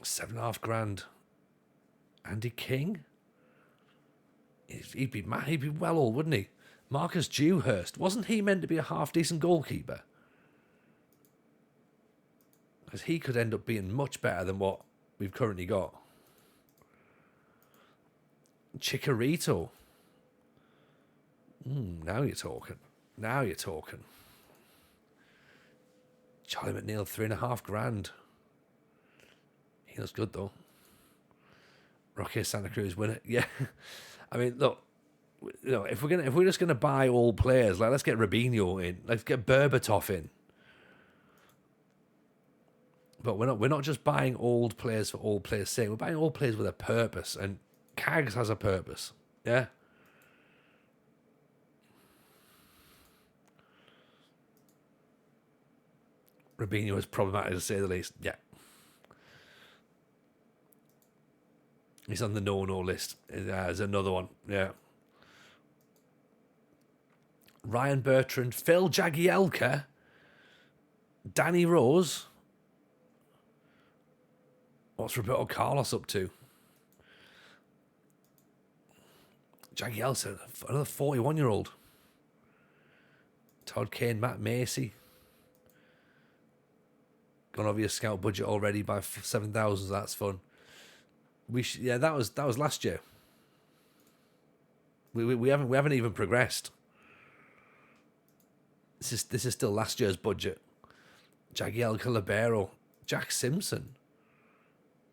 £7.5 grand. Andy King? He'd be well old, wouldn't he? Marcus Dewhurst. Wasn't he meant to be a half-decent goalkeeper? Because he could end up being much better than what we've currently got. Chicharito. Now you're talking. Charlie McNeil, 3.5 grand. He looks good though. Rocky Santa Cruz winner. Yeah. I mean, look, if we're just gonna buy old players, like let's get Robinho in, let's get Berbatov in. But we're not just buying old players for old players' sake. We're buying old players with a purpose, and Cags has a purpose. Yeah. Robinho is problematic to say the least. Yeah. He's on the no-no list. There's another one. Yeah. Ryan Bertrand, Phil Jagielka, Danny Rose. What's Roberto Carlos up to? Jagielka, another 41-year-old. Todd Kane, Matt Macy. Gone over your scout budget already by 7,000. That's fun. That was last year. We haven't even progressed. This is still last year's budget. Jagielka Libero, Jack Simpson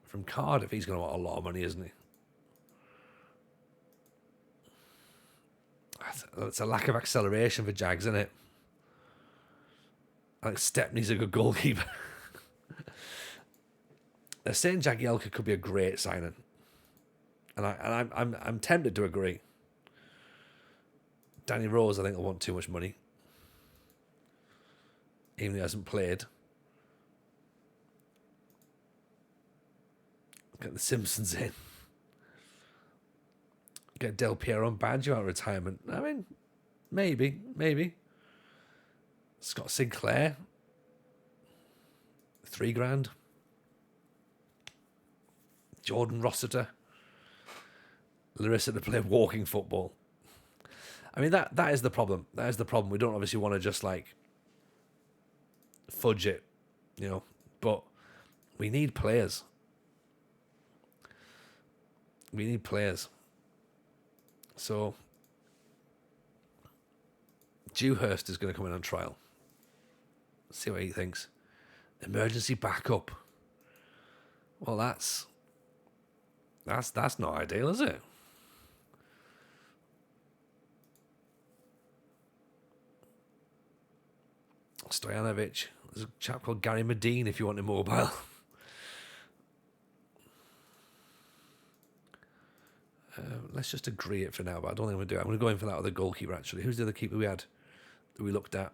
from Cardiff. He's going to want a lot of money, isn't he? It's a lack of acceleration for Jags, isn't it? I think Stepney's a good goalkeeper. They're saying Jagielka could be a great signing, and I'm tempted to agree. Danny Rose, I think, will want too much money, even though he hasn't played. Get the Simpsons in. Get Del Piero and Baggio out of retirement. I mean, maybe. Scott Sinclair, 3 grand. Jordan Rossiter, Larisa to play walking football. I mean, that is the problem. That is the problem. We don't obviously want to just like fudge it, but we need players. We need players. So Dewhurst is going to come in on trial. See what he thinks. Emergency backup. Well, that's not ideal, is it? Stojanovic. There's a chap called Gary Medine if you want him mobile. Let's just agree it for now, but I don't think I'm going to do it. I'm going to go in for that other goalkeeper, actually. Who's the other keeper we had that we looked at?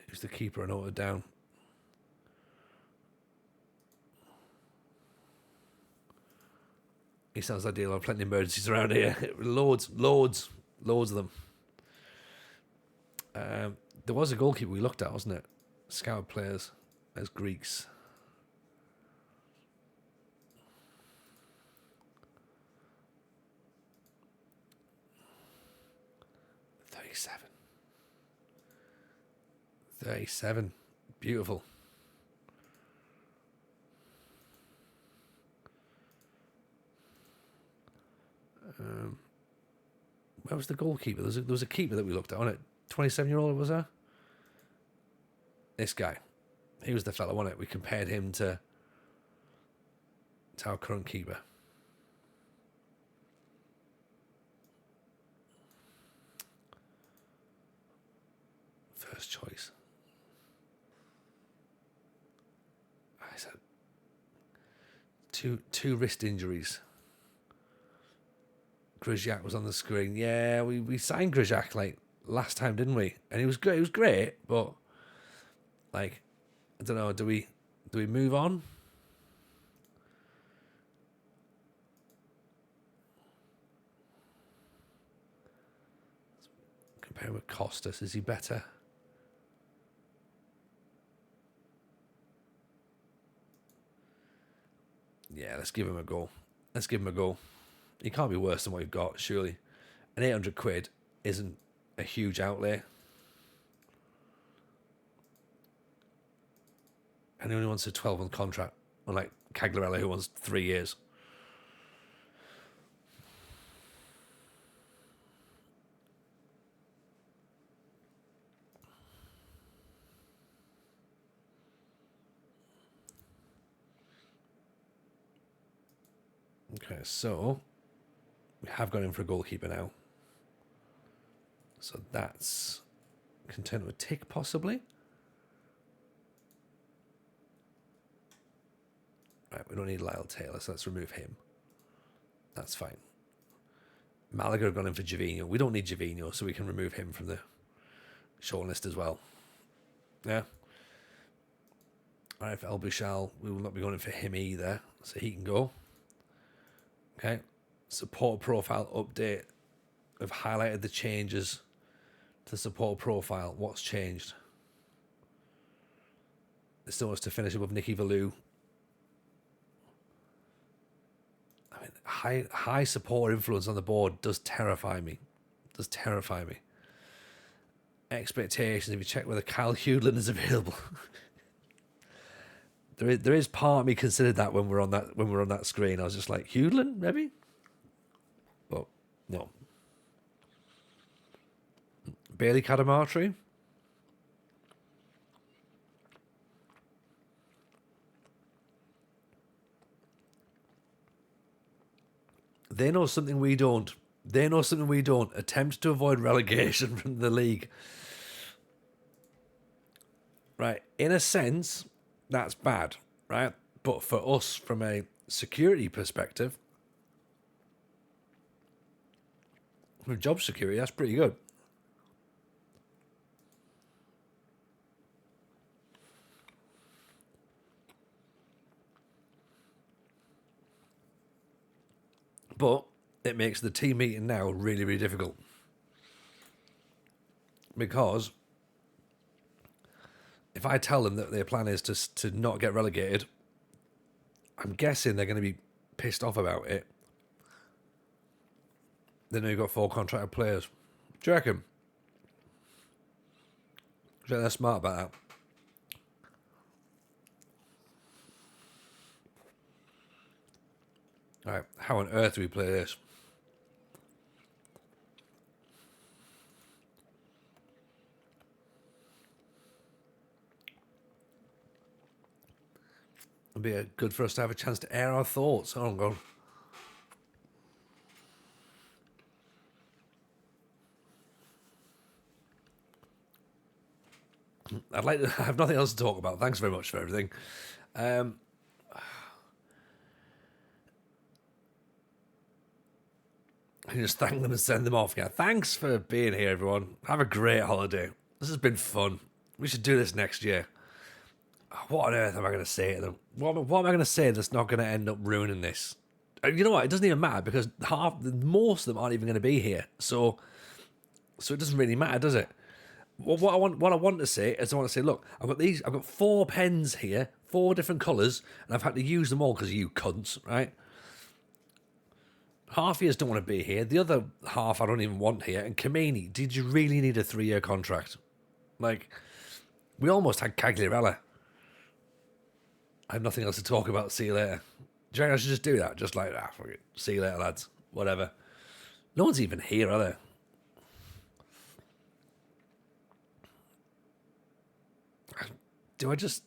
Who's the keeper? I noted down. He sounds ideal. I've plenty of emergencies around here. Loads of them. There was a goalkeeper we looked at, wasn't it? Scout players as Greeks. $37. Beautiful. Where was the goalkeeper? There was a keeper that we looked at, wasn't it? 27-year-old was her? This guy. He was the fella, wasn't it? We compared him to our current keeper. First choice. I said two wrist injuries. Grzyak was on the screen. Yeah, we signed Grzyak like last time, didn't we? And he was great. It was great, but like, I don't know. Do we move on? Compare with Costas. Is he better? Yeah, let's give him a go. He can't be worse than what we've got, surely. And 800 quid isn't a huge outlay. And he only wants a 12-month contract, unlike Caglarella, who wants 3 years. Okay, so we have gone in for a goalkeeper now. So that's can turn to a tick possibly. Right, we don't need Lyle Taylor, so let's remove him. That's fine. Malaga have gone in for Jovino. We don't need Jovino, so we can remove him from the shortlist as well. Yeah. All right, for El Bouchal, we will not be going for him either, so he can go. Okay. Support profile update. We've highlighted the changes to the support profile. What's changed? It still wants to finish above Nicky Valou. I mean, high support influence on the board does terrify me. Does terrify me. Expectations. If you check whether Kyle Hudlin is available, there is part of me considered that when we're on that screen. I was just like, Hudlin, maybe. But no. Bailey Cadamartri. They know something we don't. They know something we don't. Attempt to avoid relegation from the league. Right. In a sense, that's bad, right? But for us, from a security perspective, from job security, that's pretty good. But it makes the team meeting now really, really difficult. Because if I tell them that their plan is to not get relegated, I'm guessing they're going to be pissed off about it. Then you've got 4 contracted players. Do you reckon? Do you think they're smart about that? All right, how on earth do we play this? It'd be good for us to have a chance to air our thoughts. Oh, God. I'd like to have nothing else to talk about. Thanks very much for everything. I can just thank them and send them off. Yeah, thanks for being here, everyone. Have a great holiday. This has been fun. We should do this next year. What on earth am I going to say to them? What am I going to say that's not going to end up ruining this? You know what? It doesn't even matter because most of them aren't even going to be here. So it doesn't really matter, does it? What I want to say is I want to say, look, I've got 4 pens here, 4 different colours, and I've had to use them all because of you cunts, right? Half of you don't want to be here. The other half I don't even want here. And Kamini, did you really need a 3-year contract? Like, we almost had Cagliarella. I have nothing else to talk about. See you later. Do you reckon I should just do that? Just like, fuck it. See you later, lads. Whatever. No one's even here, are they? Do I just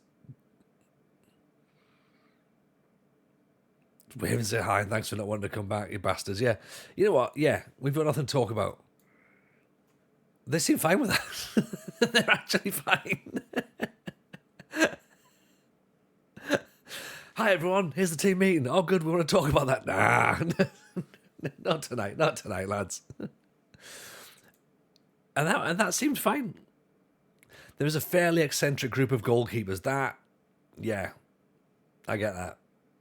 wave and say hi and thanks for not wanting to come back, you bastards? Yeah. You know what? Yeah, we've got nothing to talk about. They seem fine with that. They're actually fine. Hi, everyone. Here's the team meeting. Oh, good. We want to talk about that. Nah. Not tonight. Not tonight, lads. And that seems fine. There is a fairly eccentric group of goalkeepers. Yeah, I get that.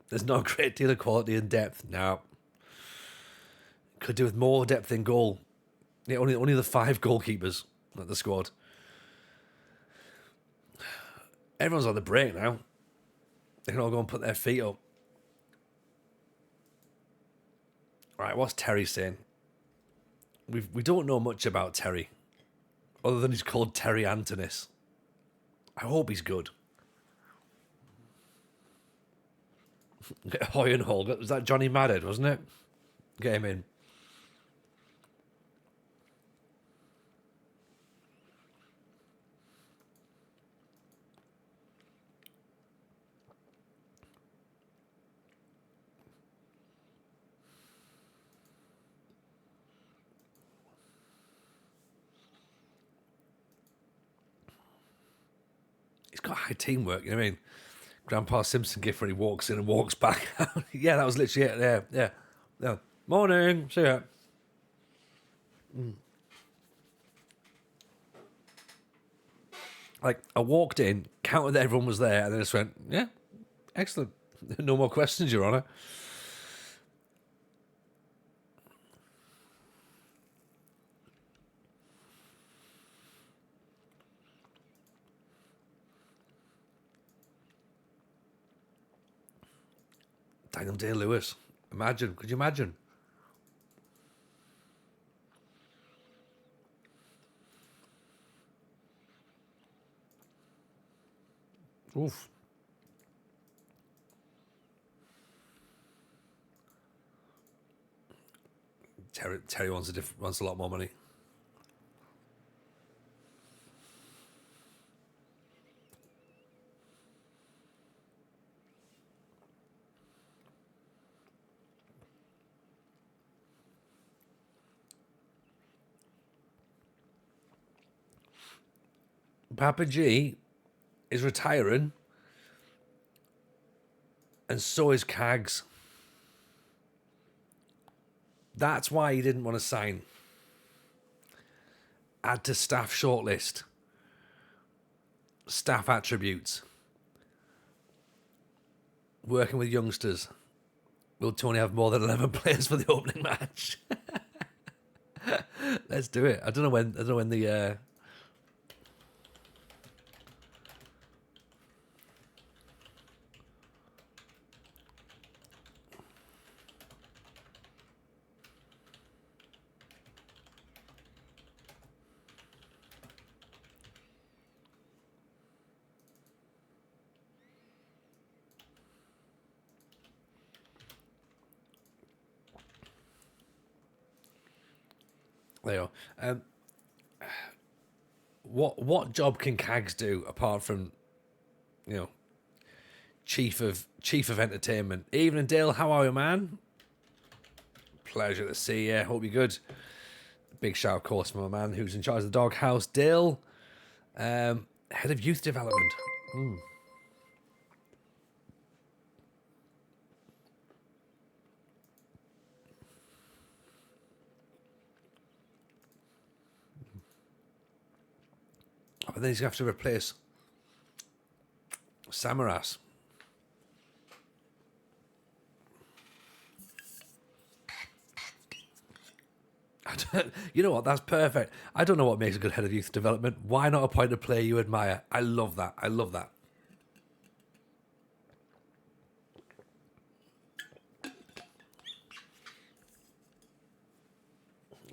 There's not a great deal of quality and depth. No. Could do with more depth in goal. Yeah, only the 5 goalkeepers at the squad. Everyone's on the break now. They can all go and put their feet up. Right, what's Terry saying? We don't know much about Terry. Other than he's called Terry Antonis. I hope he's good. Hoy and Hall. Was that Johnny Madden, wasn't it? Get him in. he's got high teamwork, you know what I mean? Grandpa Simpson gift when he walks in and walks back out. Yeah, that was literally it. Yeah. Morning. See ya. Like, I walked in, counted that everyone was there, and then I just went, yeah, excellent. No more questions, Your Honour. Daniel Day-Lewis. Imagine. Could you imagine? Oof. Terry wants a lot more money. Papa G is retiring, and so is Cags. That's why he didn't want to sign. Add to staff shortlist. Staff attributes. Working with youngsters. Will Tony have more than 11 players for the opening match? Let's do it. I don't know when the There you are. What job can Cags do apart from, chief of entertainment? Evening, Dale. How are you, man? Pleasure to see you. Hope you're good. Big shout, of course, for my man who's in charge of the doghouse, Dale. Head of youth development. But then he's going to have to replace Samaras. You know what? That's perfect. I don't know what makes a good head of youth development. Why not appoint a player you admire? I love that. I love that.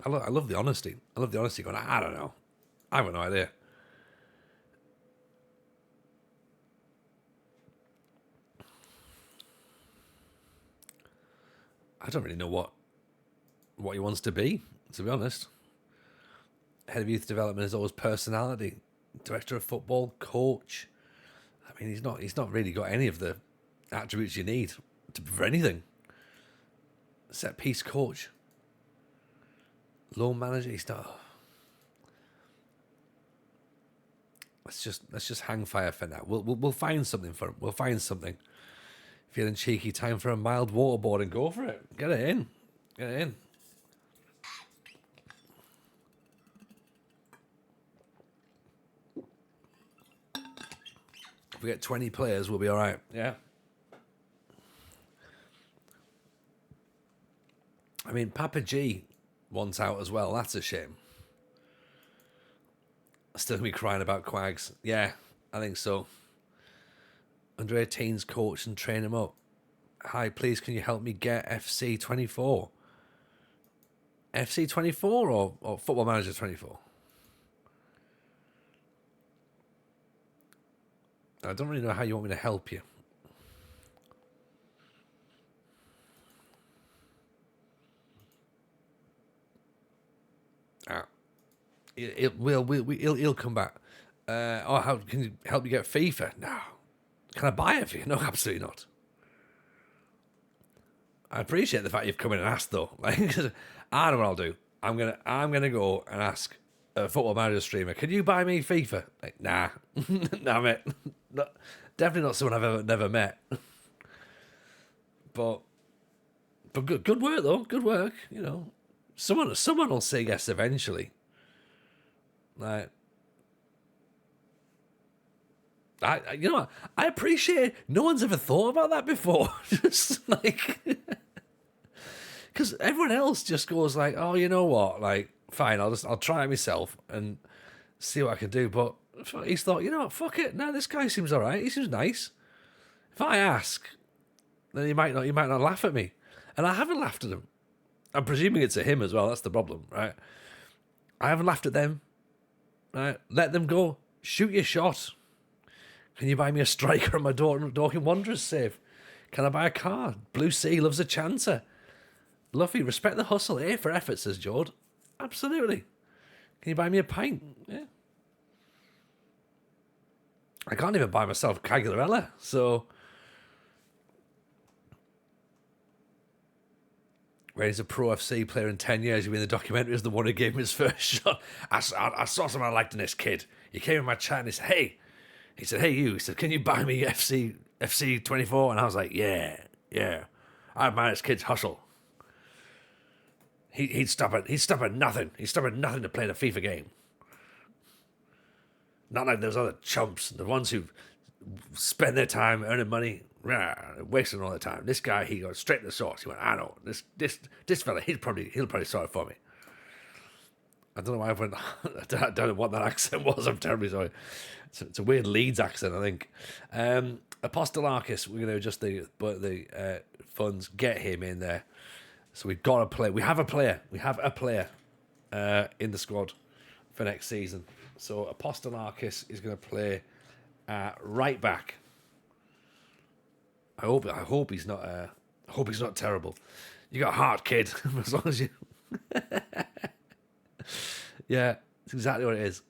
I love the honesty. I love the honesty going, I don't know. I have no idea. I don't really know what he wants to be be honest. Head of youth development is always personality. Director of football, coach. I mean, he's not really got any of the attributes you need for anything. Set piece coach. Loan manager, he's not. Let's just hang fire for now. We'll find something for him. We'll find something. Feeling cheeky, time for a mild waterboarding. Go for it. Get it in. Get it in. If we get 20 players, we'll be all right. Yeah. I mean, Papa G wants out as well. That's a shame. Still gonna be crying about Quags. Yeah, I think so. Under 18s coach and train him up. Hi, please can you help me get FC24? FC24 or Football Manager 24? I don't really know how you want me to help you. He'll come back. How can you help me get FIFA? No. Can I buy it for you? No, absolutely not. I appreciate the fact you've come in and asked though. Like, I know what I'll do. I'm gonna go and ask a Football Manager streamer, can you buy me FIFA? Like, nah. Nah, mate. Definitely not someone I've never met. But good work, though. Good work, you know. Someone will say yes eventually. Like, you know what? I appreciate no one's ever thought about that before. Just like, because everyone else just goes like, oh, you know what? Like, fine, I'll try it myself and see what I can do. But he's thought, you know what? Fuck it. No, this guy seems all right. He seems nice. If I ask, then he might not laugh at me, and I haven't laughed at him. I'm presuming it's at him as well. That's the problem, right? I haven't laughed at them. Right? Let them go. Shoot your shot. Can you buy me a striker on my Dorking Wanderers save? Can I buy a car? Blue Sea loves a chancer. Luffy, respect the hustle. A for effort, says Jord. Absolutely. Can you buy me a pint? Yeah. I can't even buy myself Cagliarella, so... Where he's a pro FC player in 10 years. He'll be in the documentary as the one who gave him his first shot. I saw something I liked in this kid. He came in my chat and he said, hey. He said, hey, you. He said, can you buy me FC24? And I was like, yeah. I admire this kid's hustle. He'd stop at nothing. He'd stop at nothing to play the FIFA game. Not like those other chumps, the ones who spend their time earning money, wasting all their time. This guy, he goes straight to the source. He went, I know, this fella, he'll probably sort it for me. I don't know why I went. I don't know what that accent was. I'm terribly sorry. It's a weird Leeds accent, I think. Apostolarchus, we're going to adjust the funds, get him in there. So we've got a player. We have a player. In the squad for next season. So Apostolarchus is going to play right back. I hope he's not. I hope he's not terrible. You got heart, kid. As long as you. Yeah, it's exactly what it is.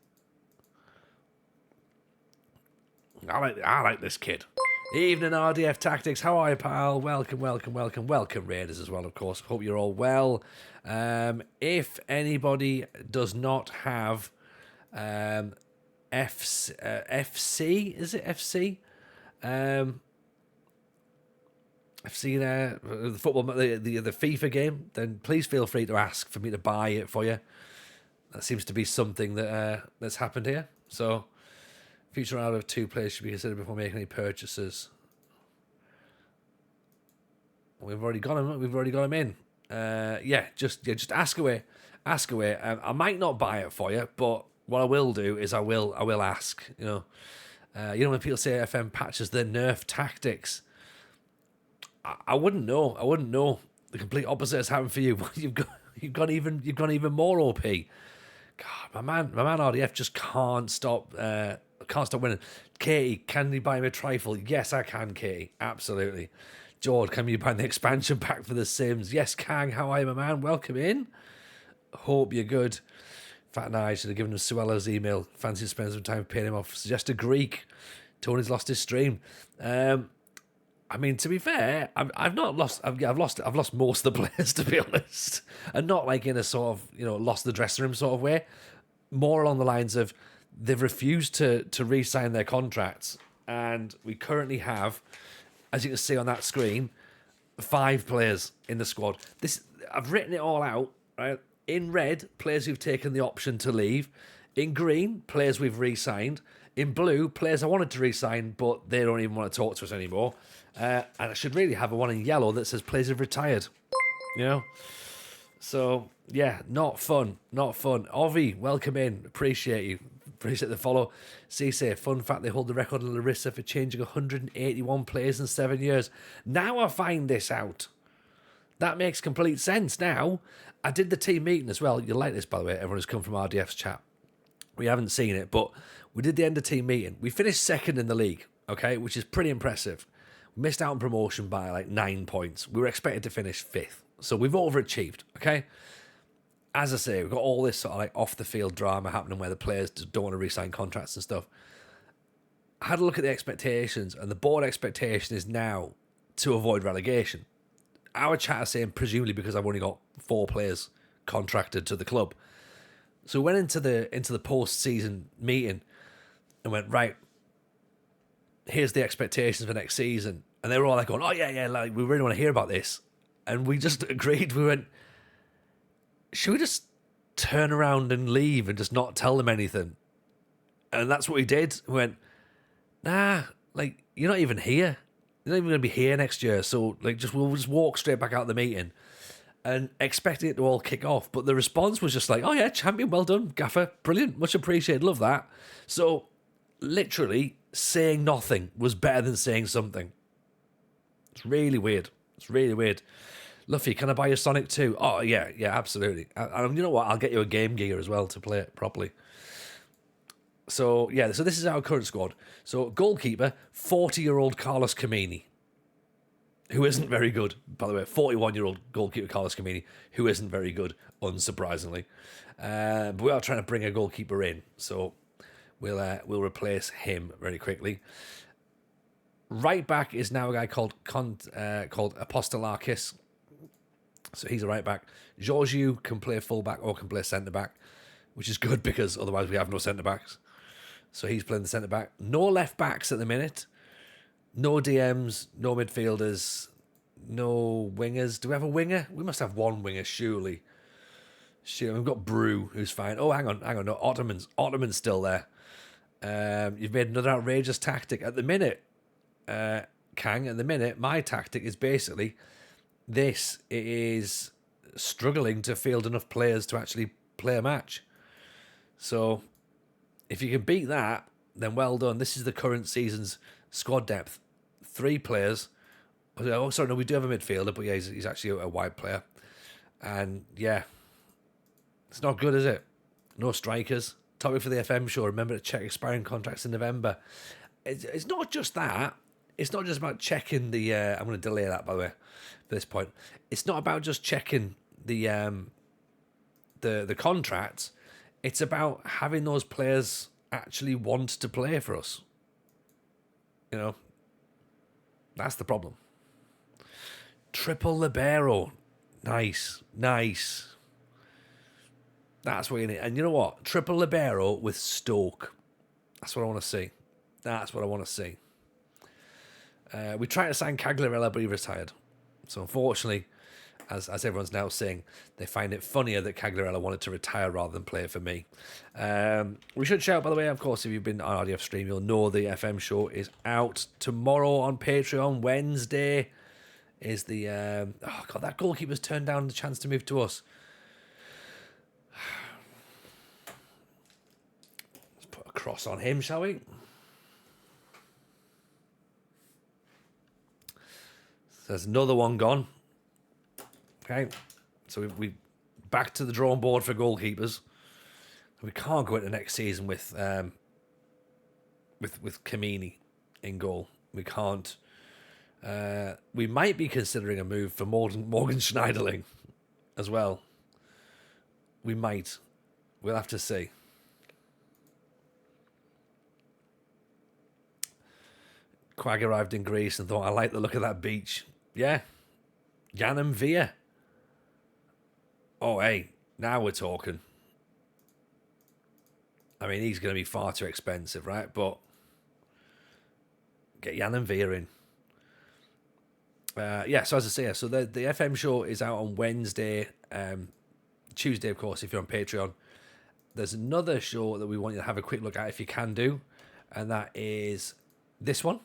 I like this kid. Evening, RDF Tactics. How are you, pal? Welcome, Raiders as well, of course. Hope you're all well. If anybody does not have FC, is it FC? FC there, the football, the FIFA game, then please feel free to ask for me to buy it for you. That seems to be something that's happened here. So, future out of 2 players should be considered before making any purchases. We've already got him in. Just ask away. I might not buy it for you, but what I will do is I will ask. You know when people say FM patches their nerf tactics. I wouldn't know. The complete opposite has happened for you. You've gone even more OP. God, my man RDF just can't stop winning. Katie, can you buy me a trifle? Yes, I can, Katie. Absolutely. George, can you buy the expansion pack for The Sims? Yes, Kang, how are you, my man? Welcome in. Hope you're good. Fat and I should have given him Suella's email. Fancy spending some time paying him off. Suggest a Greek. Tony's lost his stream. I mean, to be fair, I've lost most of the players, to be honest, and not like in a sort of lost the dressing room sort of way. More along the lines of they've refused to re-sign their contracts, and we currently have, as you can see on that screen, 5 players in the squad. I've written it all out, right? In red, players who've taken the option to leave. In green, players we've re-signed. In blue, players I wanted to re-sign, but they don't even want to talk to us anymore. And I should really have one in yellow that says players have retired. So, yeah, not fun. Ovi, welcome in. Appreciate you. Appreciate the follow. CC, fun fact, they hold the record on Larisa for changing 181 players in 7 years. Now I find this out. That makes complete sense now. I did the team meeting as well. You'll like this, by the way, everyone who's come from RDF's chat. We haven't seen it, but we did the end of team meeting. We finished second in the league, okay, which is pretty impressive. We missed out on promotion by like 9 points. We were expected to finish 5th. So we've overachieved, okay? As I say, we've got all this sort of like off-the-field drama happening where the players just don't want to re-sign contracts and stuff. I had a look at the expectations, and the board expectation is now to avoid relegation. Our chat is saying, presumably because I've only got 4 players contracted to the club, So we went into the post-season meeting and went, right, here's the expectations for next season. And they were all like going, oh, yeah, like, we really want to hear about this. And we just agreed. We went, should we just turn around and leave and just not tell them anything? And that's what we did. We went, nah, like, you're not even here. You're not even going to be here next year. So, like, we'll just walk straight back out of the meeting and expecting it to all kick off. But the response was just like, oh, yeah, champion, well done, gaffer, brilliant, much appreciated, love that. So, literally, saying nothing was better than saying something. It's really weird. Luffy, can I buy you Sonic 2? Oh, yeah, absolutely. And you know what? I'll get you a Game Gear as well to play it properly. So, yeah, so this is our current squad. So, goalkeeper, 40-year-old Carlos Camini, who isn't very good, by the way. 41-year-old goalkeeper Carlos Camini, who isn't very good, unsurprisingly. But we are trying to bring a goalkeeper in, so we'll replace him very quickly. Right back is now a guy called Apostolakis. So he's a right back. Georgiou can play full back or can play centre back, which is good because otherwise we have no centre backs. So he's playing the centre back. No left backs at the minute. No DMs, no midfielders, no wingers. Do we have a winger? We must have one winger, surely. We've got Brew, who's fine. Oh, hang on. No, Ottoman's still there. You've made another outrageous tactic. At the minute, Kang, at the minute, my tactic is basically this. It is struggling to field enough players to actually play a match. So, if you can beat that, then well done. This is the current season's squad depth. 3 players. Oh, sorry, no, we do have a midfielder, but yeah, he's actually a wide player. And yeah, it's not good, is it? No strikers. Topic for the FM show. Remember to check expiring contracts in November. It's not just that. It's not just about checking the. I'm going to delay that, by the way, at this point. It's not about just checking the contracts. It's about having those players actually want to play for us. You know, that's the problem. Triple libero, nice. That's what you need. And you know what? Triple libero with Stoke. That's what I want to see. We tried to sign Cagliarella, but he retired. So unfortunately, as everyone's now saying, they find it funnier that Cagliarella wanted to retire rather than play for me. We should shout, by the way, of course, if you've been on RDF Stream, you'll know the FM show is out tomorrow on Patreon. Wednesday is the... oh, God, that goalkeeper's turned down the chance to move to us. Let's put a cross on him, shall we? There's another one gone. Okay, so we back to the drawing board for goalkeepers. We can't go into next season with Camini in goal. We can't. We might be considering a move for Morgan Schneiderling as well. We might. We'll have to see. Quag arrived in Greece and thought, I like the look of that beach. Yeah. Yanam Via. Oh, hey, now we're talking. I mean, he's going to be far too expensive, right? But get Yanam Via in. Yeah, so as I say, so the FM show is out on Wednesday, Tuesday, of course, if you're on Patreon. There's another show that we want you to have a quick look at if you can do, and that is this one,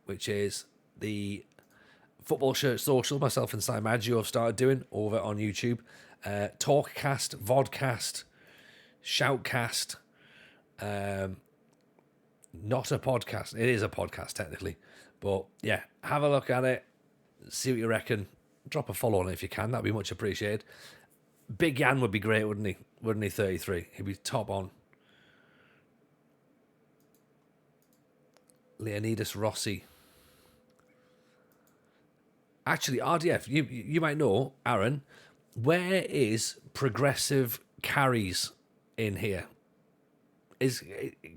which is the Football Shirt Social myself and Simon Maggio have started doing over on YouTube. Talkcast, Vodcast, Shoutcast, not a podcast. It is a podcast technically, but yeah, have a look at it, see what you reckon. Drop a follow on it if you can. That'd be much appreciated. Big Jan would be great, wouldn't he? 33. He'd be top on. Leonidas Rossi. Actually, RDF, you might know, Aaron, where is progressive carries in here?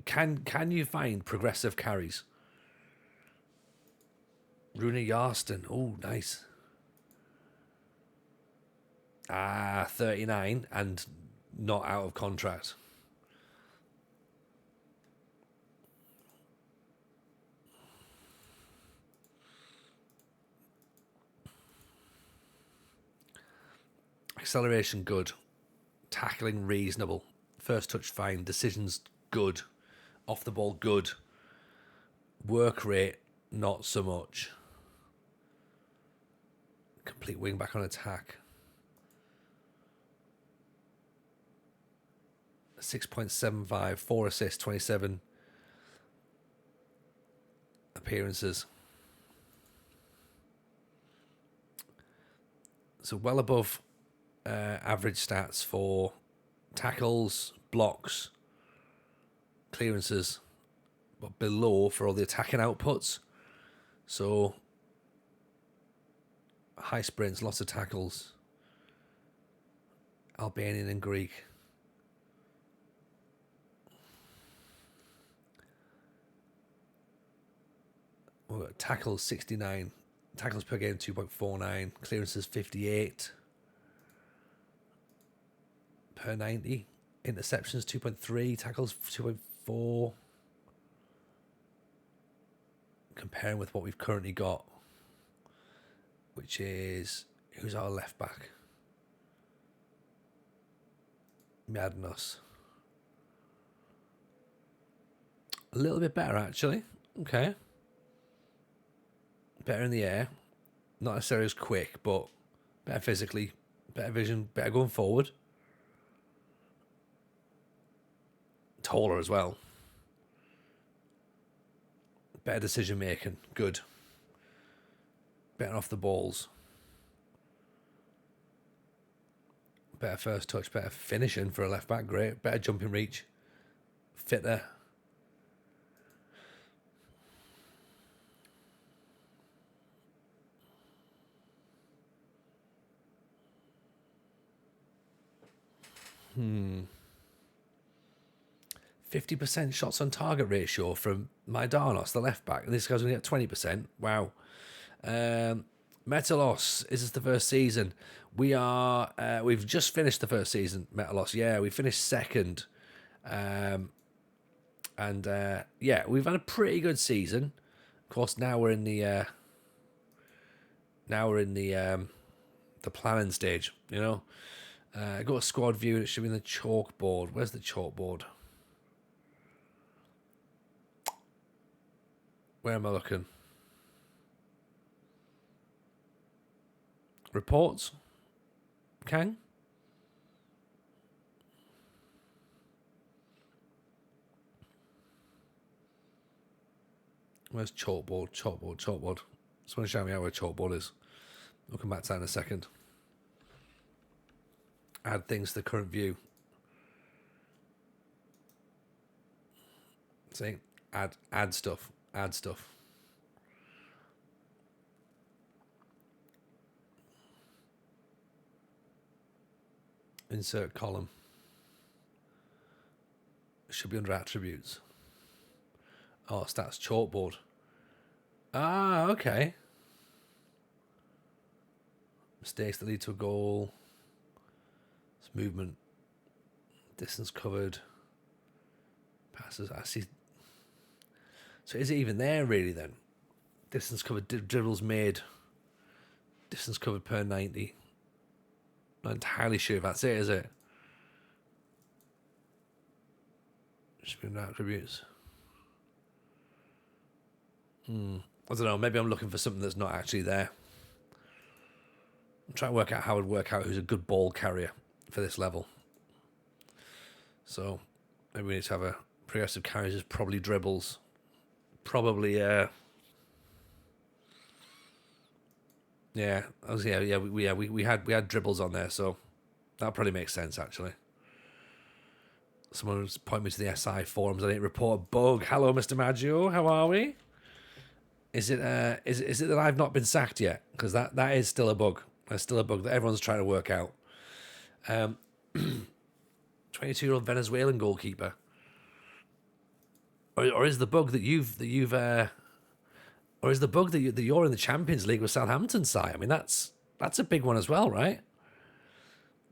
Can you find progressive carries? Runa Yarston. Oh, nice. 39 and not out of contract. Acceleration good, tackling reasonable, first touch fine, decisions good, off the ball good, work rate not so much, complete wing back on attack, 6.75, 4 assists, 27 appearances. So well above average stats for tackles, blocks, clearances, but below for all the attacking outputs. So high sprints, lots of tackles, Albanian and Greek. We've got tackles 69, tackles per game 2.49, clearances 58 per 90, interceptions 2.3, tackles 2.4. Comparing with what we've currently got, which is, who's our left back? Madness. A little bit better actually. Okay. Better in the air. Not necessarily as quick, but better physically, better vision, better going forward. Taller as well. Better decision making, good. Better off the balls. Better first touch, better finishing for a left back, great. Better jumping reach, fitter. Hmm. 50% shots on target ratio from Maidanos, the left back, and this guy's going to get 20%. Wow. Metalos, is this the first season? We've just finished the first season, Metalos. Yeah, we finished second. Yeah, we've had a pretty good season. Of course, now we're in the planning stage, you know. Got a squad view, and it should be in the chalkboard. Where's the chalkboard? Where am I looking? Reports? Kang? Where's chalkboard? Chalkboard. Just want to show me out where chalkboard is. I'll come back to that in a second. Add things to the current view. See? Add stuff. Add stuff. Insert column. It should be under attributes. Oh, stats chalkboard. Ah, okay. Mistakes that lead to a goal. It's movement. Distance covered. Passes. I see. So is it even there really then? Distance covered, dribbles made. Distance covered per 90. Not entirely sure if that's it, is it? Just been attributes. I don't know, maybe I'm looking for something that's not actually there. I'm trying to work out how I'd work out who's a good ball carrier for this level. So maybe we need to have a progressive carries is probably dribbles. Probably, yeah, we had dribbles on there, so that probably makes sense actually. Someone was pointing me to the SI forums. I didn't report a bug. Hello, Mr. Maggio. How are we? Is it that I've not been sacked yet? Because that is still a bug. That's still a bug that everyone's trying to work out. 22-year-old Venezuelan goalkeeper. Or is the bug that or is the bug that you're in the Champions League with Southampton side? I mean, that's a big one as well, right?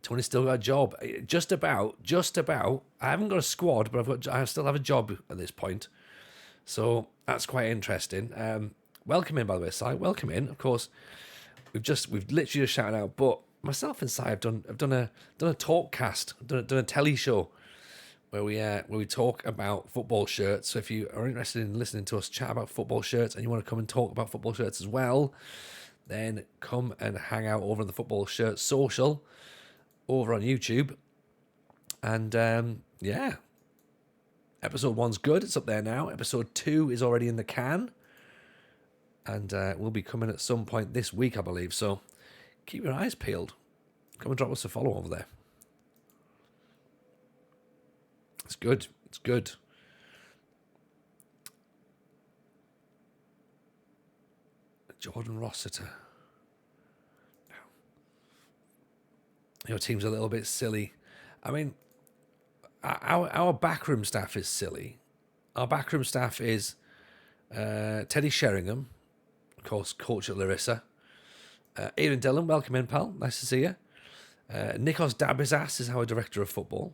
Tony's still got a job. Just about. I haven't got a squad, but I still have a job at this point. So that's quite interesting. Welcome in, by the way, Si. Welcome in. Of course, we've literally just shouted out, but myself and Si have done a talk cast, done a telly show where we talk about football shirts. So if you are interested in listening to us chat about football shirts and you want to come and talk about football shirts as well, then come and hang out over on the Football Shirt Social over on YouTube. And yeah, episode 1's good. It's up there now. Episode 2 is already in the can, and will be coming at some point this week, I believe. So keep your eyes peeled. Come and drop us a follow over there. It's good. It's good. Jordan Rossiter. Your team's a little bit silly. I mean, our backroom staff is silly. Our backroom staff is Teddy Sheringham, of course, coach at Larisa. Ian Dillon, welcome in, pal. Nice to see you. Nikos Dabizas is our director of football,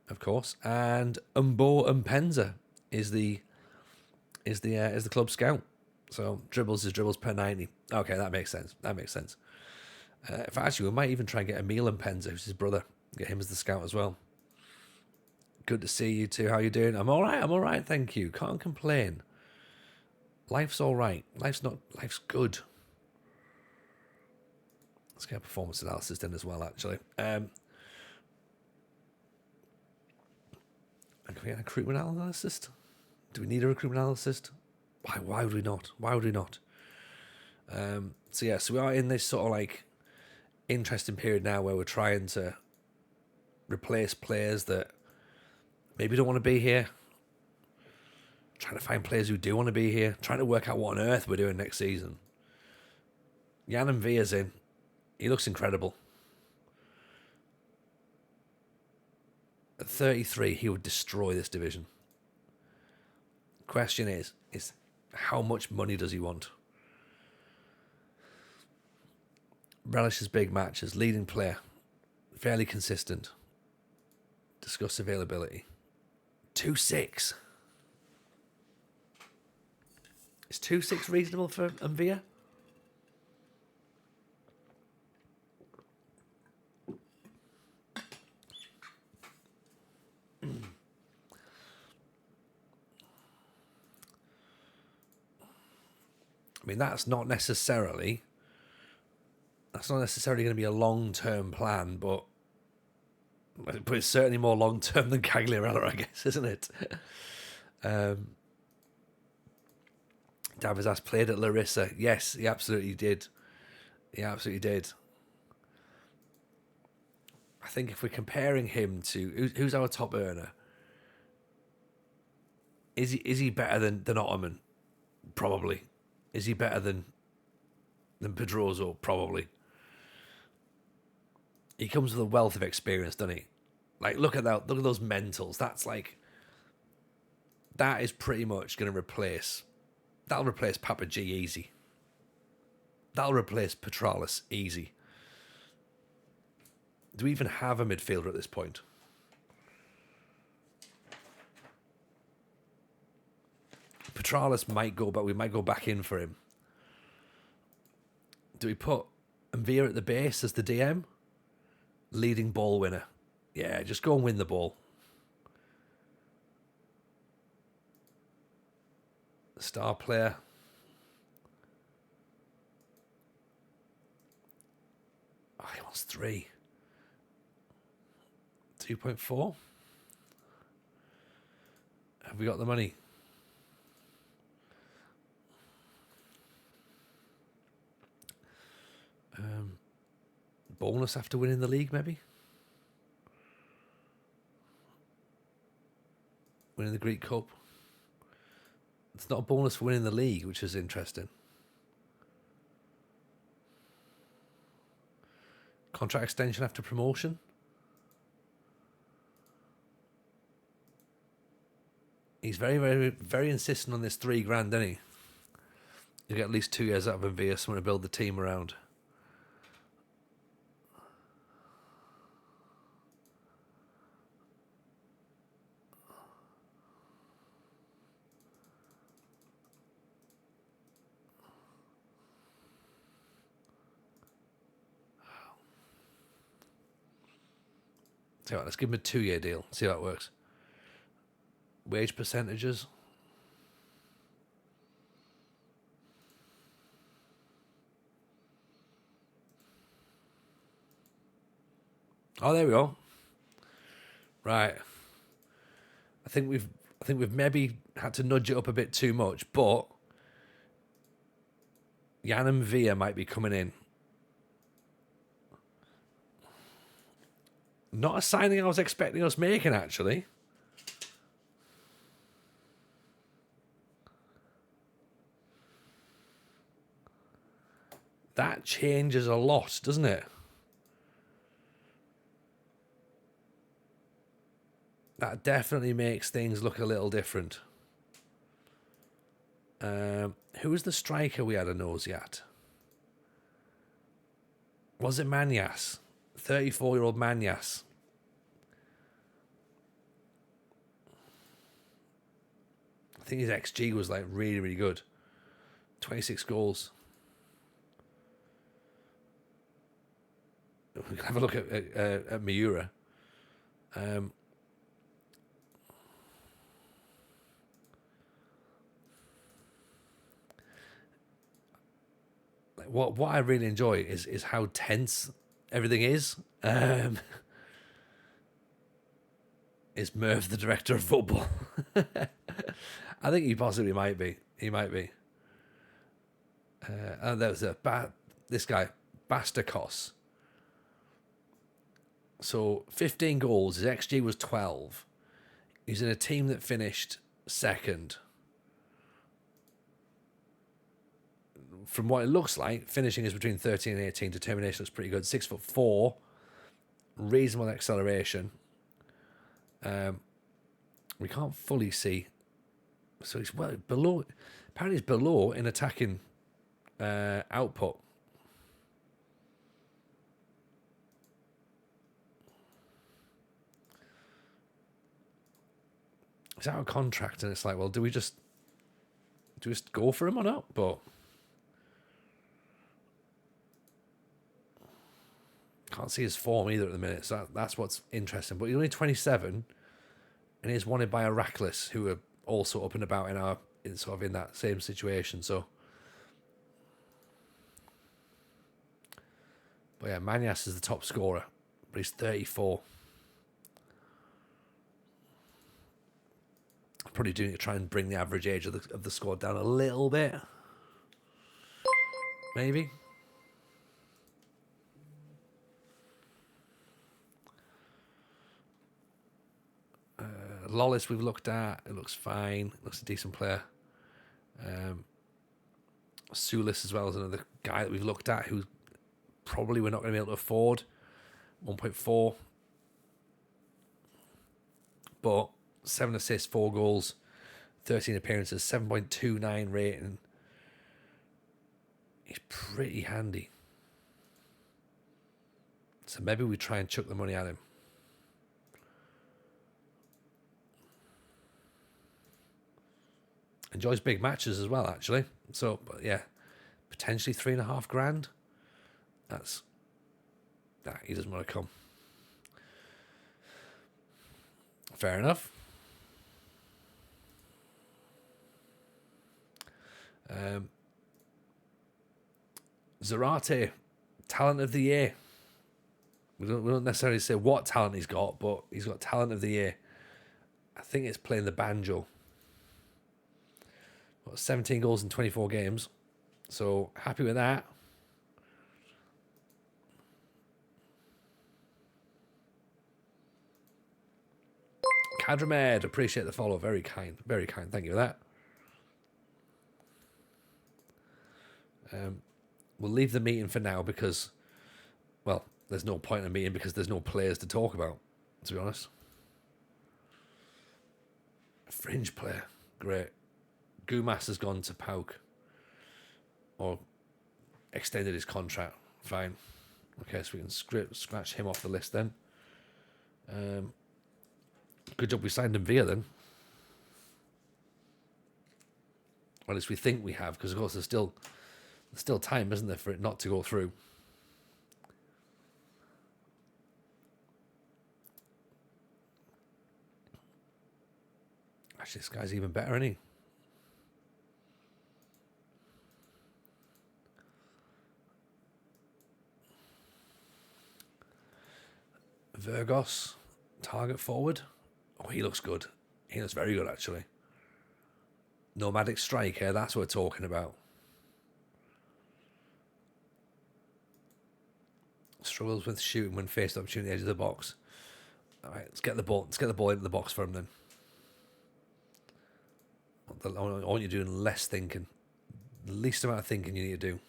of course, and Umbo Mpenza is the club scout. So dribbles is dribbles per 90. Okay, that makes sense. If actually, we might even try and get Emil Mpenza, who's his brother, get him as the scout as well. Good to see you too. How you doing? I'm all right. Thank you. Can't complain. Life's all right. Life's good. Let's get a performance analysis in as well, actually. And can we get a recruitment analyst? Do we need a recruitment analyst? Why would we not? So we are in this sort of like interesting period now where we're trying to replace players that maybe don't want to be here. Trying to find players who do want to be here. Trying to work out what on earth we're doing next season. Jan Mvia's in. He looks incredible. At 33, he would destroy this division. Question is how much money does he want? Relishes big matches, leading player, fairly consistent. Discuss availability. 2.6. Is 2.6 reasonable for Mvia? I mean, that's not necessarily going to be a long-term plan, but it's certainly more long-term than Cagliarella, I guess, isn't it? Davizas played at Larissa. Yes, he absolutely did. I think if we're comparing him to who's our top earner, is he better than Ottoman? Probably. Is he better than Pedroso? Probably. He comes with a wealth of experience, doesn't he? Like, look at that. Look at those mentals. That is pretty much going to replace. That'll replace Papa G easy. That'll replace Petralis easy. Do we even have a midfielder at this point? Petralis might go, but we might go back in for him. Do we put Mvia at the base as the DM? Leading ball winner. Yeah, just go and win the ball. Star player. Oh, he wants 3. 2.4. Have we got the money? Bonus after winning the league, maybe? Winning the Greek Cup. It's not a bonus for winning the league, which is interesting. Contract extension after promotion. He's very, very, very insistent on this $3,000, isn't he? You get at least 2 years out of Mvia, someone to build the team around. Tell you what, let's give him a 2-year deal. See how it works. Wage percentages. Oh, there we go. Right. I think we've maybe had to nudge it up a bit too much, but Jan and Via might be coming in. Not a signing I was expecting us making, actually. That changes a lot, doesn't it? That definitely makes things look a little different. Who was the striker we had a nosy at? Was it Manyas? 34-year-old Manyas. I think his XG was like really, really good. 26 goals. We can have a look at Miura. What I really enjoy is how tense everything is. Is Merv the director of football? I think he possibly might be. He might be. And there was this guy, Bastakos. So 15 goals. His XG was 12. He's in a team that finished second. From what it looks like, finishing is between 13 and 18. Determination looks pretty good. 6'4", reasonable acceleration. We can't fully see, so he's well below. Apparently, he's below in attacking output. He's out of contract, and it's like, well, do we just go for him or not? But can't see his form either at the minute, so that's what's interesting. But he's only 27, and he's wanted by Heracles, who are also up and about in that same situation. So, but yeah, Manyas is the top scorer, but he's 34. Probably doing it to try and bring the average age of the squad down a little bit, maybe. Lawless we've looked at. It looks fine. It looks a decent player. Sulis as well as another guy that we've looked at who probably we're not going to be able to afford. 1.4. But 7 assists, 4 goals, 13 appearances, 7.29 rating. He's pretty handy. So maybe we try and chuck the money at him. Enjoys big matches as well, actually. So, but yeah, potentially $3,500. He doesn't want to come. Fair enough. Zarate, talent of the year. We don't necessarily say what talent he's got, but he's got talent of the year. I think it's playing the banjo. Got 17 goals in 24 games. So happy with that. Kadramed, appreciate the follow. Very kind. Very kind. Thank you for that. We'll leave the meeting for now because, well, there's no point in a meeting because there's no players to talk about, to be honest. A fringe player. Great. Gumas has gone to PAOK or extended his contract. Fine. Okay, so we can scratch him off the list then. Good job we signed him via then. Or at least we think we have, because of course there's still time, isn't there, for it not to go through. Actually, this guy's even better, isn't he? Virgos, target forward. Oh, he looks good. He looks very good, actually. Nomadic striker, that's what we're talking about. Struggles with shooting when faced opportunity at the edge of the box. All right, let's get the ball. Let's get the ball into the box for him then. I want you doing less thinking. The least amount of thinking you need to do.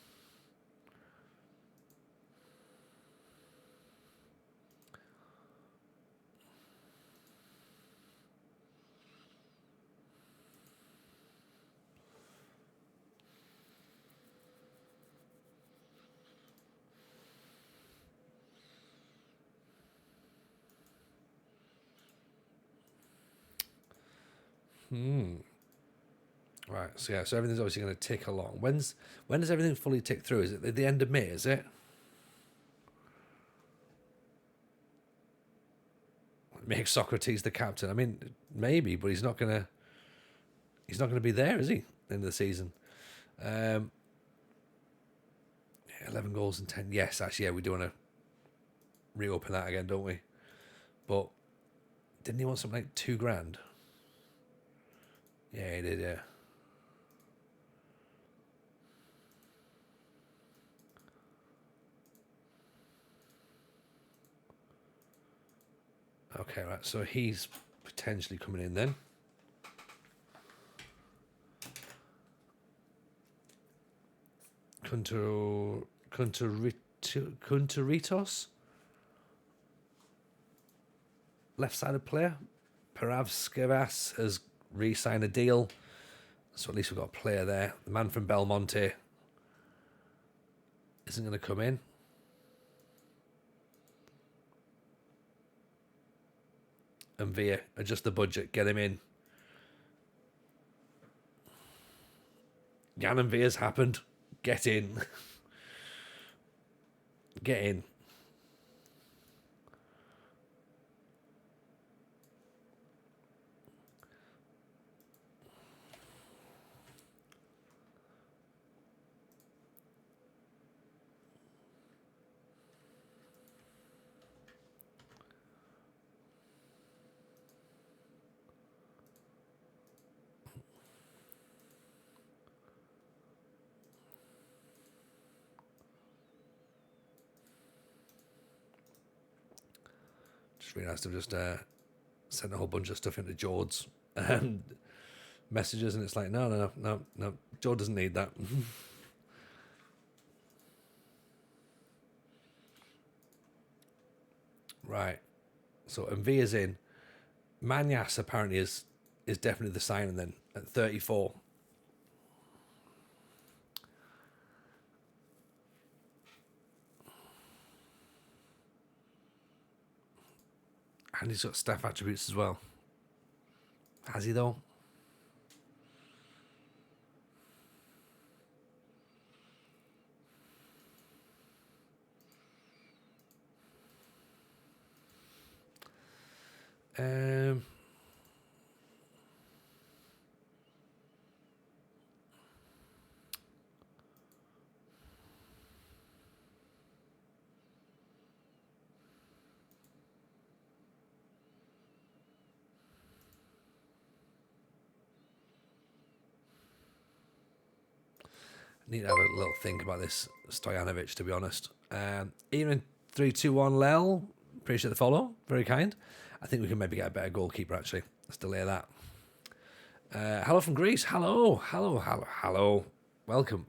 Right, so yeah, so everything's obviously going to tick along. When does everything fully tick through? Is it at the end of May, is it? Make Socrates the captain. I mean, maybe, but he's not gonna be there, is he? End of the season. 11 goals and 10. Yes, actually, yeah, we do want to reopen that again, don't we? But didn't he want something like $2,000? Yeah, he did, yeah. Okay, right, so he's potentially coming in then. Kuntaritos? Left-sided player. Paravskevas has re-signed a deal. So at least we've got a player there. The man from Belmonte isn't going to come in. And Via, adjust the budget, get him in. Jan and Via's happened. Get in. Get in. Just realised I've just sent a whole bunch of stuff into George's messages, and it's like, no. George doesn't need that. Right. So Mvia's in. Manyas apparently is definitely the signing then at 34. And he's got staff attributes as well. Has he though? Need to have a little think about this Stojanovic, to be honest. Even 3-2-1 Lel, appreciate the follow, very kind. I think we can maybe get a better goalkeeper, actually. Let's delay that. Hello from Greece. Hello. Welcome.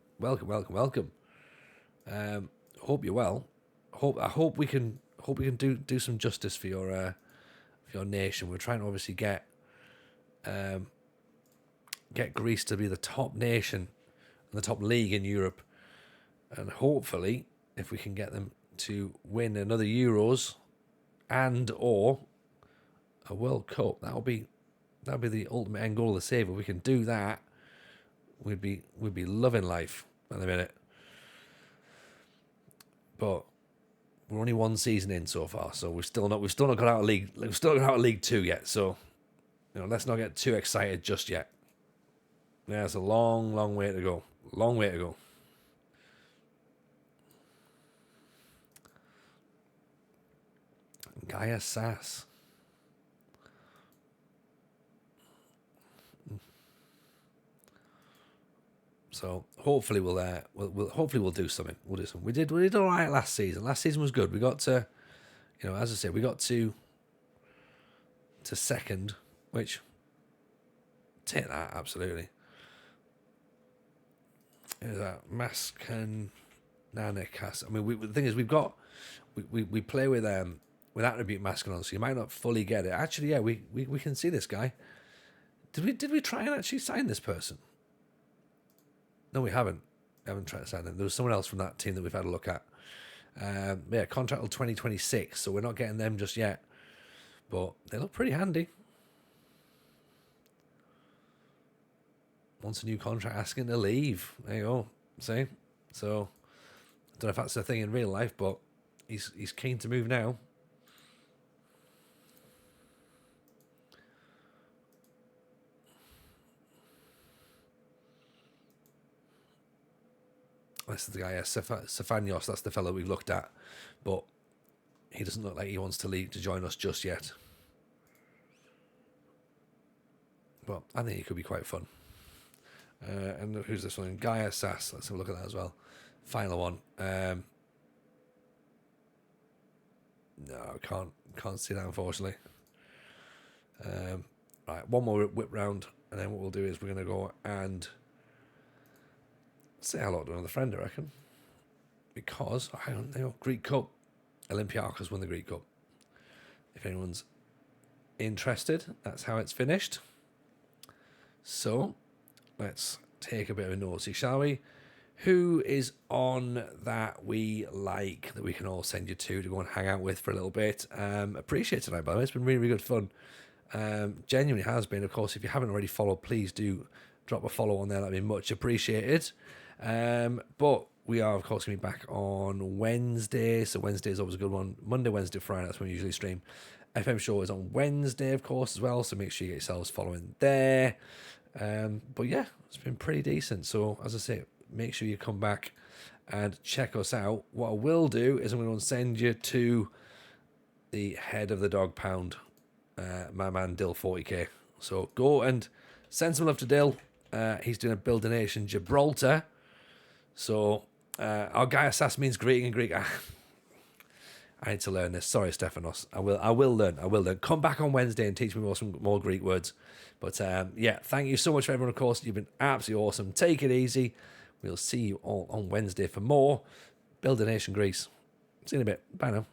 Hope you're well. I hope we can do some justice for your nation. We're trying to obviously get Greece to be the top nation, the top league in Europe, and hopefully, if we can get them to win another Euros and or a World Cup, that'll be the ultimate end goal of the save. If we can do that, we'd be loving life at the minute. But we're only one season in so far, so we've still not got out of League 2 yet. So let's not get too excited just yet. There's a long, long way to go. Long way to go. Gaia Sass. So hopefully we'll do something. We'll do something. We did all right last season. Last season was good. We got to, as I said, we got to second, which take that absolutely. Is that mask and Nanacast? I mean, the thing is, we play with attribute masking on, so you might not fully get it. Actually, yeah, we can see this guy. Did we try and actually sign this person? No, we haven't. We haven't tried to sign them. There was someone else from that team that we've had a look at. Yeah, contract till 2026, so we're not getting them just yet. But they look pretty handy. Wants a new contract, asking to leave. There you go. See? So, I don't know if that's a thing in real life, but he's keen to move now. This is the guy, Stefanios, that's the fellow we've looked at. But he doesn't look like he wants to leave to join us just yet. But I think he could be quite fun. And who's this one? Gaia Sass. Let's have a look at that as well. Final one. No, can't see that, unfortunately. Right, one more whip round, and then what we'll do is we're going to go and say hello to another friend, I reckon. Because, hang on, there you go, Greek Cup. Olympiacos won the Greek Cup. If anyone's interested, that's how it's finished. So, let's take a bit of a nosy, shall we? Who is on that we like, that we can all send you to go and hang out with for a little bit? Appreciate it tonight, by the way. It's been really, really good fun. Genuinely has been. Of course, if you haven't already followed, please do drop a follow on there. That'd be much appreciated. But we are, of course, going to be back on Wednesday. So Wednesday is always a good one. Monday, Wednesday, Friday, that's when we usually stream. FM show is on Wednesday, of course, as well. So make sure you get yourselves following there. But yeah, it's been pretty decent. So as I say, make sure you come back and check us out. What I will do is I'm going to send you to the head of the dog pound, my man Dill 40k. So go and send some love to Dill. He's doing a build donation Gibraltar. So our Gaia Sass means greeting in Greek. I need to learn this. Sorry, Stephanos. I will learn. Come back on Wednesday and teach me some more Greek words. But yeah, thank you so much for everyone, of course. You've been absolutely awesome. Take it easy. We'll see you all on Wednesday for more Build a Nation Greece. See you in a bit. Bye now.